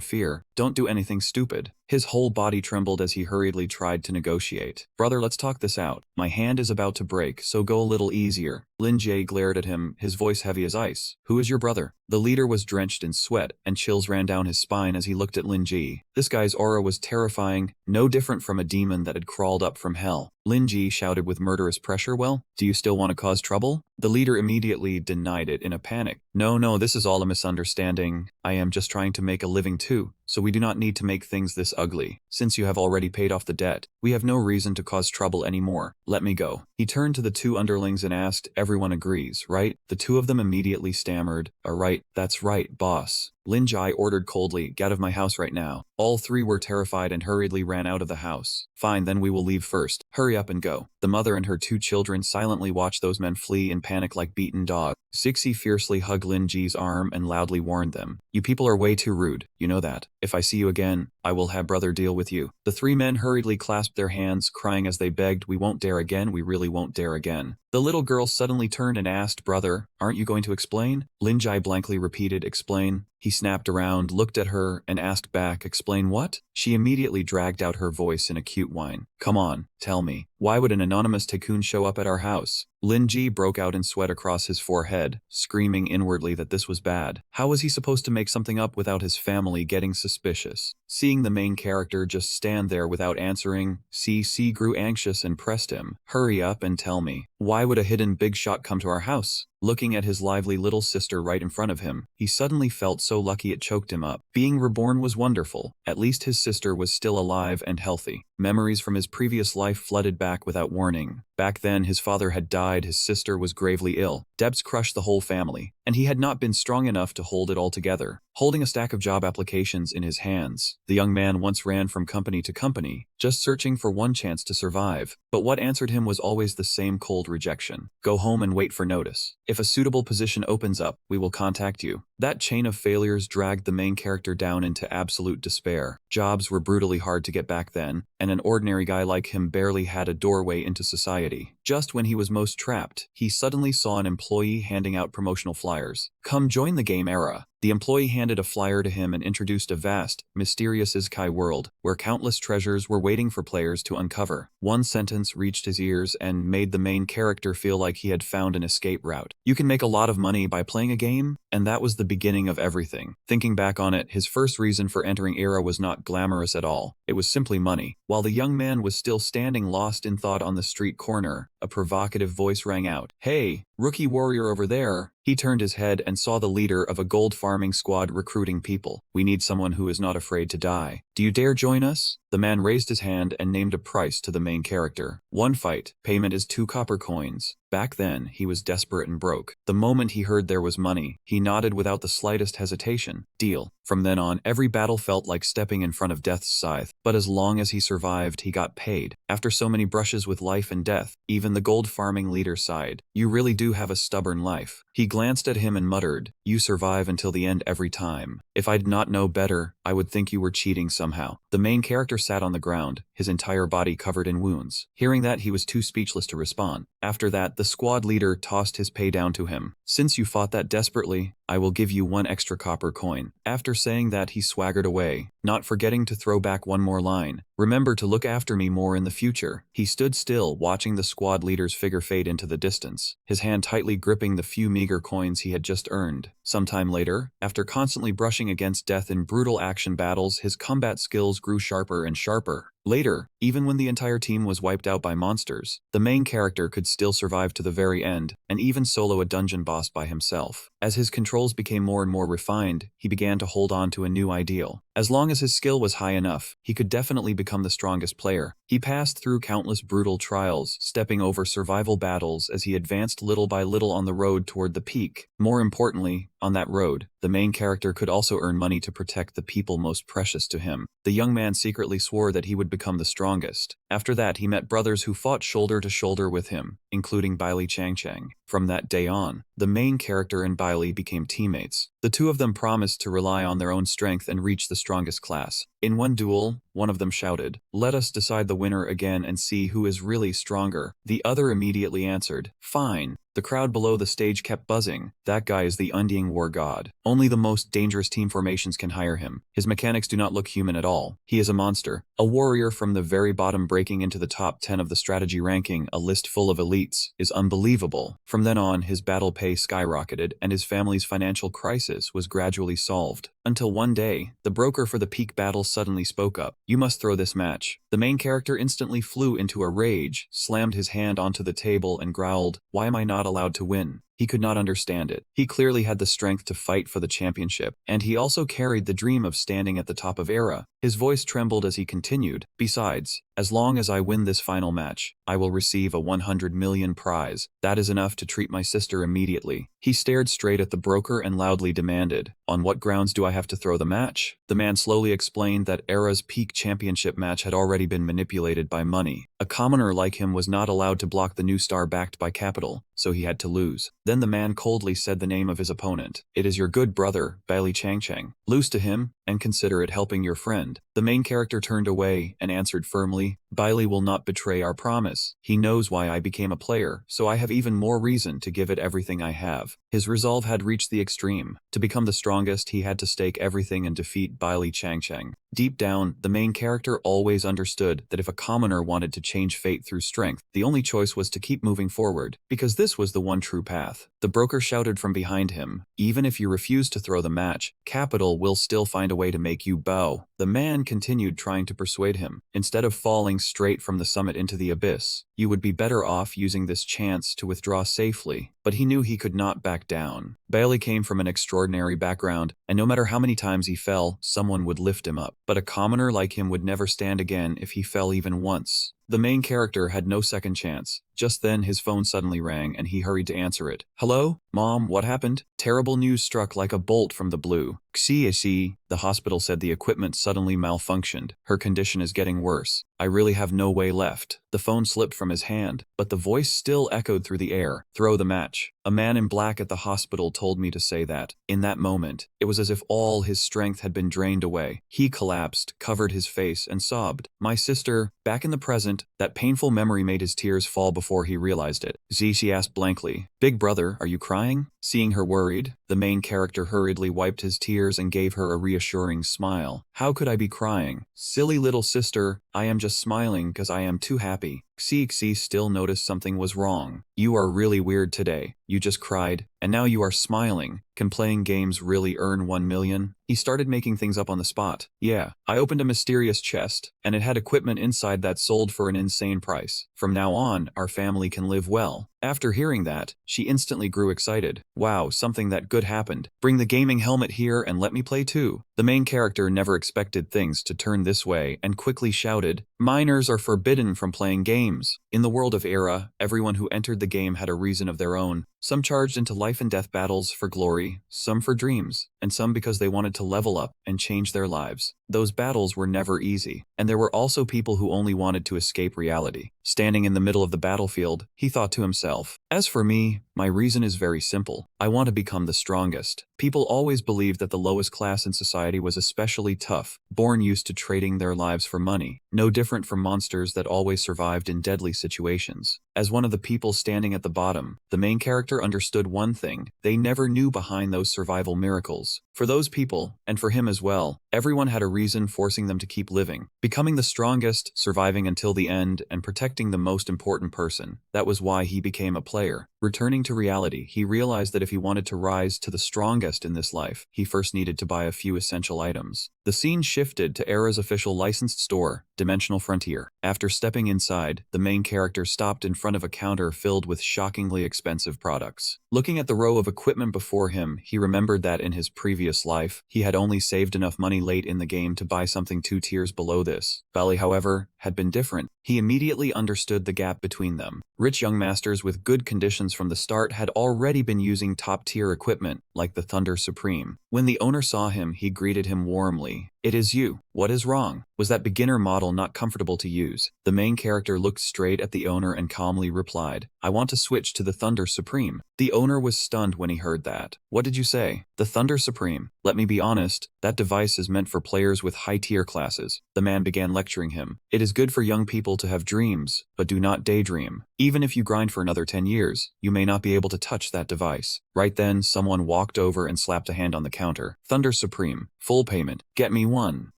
fear, "Don't do anything stupid." His whole body trembled as he hurriedly tried to negotiate. "Brother, let's talk this out. My hand is about to break, so go a little easier." Lin Jie glared at him, his voice heavy as ice. "Who is your brother?" The leader was drenched in sweat, and chills ran down his spine as he looked at Lin Ji. This guy's aura was terrifying, no different from a demon that had crawled up from hell. Lin Ji shouted with murderous pressure, "Well, do you still want to cause trouble?" The leader immediately denied it in a panic. No, this is all a misunderstanding. I am just trying to make a living too, so we do not need to make things this ugly. Since you have already paid off the debt, we have no reason to cause trouble anymore. Let me go." He turned to the two underlings and asked, "Everyone agrees, right?" The two of them immediately stammered, "Right, that's right, boss." Lin Jai ordered coldly, "Get out of my house right now." All three were terrified and hurriedly ran out of the house. "Fine, then we will leave first. Hurry up and go." The mother and her two children silently watched those men flee in panic like beaten dogs. Sixie fiercely hugged Lin Ji's arm and loudly warned them, "You people are way too rude, you know that. If I see you again, I will have brother deal with you." The three men hurriedly clasped their hands, crying as they begged, "We won't dare again, we really won't dare again." The little girl suddenly turned and asked, "Brother, aren't you going to explain?" Lin Jai blankly repeated, "Explain?" He snapped around, looked at her, and asked back, "Explain what?" She immediately dragged out her voice in a cute whine. "Come on, tell me. Why would an anonymous tycoon show up at our house?" Lin Ji broke out in sweat across his forehead, screaming inwardly that this was bad. How was he supposed to make something up without his family getting suspicious? Seeing the main character just stand there without answering, CC grew anxious and pressed him. "Hurry up and tell me. Why would a hidden big shot come to our house?" Looking at his lively little sister right in front of him, he suddenly felt so lucky it choked him up. Being reborn was wonderful. At least his sister was still alive and healthy. Memories from his previous life flooded back without warning. Back then, his father had died, his sister was gravely ill. Debts crushed the whole family, and he had not been strong enough to hold it all together. Holding a stack of job applications in his hands, the young man once ran from company to company, just searching for one chance to survive. But what answered him was always the same cold rejection. "Go home and wait for notice. If a suitable position opens up, we will contact you." That chain of failures dragged the main character down into absolute despair. Jobs were brutally hard to get back then, and an ordinary guy like him barely had a doorway into society. Just when he was most trapped, he suddenly saw an employee handing out promotional flyers. "Come join the game era." The employee handed a flyer to him and introduced a vast, mysterious Isekai world, where countless treasures were waiting for players to uncover. One sentence reached his ears and made the main character feel like he had found an escape route. "You can make a lot of money by playing a game?" And that was the beginning of everything. Thinking back on it, his first reason for entering Era was not glamorous at all. It was simply money. While the young man was still standing lost in thought on the street corner, a provocative voice rang out, "Hey, rookie warrior over there." He turned his head and saw the leader of a gold farming squad recruiting people. "We need someone who is not afraid to die. Do you dare join us?" The man raised his hand and named a price to the main character. "One fight. Payment is 2 copper coins." Back then, he was desperate and broke. The moment he heard there was money, he nodded without the slightest hesitation. "Deal." From then on, every battle felt like stepping in front of death's scythe. But as long as he survived, he got paid. After so many brushes with life and death, even the gold farming leader sighed. "You really do have a stubborn life." He glanced at him and muttered, "You survive until the end every time. If I did not know better, I would think you were cheating somehow." The main character sat on the ground, his entire body covered in wounds. Hearing that, he was too speechless to respond. After that, the squad leader tossed his pay down to him. "Since you fought that desperately, I will give you 1 extra copper coin." After saying that, he swaggered away, not forgetting to throw back one more line. "Remember to look after me more in the future." He stood still, watching the squad leader's figure fade into the distance, his hand tightly gripping the few meager coins he had just earned. Sometime later, after constantly brushing against death in brutal action battles, his combat skills grew sharper and sharper. Later, even when the entire team was wiped out by monsters, the main character could still survive to the very end, and even solo a dungeon boss by himself. As his controls became more and more refined, he began to hold on to a new ideal. As long as his skill was high enough, he could definitely become the strongest player. He passed through countless brutal trials, stepping over survival battles as he advanced little by little on the road toward the peak. More importantly, on that road, the main character could also earn money to protect the people most precious to him. The young man secretly swore that he would become the strongest. After that, he met brothers who fought shoulder to shoulder with him, including Bailey Chang Chang. From that day on, the main character and Bailey became teammates. The two of them promised to rely on their own strength and reach the strongest class. In one duel, one of them shouted, "Let us decide the winner again and see who is really stronger." The other immediately answered, "Fine." The crowd below the stage kept buzzing. That guy is the Undying War God. Only the most dangerous team formations can hire him. His mechanics do not look human at all. He is a monster. A warrior from the very bottom breaking into the top 10 of the strategy ranking, a list full of elites, is unbelievable. From then on, his battle pay skyrocketed and his family's financial crisis was gradually solved. Until one day, the broker for the peak battle suddenly spoke up. "You must throw this match." The main character instantly flew into a rage, slammed his hand onto the table and growled, "Why am I not allowed to win?" He could not understand it. He clearly had the strength to fight for the championship, and he also carried the dream of standing at the top of Era. His voice trembled as he continued, "Besides, as long as I win this final match, I will receive a 100 million prize. That is enough to treat my sister immediately." He stared straight at the broker and loudly demanded, "On what grounds do I have to throw the match?" The man slowly explained that Era's peak championship match had already been manipulated by money. A commoner like him was not allowed to block the new star backed by capital, so he had to lose. Then the man coldly said the name of his opponent. "It is your good brother, Bailey Chang. Lose to him, and consider it helping your friend." The main character turned away and answered firmly, "Bailey will not betray our promise. He knows why I became a player, so I have even more reason to give it everything I have." His resolve had reached the extreme. To become the strongest, he had to stake everything and defeat Bailey Chang. Deep down, the main character always understood that if a commoner wanted to change fate through strength, the only choice was to keep moving forward, because this was the one true path. The broker shouted from behind him, "Even if you refuse to throw the match, capital will still find a way to make you bow." The man continued trying to persuade him. "Instead of falling straight from the summit into the abyss, you would be better off using this chance to withdraw safely." But he knew he could not back down. Bailey came from an extraordinary background, and no matter how many times he fell, someone would lift him up. But a commoner like him would never stand again if he fell even once. The main character had no second chance. Just then, his phone suddenly rang and he hurried to answer it. "Hello? Mom, what happened?" Terrible news struck like a bolt from the blue. "Xie, the hospital said the equipment suddenly malfunctioned. Her condition is getting worse. I really have no way left." The phone slipped from his hand, but the voice still echoed through the air. "Throw the match." A man in black at the hospital told me to say that. In that moment, it was as if all his strength had been drained away. He collapsed, covered his face, and sobbed. My sister, back in the present, that painful memory made his tears fall before he realized it. She asked blankly, "Big brother, are you crying?" Seeing her worried, the main character hurriedly wiped his tears and gave her a reassuring smile. "How could I be crying? Silly little sister, I am just smiling because I am too happy." Xie still noticed something was wrong. "You are really weird today. You just cried, and now you are smiling. Can playing games really earn 1 million? He started making things up on the spot. "Yeah, I opened a mysterious chest, and it had equipment inside that sold for an insane price. From now on, our family can live well." After hearing that, she instantly grew excited. "Wow, something that good happened. Bring the gaming helmet here and let me play too." The main character never expected things to turn this way and quickly shouted, "Minors are forbidden from playing games." In the world of Era, everyone who entered the game had a reason of their own. Some charged into life and death battles for glory, some for dreams, and some because they wanted to level up and change their lives. Those battles were never easy, and there were also people who only wanted to escape reality. Standing in the middle of the battlefield, he thought to himself, "As for me, my reason is very simple. I want to become the strongest." People always believed that the lowest class in society was especially tough, born used to trading their lives for money, no different from monsters that always survived in deadly situations. As one of the people standing at the bottom, the main character understood one thing: they never knew behind those survival miracles. For those people, and for him as well, everyone had a reason forcing them to keep living. Becoming the strongest, surviving until the end, and protecting the most important person. That was why he became a player. Returning to reality, he realized that if he wanted to rise to the strongest in this life, he first needed to buy a few essential items. The scene shifted to Era's official licensed store, Dimensional Frontier. After stepping inside, the main character stopped in front of a counter filled with shockingly expensive products. Looking at the row of equipment before him, he remembered that in his previous life, he had only saved enough money late in the game to buy something 2 tiers below this. Bali, however, had been different. He immediately understood the gap between them. Rich young masters with good conditions from the start had already been using top-tier equipment, like the Thunder Supreme. When the owner saw him, he greeted him warmly. It is you. What is wrong? Was that beginner model not comfortable to use? The main character looked straight at the owner and calmly replied, I want to switch to the Thunder Supreme. The owner was stunned when he heard that. What did you say? The Thunder Supreme. Let me be honest, that device is meant for players with high-tier classes. The man began lecturing him. It is good for young people to have dreams, but do not daydream. Even if you grind for another 10 years, you may not be able to touch that device. Right then, someone walked over and slapped a hand on the counter. Thunder Supreme. Full payment. Get me one.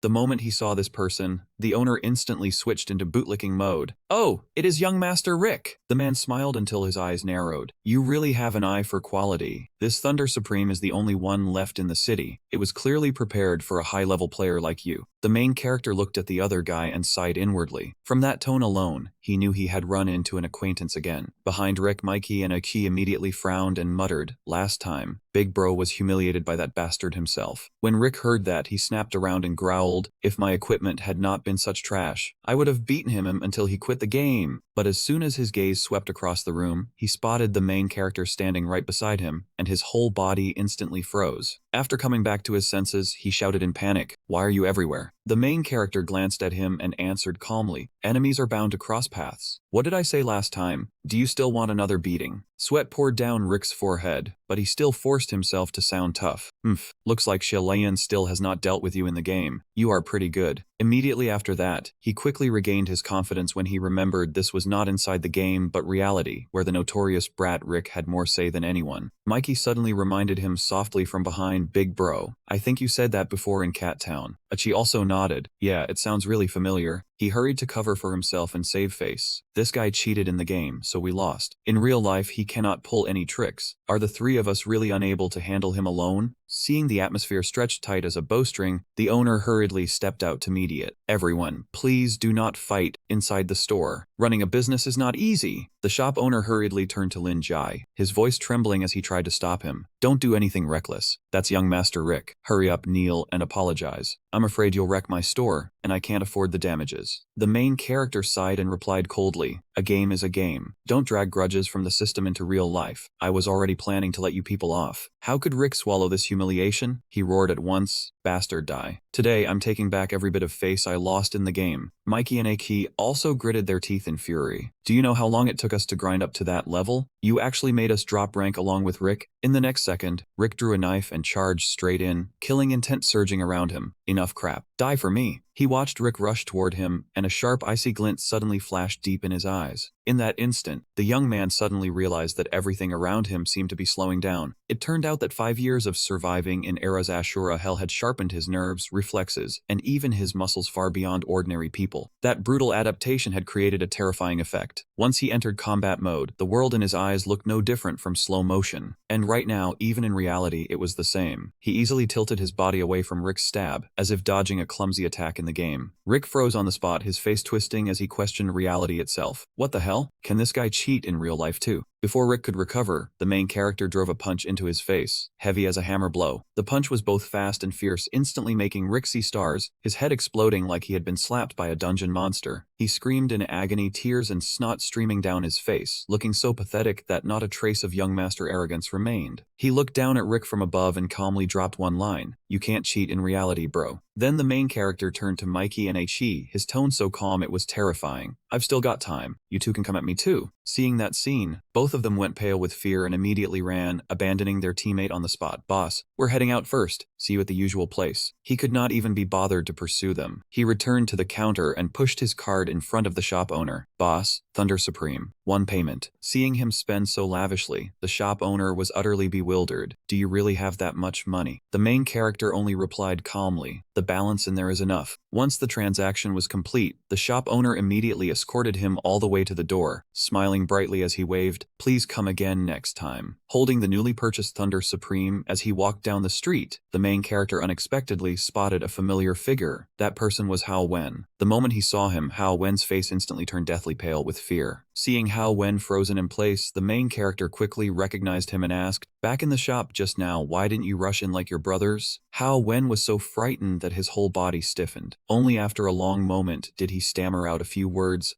The moment he saw this person, the owner instantly switched into bootlicking mode. Oh, it is young Master Rick. The man smiled until his eyes narrowed. You really have an eye for quality. This Thunder Supreme is the only one left in the city. It was clearly prepared for a high-level player like you. The main character looked at the other guy and sighed inwardly. From that tone alone, he knew he had run into an acquaintance again. Behind Rick, Mikey and Aki immediately frowned and muttered, last time, Big Bro was humiliated by that bastard himself. When Rick heard that, he snapped around and growled, if my equipment had not been such trash, I would have beaten him until he quit the game. But as soon as his gaze swept across the room, he spotted the main character standing right beside him, and his whole body instantly froze. After coming back to his senses, he shouted in panic, why are you everywhere? The main character glanced at him and answered calmly, enemies are bound to cross paths. What did I say last time? Do you still want another beating? Sweat poured down Rick's forehead, but he still forced himself to sound tough. Looks like Chilean still has not dealt with you in the game. You are pretty good. Immediately after that, he quickly regained his confidence when he remembered this was not inside the game but reality, where the notorious brat Rick had more say than anyone. Mikey suddenly reminded him softly from behind, Big Bro, I think you said that before in Cat Town. Achi also nodded. Yeah, it sounds really familiar. He hurried to cover for himself and save face. This guy cheated in the game, so we lost. In real life, he cannot pull any tricks. Are the three of us really unable to handle him alone? Seeing the atmosphere stretched tight as a bowstring, the owner hurriedly stepped out to mediate. Everyone, please do not fight inside the store. Running a business is not easy. The shop owner hurriedly turned to Lin Jai, his voice trembling as he tried to stop him. Don't do anything reckless. That's young Master Rick. Hurry up, kneel, and apologize. I'm afraid you'll wreck my store, and I can't afford the damages. The main character sighed and replied coldly, a game is a game. Don't drag grudges from the system into real life. I was already planning to let you people off. How could Rick swallow this humiliation? He roared at once, bastard die. Today, I'm taking back every bit of face I lost in the game. Mikey and Aki also gritted their teeth in fury. Do you know how long it took us to grind up to that level? You actually made us drop rank along with Rick. In the next second, Rick drew a knife and charged straight in, killing intent surging around him. Enough crap. Die for me. He watched Rick rush toward him, and a sharp icy glint suddenly flashed deep in his eyes. In that instant, the young man suddenly realized that everything around him seemed to be slowing down. It turned out that 5 years of surviving in Era's Ashura hell had sharpened his nerves, reflexes, and even his muscles far beyond ordinary people. That brutal adaptation had created a terrifying effect. Once he entered combat mode, the world in his eyes looked no different from slow motion. And right now, even in reality, it was the same. He easily tilted his body away from Rick's stab, as if dodging a clumsy attack in the game. Rick froze on the spot, his face twisting as he questioned reality itself. What the hell? Can this guy cheat in real life too? Before Rick could recover, the main character drove a punch into his face, heavy as a hammer blow. The punch was both fast and fierce, instantly making Rick see stars, his head exploding like he had been slapped by a dungeon monster. He screamed in agony, tears and snot streaming down his face, looking so pathetic that not a trace of young master arrogance remained. He looked down at Rick from above and calmly dropped one line, "You can't cheat in reality, bro." Then the main character turned to Mikey and Aichi, his tone so calm it was terrifying. "I've still got time. You two can come at me too." Seeing that scene, both of them went pale with fear and immediately ran, abandoning their teammate on the spot. "Boss, we're heading out first. See you at the usual place." He could not even be bothered to pursue them. He returned to the counter and pushed his card in front of the shop owner. "Boss, Thunder Supreme. One payment." Seeing him spend so lavishly, the shop owner was utterly bewildered. "Do you really have that much money?" The main character only replied calmly, "The balance in there is enough." Once the transaction was complete, the shop owner immediately escorted him all the way to the door, smiling brightly as he waved, "Please come again next time." Holding the newly purchased Thunder Supreme as he walked down the street, the main character unexpectedly spotted a familiar figure. That person was Hao Wen. The moment he saw him, Hao Wen's face instantly turned deathly pale with fear. Seeing Hao Wen frozen in place, the main character quickly recognized him and asked, "Back in the shop just now, why didn't you rush in like your brothers?" Hao Wen was so frightened that his whole body stiffened. Only after a long moment did he stammer out a few words.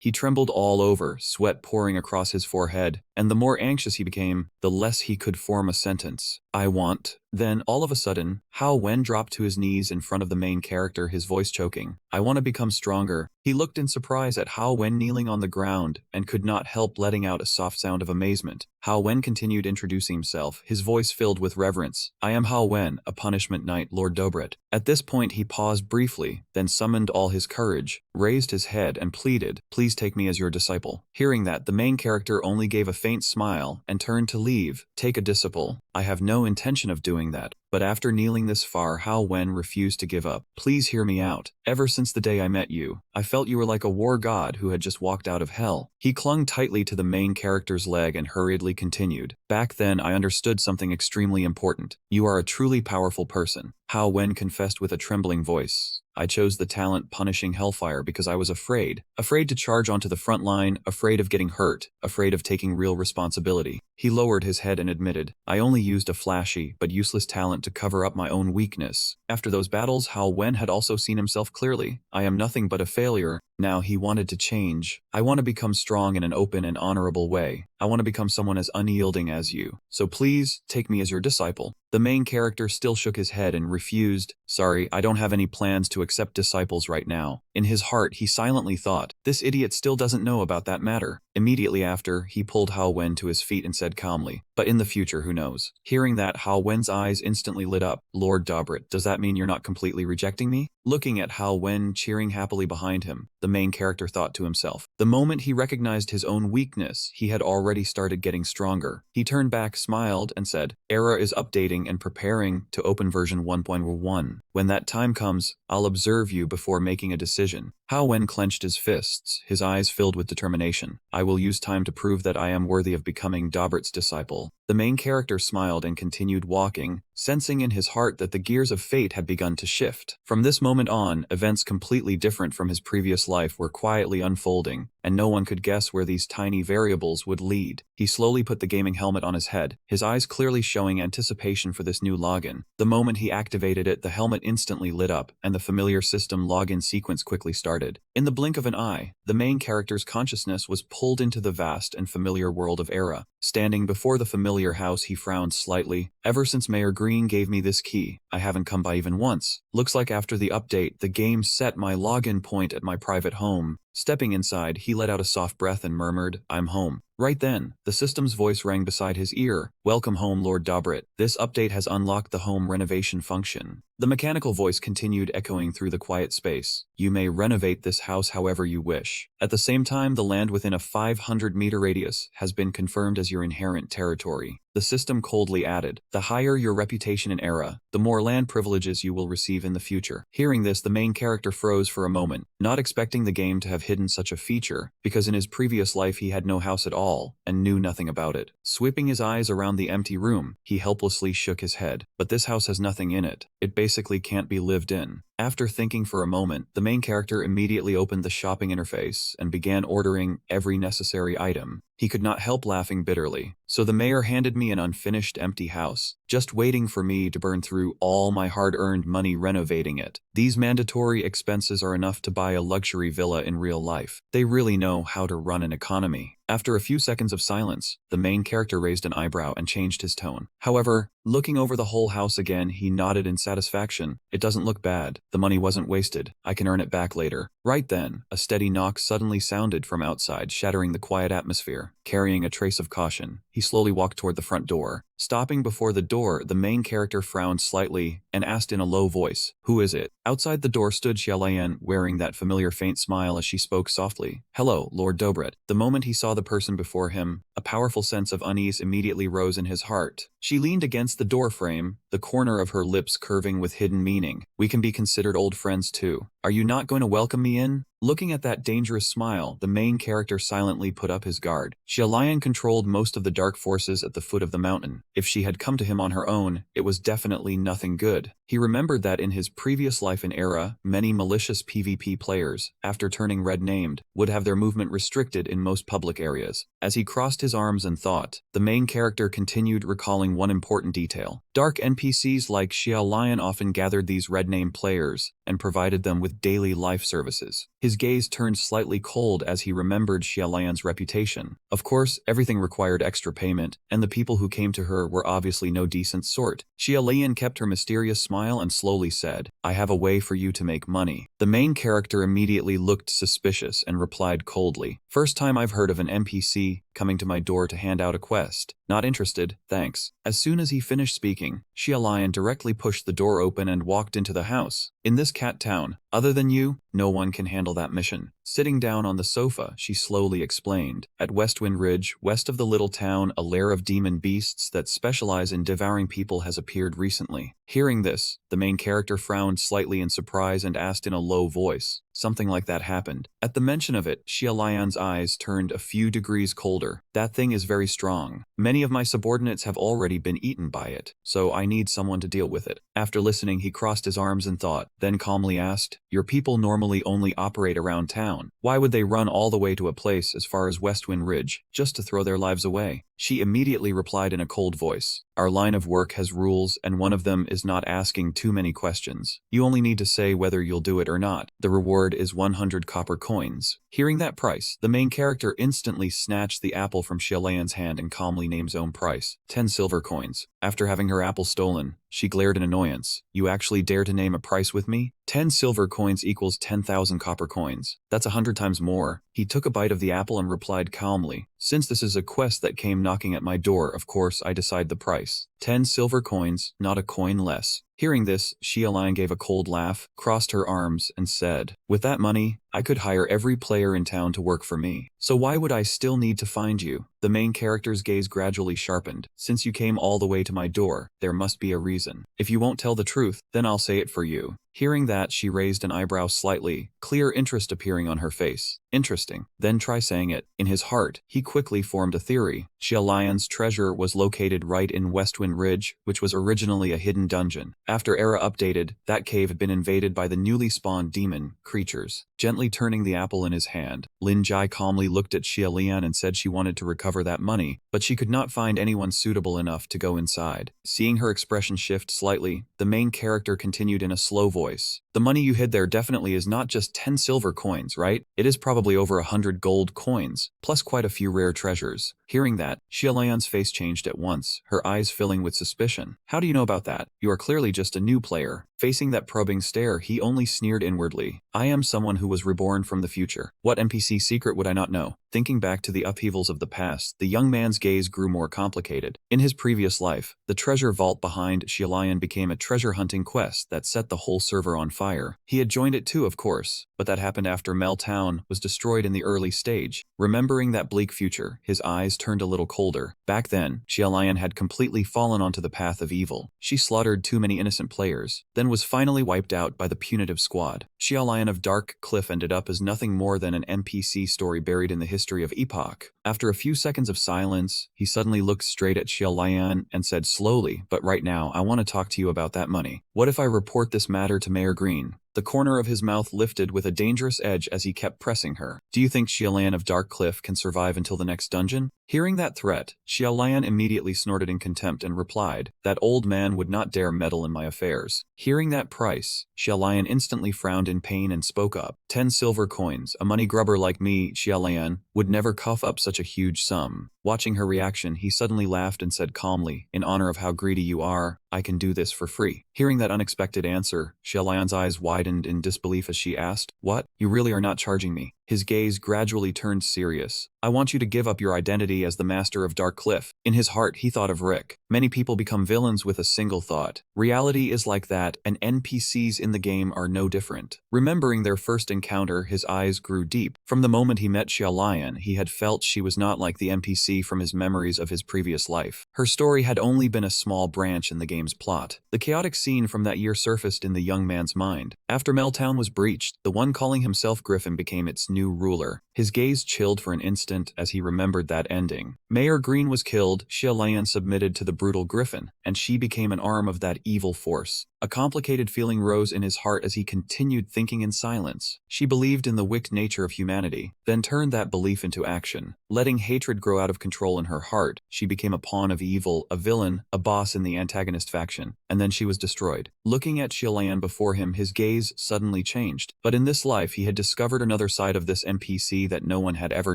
He trembled all over, sweat pouring across his forehead, and the more anxious he became, the less he could form a sentence. "I want." Then, all of a sudden, Hao Wen dropped to his knees in front of the main character, his voice choking. "I want to become stronger." He looked in surprise at Hao Wen kneeling on the ground and could not help letting out a soft sound of amazement. Hao Wen continued introducing himself, his voice filled with reverence. "I am Hao Wen, a punishment knight, Lord Dobret." At this point he paused briefly, then summoned all his courage, raised his head and pleaded, "Please take me as your disciple." Hearing that, the main character only gave a faint smile and turned to leave. "Take a disciple? I have no intention of doing that." But after kneeling this far, Hao Wen refused to give up. "Please hear me out. Ever since the day I met you, I felt you were like a war god who had just walked out of hell." He clung tightly to the main character's leg and hurriedly continued. "Back then I understood something extremely important. You are a truly powerful person." Hao Wen confessed with a trembling voice. "I chose the talent Punishing Hellfire because I was afraid. Afraid to charge onto the front line, afraid of getting hurt, afraid of taking real responsibility." He lowered his head and admitted, "I only used a flashy but useless talent to cover up my own weakness." After those battles, Hao Wen had also seen himself clearly. "I am nothing but a failure." Now he wanted to change. "I want to become strong in an open and honorable way. I want to become someone as unyielding as you. So please, take me as your disciple." The main character still shook his head and refused. "Sorry, I don't have any plans to accept disciples right now." In his heart, he silently thought, "This idiot still doesn't know about that matter." Immediately after, he pulled Hao Wen to his feet and said calmly, "But in the future, who knows?" Hearing that, Hao Wen's eyes instantly lit up. "Lord Dobret, does that mean you're not completely rejecting me?" Looking at Hao Wen cheering happily behind him, the main character thought to himself. The moment he recognized his own weakness, he had already started getting stronger. He turned back, smiled, and said, "Era is updating and preparing to open version 1.1. When that time comes, I'll observe you before making a decision." Hao Wen clenched his fists, his eyes filled with determination. "I will use time to prove that I am worthy of becoming Dobret's disciple." The main character smiled and continued walking, sensing in his heart that the gears of fate had begun to shift. From this moment on, events completely different from his previous life were quietly unfolding, and no one could guess where these tiny variables would lead. He slowly put the gaming helmet on his head, his eyes clearly showing anticipation for this new login. The moment he activated it, the helmet instantly lit up, and the familiar system login sequence quickly started. In the blink of an eye, the main character's consciousness was pulled into the vast and familiar world of Era. Standing before the familiar house, he frowned slightly. "Ever since Mayor Green gave me this key, I haven't come by even once. Looks like after the update, the game set my login point at my private home." Stepping inside, he let out a soft breath and murmured, "I'm home." Right then, the system's voice rang beside his ear. "Welcome home, Lord Dobret. This update has unlocked the home renovation function." The mechanical voice continued echoing through the quiet space. "You may renovate this house however you wish. At the same time, the land within a 500-meter radius has been confirmed as your inherent territory." The system coldly added, "The higher your reputation in Era, the more land privileges you will receive in the future." Hearing this, the main character froze for a moment, not expecting the game to have hidden such a feature, because in his previous life he had no house at all, and knew nothing about it. Sweeping his eyes around the empty room, he helplessly shook his head. "But this house has nothing in it. It basically can't be lived in." After thinking for a moment, the main character immediately opened the shopping interface and began ordering every necessary item. He could not help laughing bitterly. "So the mayor handed me an unfinished empty house, just waiting for me to burn through all my hard-earned money renovating it. These mandatory expenses are enough to buy a luxury villa in real life. They really know how to run an economy." After a few seconds of silence, the main character raised an eyebrow and changed his tone. However, looking over the whole house again, he nodded in satisfaction. "It doesn't look bad. The money wasn't wasted. I can earn it back later." Right then, a steady knock suddenly sounded from outside, shattering the quiet atmosphere. Carrying a trace of caution, he slowly walked toward the front door. Stopping before the door, the main character frowned slightly and asked in a low voice, "Who is it?" Outside the door stood Xiaolian, wearing that familiar faint smile as she spoke softly. "Hello, Lord Dobret." The moment he saw the person before him, a powerful sense of unease immediately rose in his heart. She leaned against the door frame, the corner of her lips curving with hidden meaning. "We can be considered old friends too. Are you not going to welcome me in?" Looking at that dangerous smile, the main character silently put up his guard. Xiaolian controlled most of the dark forces at the foot of the mountain. If she had come to him on her own, it was definitely nothing good. He remembered that in his previous life in Era, many malicious PvP players, after turning red-named, would have their movement restricted in most public areas. As he crossed his arms and thought, the main character continued recalling one important detail. Dark NPCs like Xiao Lion often gathered these red-named players and provided them with daily life services. His gaze turned slightly cold as he remembered Xiao Lian's reputation. Of course, everything required extra payment, and the people who came to her were obviously no decent sort. Xiao Lian kept her mysterious smile and slowly said, "I have a way for you to make money." The main character immediately looked suspicious and replied coldly, "First time I've heard of an NPC coming to my door to hand out a quest. Not interested, thanks." As soon as he finished speaking, Xiao Lian directly pushed the door open and walked into the house. "In this cat town, other than you, no one can handle that mission." Sitting down on the sofa, she slowly explained, "At Westwind Ridge, west of the little town, a lair of demon beasts that specialize in devouring people has appeared recently." Hearing this, the main character frowned slightly in surprise and asked in a low voice, "Something like that happened?" At the mention of it, Xiao Lian's eyes turned a few degrees colder. "That thing is very strong. Many of my subordinates have already been eaten by it, so I need someone to deal with it." After listening, he crossed his arms in thought, then calmly asked, "Your people normally only operate around town. Why would they run all the way to a place as far as Westwind Ridge, just to throw their lives away?" She immediately replied in a cold voice, "Our line of work has rules, and one of them is not asking too many questions. You only need to say whether you'll do it or not. The reward is 100 copper coins." Hearing that price, the main character instantly snatched the apple from Xiao Lian's hand and calmly named his own price, 10 silver coins. After having her apple stolen, she glared in annoyance. "You actually dare to name a price with me? 10 silver coins equals 10,000 copper coins. That's 100 times more." He took a bite of the apple and replied calmly, "Since this is a quest that came knocking at my door, of course I decide the price. 10 silver coins, not a coin less." Hearing this, Xiao Lian gave a cold laugh, crossed her arms, and said, "With that money, I could hire every player in town to work for me. So why would I still need to find you?" The main character's gaze gradually sharpened. "Since you came all the way to my door, there must be a reason. If you won't tell the truth, then I'll say it for you." Hearing that, she raised an eyebrow slightly, clear interest appearing on her face. "Interesting. Then try saying it." In his heart, he quickly formed a theory. Xiao Lian's treasure was located right in Westwind Ridge, which was originally a hidden dungeon. After Era updated, that cave had been invaded by the newly spawned demon creatures. Gently turning the apple in his hand, Lin Jai calmly looked at Xiao Lian and said she wanted to recover that money, but she could not find anyone suitable enough to go inside. Seeing her expression shift slightly, the main character continued in a slow voice, "The money you hid there definitely is not just 10 silver coins, right? It is probably over 100 gold coins, plus quite a few rare treasures." Hearing that, Xiao Lian's face changed at once, her eyes filling with suspicion. "How do you know about that? You are clearly just a new player." Facing that probing stare, he only sneered inwardly. "I am someone who was reborn from the future. What NPC secret would I not know?" Thinking back to the upheavals of the past, the young man's gaze grew more complicated. In his previous life, the treasure vault behind Xiao Lian became a treasure hunting quest that set the whole server on fire. He had joined it too, of course, but that happened after Mel Town was destroyed in the early stage. Remembering that bleak future, his eyes turned a little colder. Back then, Xiao Lian had completely fallen onto the path of evil. She slaughtered too many innocent players, then was finally wiped out by the punitive squad. Xiao Lian of Dark Cliff ended up as nothing more than an NPC story buried in the history of Epoch. After a few seconds of silence, he suddenly looked straight at Xiao Lian and said slowly, "But right now, I want to talk to you about that money. What if I report this matter to Mayor Green?" The corner of his mouth lifted with a dangerous edge as he kept pressing her. "Do you think Xiao Lian of Dark Cliff can survive until the next dungeon?" Hearing that threat, Xiao Lian immediately snorted in contempt and replied, "That old man would not dare meddle in my affairs." Hearing that price, Xiao Lian instantly frowned in pain and spoke up, 10 silver coins. A money grubber like me, Xiao Lian, would never cough up such a huge sum." Watching her reaction, he suddenly laughed and said calmly, "In honor of how greedy you are, I can do this for free." Hearing that unexpected answer, Xiao Lian's eyes widened in disbelief as she asked, "What? You really are not charging me?" His gaze gradually turned serious. "I want you to give up your identity as the master of Dark Cliff." In his heart, he thought of Rick. Many people become villains with a single thought. Reality is like that, and NPCs in the game are no different. Remembering their first encounter, his eyes grew deep. From the moment he met Xiao Lian, he had felt she was not like the NPC from his memories of his previous life. Her story had only been a small branch in the game's plot. The chaotic scene from that year surfaced in the young man's mind. After Meltown was breached, the one calling himself Griffin became its new ruler. His gaze chilled for an instant as he remembered that ending. Mayor Green was killed, Xiao Lian submitted to the brutal Griffin, and she became an arm of that evil force. A complicated feeling rose in his heart as he continued thinking in silence. She believed in the wicked nature of humanity, then turned that belief into action. Letting hatred grow out of control in her heart, she became a pawn of evil, a villain, a boss in the antagonist faction, and then she was destroyed. Looking at Xiaolian before him, his gaze suddenly changed. But in this life, he had discovered another side of this NPC that no one had ever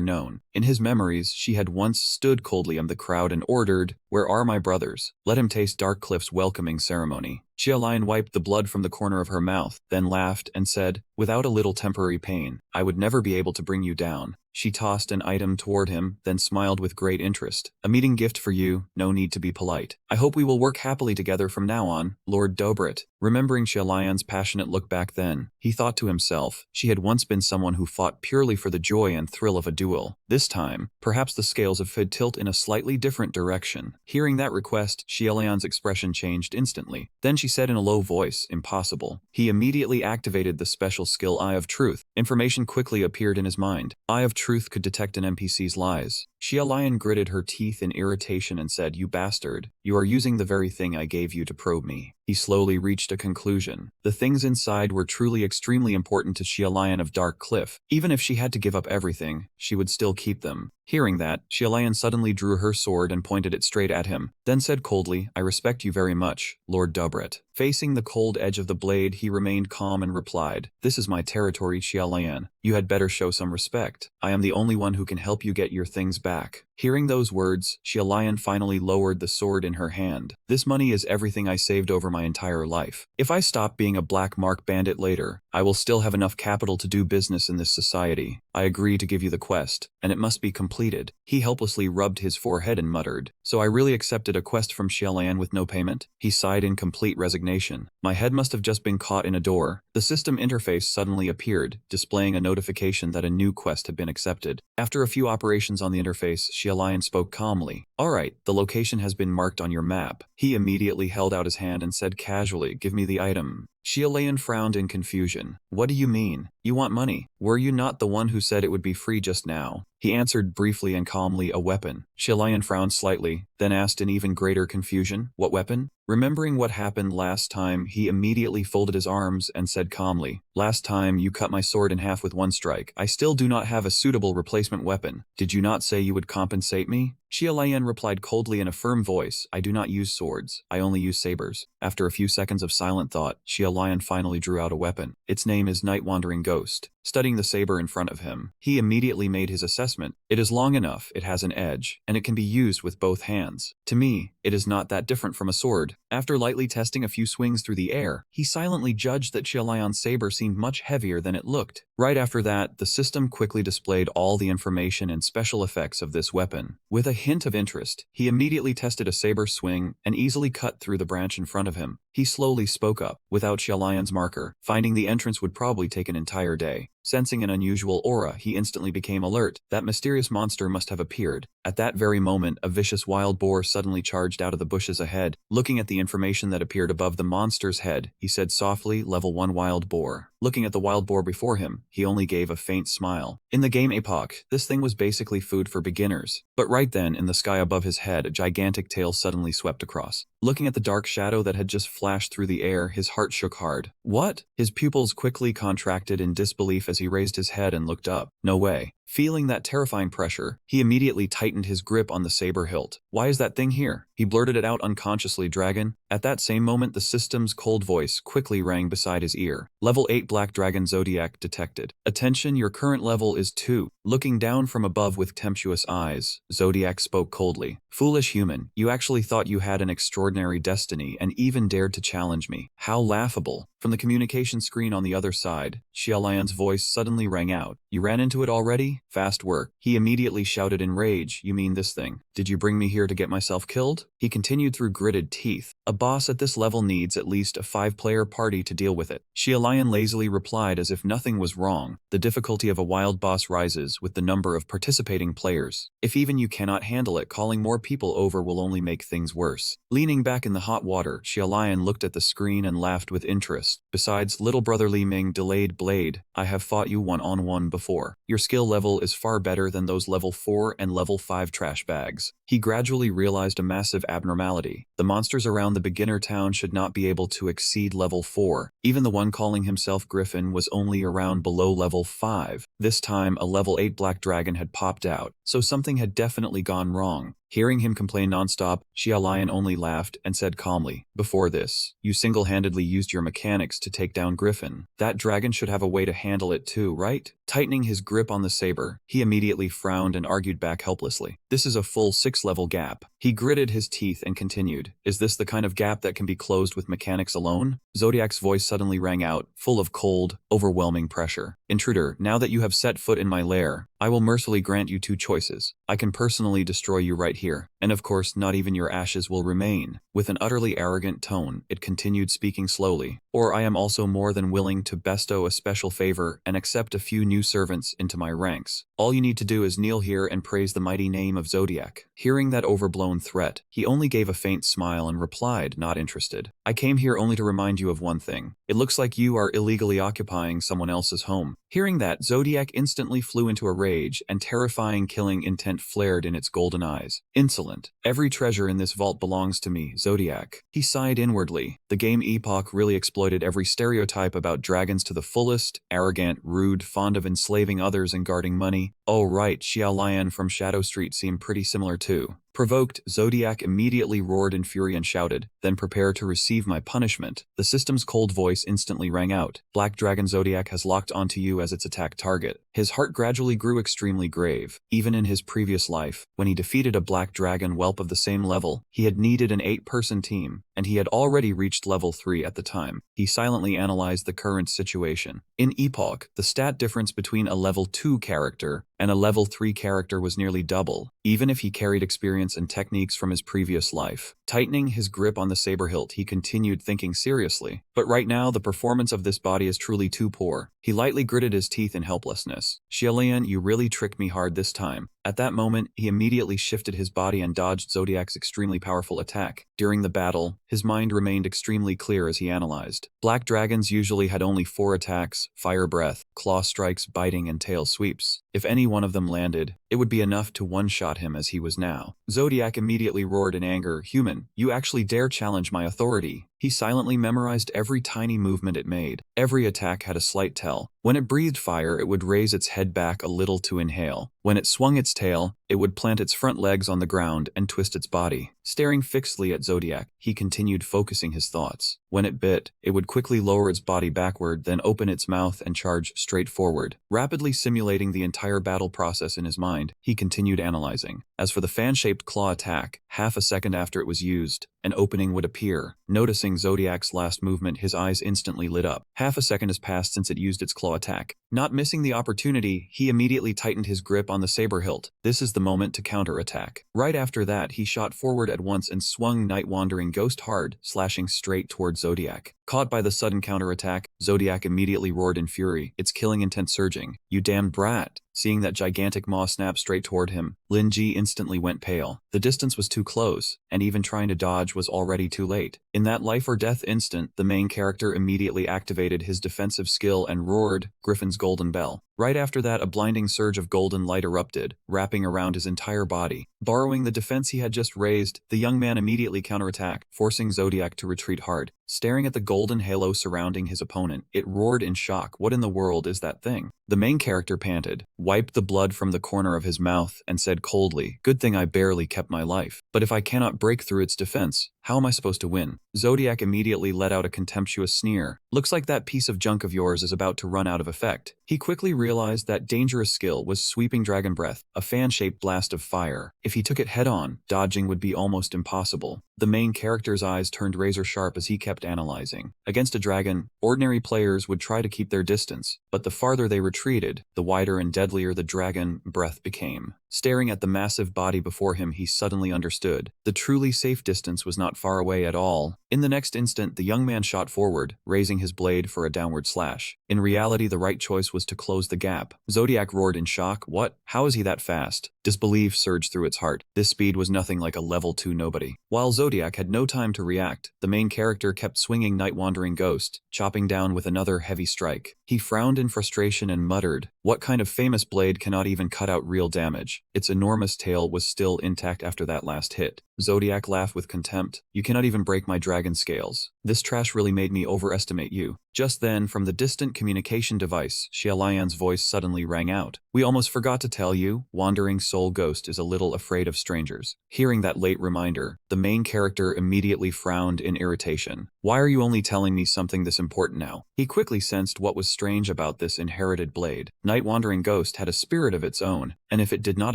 known. In his memories, she had once stood coldly amid the crowd and ordered, "Where are my brothers? Let him taste Dark Cliff's welcoming ceremony." Xiaolian wiped the blood from the corner of her mouth, then laughed and said, "Without a little temporary pain, I would never be able to bring you down." She tossed an item toward him, then smiled with great interest. "A meeting gift for you, no need to be polite. I hope we will work happily together from now on, Lord Dobrit." Remembering Xiaolian's passionate look back then, he thought to himself, she had once been someone who fought purely for the joy and thrill of a duel. This time, perhaps the scales of fate tilt in a slightly different direction. Hearing that request, Xiaolian's expression changed instantly. Then she said in a low voice, "Impossible." He immediately activated the special skill Eye of Truth. Information quickly appeared in his mind. Eye of Truth could detect an NPC's lies. Xiaolian gritted her teeth in irritation and said, "You bastard, you are using the very thing I gave you to probe me." He slowly reached a conclusion. The things inside were truly extremely important to Xiaolian of Dark Cliff. Even if she had to give up everything, she would still keep them. Hearing that, Xiaolian suddenly drew her sword and pointed it straight at him, then said coldly, "I respect you very much, Lord Dobrit." Facing the cold edge of the blade, he remained calm and replied, "This is my territory, Xiaolian. You had better show some respect. I am the only one who can help you get your things back." Hearing those words, Xiaolian finally lowered the sword in her hand. "This money is everything I saved over my entire life. If I stop being a black mark bandit later, I will still have enough capital to do business in this society. I agree to give you the quest, and it must be completed." He helplessly rubbed his forehead and muttered, "So I really accepted a quest from Xiaolian with no payment?" He sighed in complete resignation. "My head must have just been caught in a door." The system interface suddenly appeared, displaying a notification that a new quest had been accepted. After a few operations on the interface, Xiaolian spoke calmly. "All right, the location has been marked on your map." He immediately held out his hand and said casually, "Give me the item." Xiaolian frowned in confusion. "What do you mean? You want money? Were you not the one who said it would be free just now?" He answered briefly and calmly, "A weapon." Xiaolian frowned slightly, then asked in even greater confusion, "What weapon?" Remembering what happened last time, he immediately folded his arms and said calmly, "Last time you cut my sword in half with one strike. I still do not have a suitable replacement weapon. Did you not say you would compensate me?" Xiaolian replied coldly in a firm voice, "I do not use swords. I only use sabers." After a few seconds of silent thought, Xiaolian finally drew out a weapon. Its name is Night Wandering Ghost. Studying the saber in front of him, he immediately made his assessment. It is long enough, it has an edge, and it can be used with both hands. To me, it is not that different from a sword. After lightly testing a few swings through the air, he silently judged that Xiaolian's saber seemed much heavier than it looked. Right after that, the system quickly displayed all the information and special effects of this weapon. With a hint of interest, he immediately tested a saber swing and easily cut through the branch in front of him. He slowly spoke up, without Xiaolian's marker, finding the entrance would probably take an entire day. Sensing an unusual aura, he instantly became alert. That mysterious monster must have appeared. At that very moment, a vicious wild boar suddenly charged out of the bushes ahead. Looking at the information that appeared above the monster's head, he said softly, "Level 1 wild boar." Looking at the wild boar before him, he only gave a faint smile. In the game epoch, this thing was basically food for beginners. But right then, in the sky above his head, a gigantic tail suddenly swept across. Looking at the dark shadow that had just flashed through the air, his heart shook hard. "What?" His pupils quickly contracted in disbelief as he raised his head and looked up. "No way." Feeling that terrifying pressure, he immediately tightened his grip on the saber hilt. "Why is that thing here?" He blurted it out unconsciously, "Dragon." At that same moment, the system's cold voice quickly rang beside his ear. "Level 8 Black Dragon Zodiac detected. Attention, your current level is 2. Looking down from above with tempestuous eyes, Zodiac spoke coldly. "Foolish human, you actually thought you had an extraordinary destiny and even dared to challenge me. How laughable." From the communication screen on the other side, Xiaolian's voice suddenly rang out. "You ran into it already? Fast work." He immediately shouted in rage, "You mean this thing? Did you bring me here to get myself killed?" He continued through gritted teeth. "A boss at this level needs at least a 5-player party to deal with it." Xiaolian lazily replied as if nothing was wrong. "The difficulty of a wild boss rises increases with the number of participating players. If even you cannot handle it, calling more people over will only make things worse. Leaning back in the hot water, Xiaolian looked at the screen and laughed with interest. Besides, little brother Li Ming delayed blade, I have fought you one-on-one before. Your skill level is far better than those level 4 and level 5 trash bags. He gradually realized a massive abnormality. The monsters around the beginner town should not be able to exceed level 4. Even the one calling himself Griffin was only around below level 5. This time, a level 8 black dragon had popped out, so something had definitely gone wrong. Hearing him complain nonstop, Xiaolian only laughed and said calmly, "Before this, you single-handedly used your mechanics to take down Griffin. That dragon should have a way to handle it too, right?" Tightening his grip on the saber, he immediately frowned and argued back helplessly. "This is a full 6-level gap." He gritted his teeth and continued, "Is this the kind of gap that can be closed with mechanics alone?" Zodiac's voice suddenly rang out, full of cold, overwhelming pressure. "Intruder, now that you have set foot in my lair, I will mercifully grant you 2 choices. I can personally destroy you right here, and of course not even your ashes will remain." With an utterly arrogant tone, it continued speaking slowly. "Or I am also more than willing to bestow a special favor and accept a few new servants into my ranks. All you need to do is kneel here and praise the mighty name of Zodiac." Hearing that overblown threat, he only gave a faint smile and replied, not interested. "I came here only to remind you of one thing. It looks like you are illegally occupying someone else's home." Hearing that, Zodiac instantly flew into a rage, and terrifying killing intent flared in its golden eyes. "Insolent. Every treasure in this vault belongs to me, Zodiac." He sighed inwardly. The game Epoch really exploited every stereotype about dragons to the fullest: arrogant, rude, fond of enslaving others and guarding money. Oh right, Xiaolian from Shadow Street seemed pretty similar too. Provoked, Zodiac immediately roared in fury and shouted, "Then prepare to receive my punishment." The system's cold voice instantly rang out. "Black Dragon Zodiac has locked onto you as its attack target." His heart gradually grew extremely grave. Even in his previous life, when he defeated a black dragon whelp of the same level, he had needed an 8-person team, and he had already reached level 3 at the time. He silently analyzed the current situation. In Epoch, the stat difference between a level 2 character and a level 3 character was nearly double, even if he carried experience and techniques from his previous life. Tightening his grip on the saber hilt, he continued, thinking seriously. "But right now, the performance of this body is truly too poor." He lightly gritted his teeth in helplessness. "Xiaolian, you really tricked me hard this time." At that moment, he immediately shifted his body and dodged Zodiac's extremely powerful attack. During the battle, his mind remained extremely clear as he analyzed. Black dragons usually had only 4 attacks: fire breath, claw strikes, biting, and tail sweeps. If any one of them landed, it would be enough to one-shot him as he was now. Zodiac immediately roared in anger, "Human, you actually dare challenge my authority?" He silently memorized every tiny movement it made. Every attack had a slight tell. When it breathed fire, it would raise its head back a little to inhale. When it swung its tail, it would plant its front legs on the ground and twist its body. Staring fixedly at Zodiac, he continued focusing his thoughts. When it bit, it would quickly lower its body backward, then open its mouth and charge straight forward. Rapidly simulating the entire battle process in his mind, he continued analyzing. As for the fan-shaped claw attack, half a second after it was used, an opening would appear. Noticing Zodiac's last movement, his eyes instantly lit up. Half a second has passed since it used its claw attack. Not missing the opportunity, he immediately tightened his grip on the saber hilt. This is the moment to counterattack. Right after that, he shot forward at once and swung Night Wandering Ghost hard, slashing straight towards Zodiac. Caught by the sudden counterattack, Zodiac immediately roared in fury, its killing intent surging. "You damned brat!" Seeing that gigantic maw snap straight toward him, Lin Ji instantly went pale. The distance was too close, and even trying to dodge was already too late. In that life-or-death instant, the main character immediately activated his defensive skill and roared, Griffin's Golden Bell. Right after that, a blinding surge of golden light erupted, wrapping around his entire body. Borrowing the defense he had just raised, the young man immediately counterattacked, forcing Zodiac to retreat hard. Staring at the golden halo surrounding his opponent, it roared in shock. "What in the world is that thing?" The main character panted, wiped the blood from the corner of his mouth, and said coldly, "Good thing I barely kept my life. But if I cannot break through its defense, how am I supposed to win?" Zodiac immediately let out a contemptuous sneer. "Looks like that piece of junk of yours is about to run out of effect." He quickly realized that dangerous skill was Sweeping Dragon Breath, a fan-shaped blast of fire. If he took it head-on, dodging would be almost impossible. The main character's eyes turned razor-sharp as he kept analyzing. Against a dragon, ordinary players would try to keep their distance, but the farther they retreated, the wider and deadlier the dragon breath became. Staring at the massive body before him, he suddenly understood. The truly safe distance was not far away at all. In the next instant, the young man shot forward, raising his blade for a downward slash. In reality, the right choice was to close the gap. Zodiac roared in shock. What? How is he that fast? Disbelief surged through its heart. This speed was nothing like a level 2 nobody. While Zodiac had no time to react, the main character kept swinging Night-Wandering Ghost, chopping down with another heavy strike. He frowned in frustration and muttered, "What kind of famous blade cannot even cut out real damage?" Its enormous tail was still intact after that last hit. Zodiac laughed with contempt. "You cannot even break my dragon scales. This trash really made me overestimate you." Just then, from the distant communication device, Xiaolian's voice suddenly rang out. "We almost forgot to tell you, Wandering Soul Ghost is a little afraid of strangers." Hearing that late reminder, the main character immediately frowned in irritation. "Why are you only telling me something this important now?" He quickly sensed what was strange about this inherited blade. Night-Wandering Ghost had a spirit of its own, and if it did not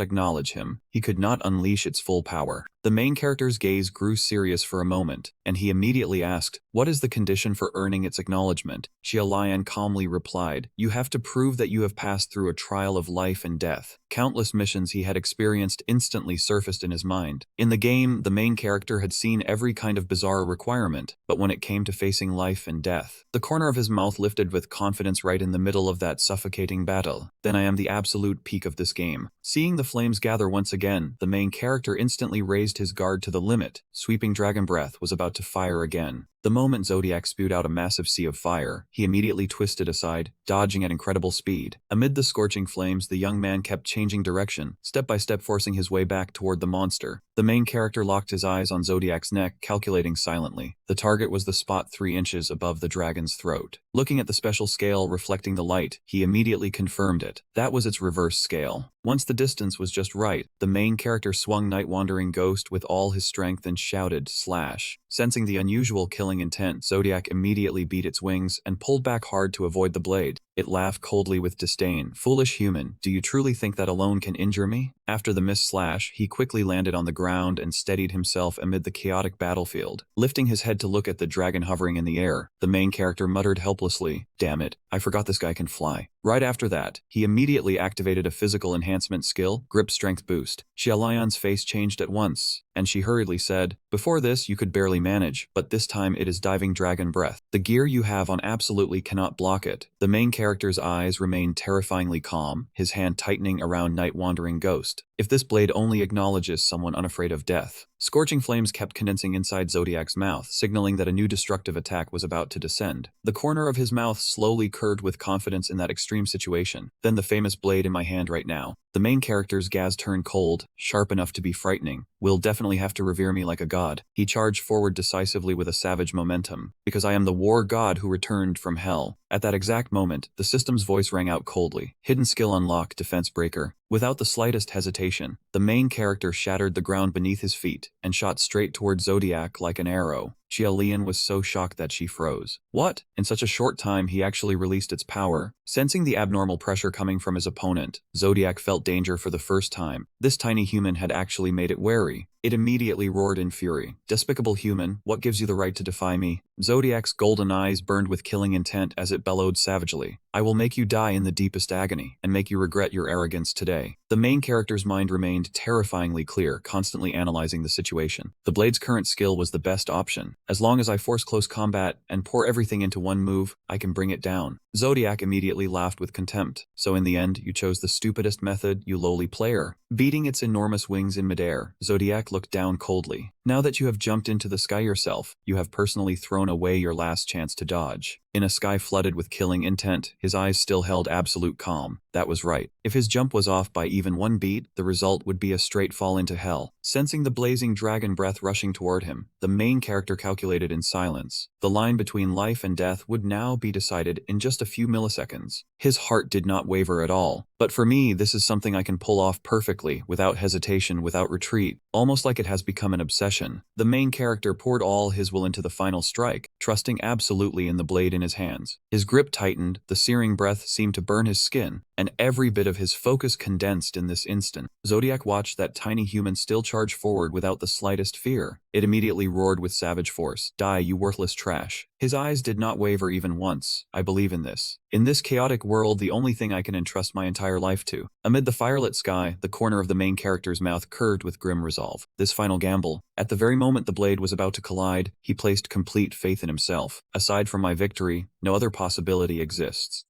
acknowledge him, he could not unleash its full power. The main character's gaze grew serious for a moment, and he immediately asked, "What is the condition for earning its acknowledgement?" Xiaolian calmly replied, "You have to prove that you have passed through a trial of life and death." Countless missions he had experienced instantly surfaced in his mind. In the game, the main character had seen every kind of bizarre requirement, but when it came to facing life and death, the corner of his mouth lifted with confidence right in the middle of that suffocating battle. "Then I am the absolute peak of this game." Seeing the flames gather once again, the main character instantly raised his guard to the limit. Sweeping dragon breath was about to fire again. The moment Zodiac spewed out a massive sea of fire, he immediately twisted aside, dodging at incredible speed. Amid the scorching flames, the young man kept changing direction, step by step forcing his way back toward the monster. The main character locked his eyes on Zodiac's neck, calculating silently. The target was the spot 3 inches above the dragon's throat. Looking at the special scale reflecting the light, he immediately confirmed it. That was its reverse scale. Once the distance was just right, the main character swung Night-Wandering Ghost with all his strength and shouted, "Slash." Sensing the unusual killing intent, Zodiac immediately beat its wings and pulled back hard to avoid the blade. It laughed coldly with disdain. "Foolish human, do you truly think that alone can injure me?" After the missed slash, he quickly landed on the ground and steadied himself amid the chaotic battlefield. Lifting his head to look at the dragon hovering in the air, the main character muttered helplessly, "Damn it, I forgot this guy can fly." Right after that, he immediately activated a physical enhancement skill, Grip Strength Boost. Xiaolian's face changed at once, and she hurriedly said, "Before this you could barely manage, but this time it is Diving Dragon Breath. The gear you have on absolutely cannot block it." The main character's eyes remained terrifyingly calm, his hand tightening around Night-Wandering Ghost. If this blade only acknowledges someone unafraid of death. Scorching flames kept condensing inside Zodiac's mouth, signaling that a new destructive attack was about to descend. The corner of his mouth slowly curved with confidence in that extreme situation. "Then the famous blade in my hand right now." The main character's gaze turned cold, sharp enough to be frightening. "Will definitely have to revere me like a god." He charged forward decisively with a savage momentum, "Because I am the war god who returned from hell." At that exact moment, the system's voice rang out coldly. "Hidden skill unlock, defense breaker." Without the slightest hesitation, the main character shattered the ground beneath his feet and shot straight toward Zodiac like an arrow. Xiaolian was so shocked that she froze. What? In such a short time he actually released its power? Sensing the abnormal pressure coming from his opponent, Zodiac felt danger for the first time. This tiny human had actually made it wary. It immediately roared in fury. "Despicable human, what gives you the right to defy me?" Zodiac's golden eyes burned with killing intent as it bellowed savagely. "I will make you die in the deepest agony, and make you regret your arrogance today." The main character's mind remained terrifyingly clear, constantly analyzing the situation. The blade's current skill was the best option. As long as I force close combat and pour everything into one move, I can bring it down. Zodiac immediately laughed with contempt. "So in the end, you chose the stupidest method, you lowly player." Beating its enormous wings in midair, Zodiac looked down coldly. "Now that you have jumped into the sky yourself, you have personally thrown away your last chance to dodge." In a sky flooded with killing intent, his eyes still held absolute calm. That was right. If his jump was off by even one beat, the result would be a straight fall into hell. Sensing the blazing dragon breath rushing toward him, the main character calculated in silence. The line between life and death would now be decided in just a few milliseconds. His heart did not waver at all. "But for me, this is something I can pull off perfectly, without hesitation, without retreat, almost like it has become an obsession." The main character poured all his will into the final strike, trusting absolutely in the blade in his hands. His grip tightened, the searing breath seemed to burn his skin, and every bit of his focus condensed in this instant. Zodiac watched that tiny human still charge forward without the slightest fear. It immediately roared with savage force. Die, you worthless trash. His eyes did not waver even once. I believe in this. In this chaotic world, the only thing I can entrust my entire life to. Amid the firelit sky, the corner of the main character's mouth curved with grim resolve. This final gamble. At the very moment the blade was about to collide, he placed complete faith in himself. Aside from my victory, no other possibility exists.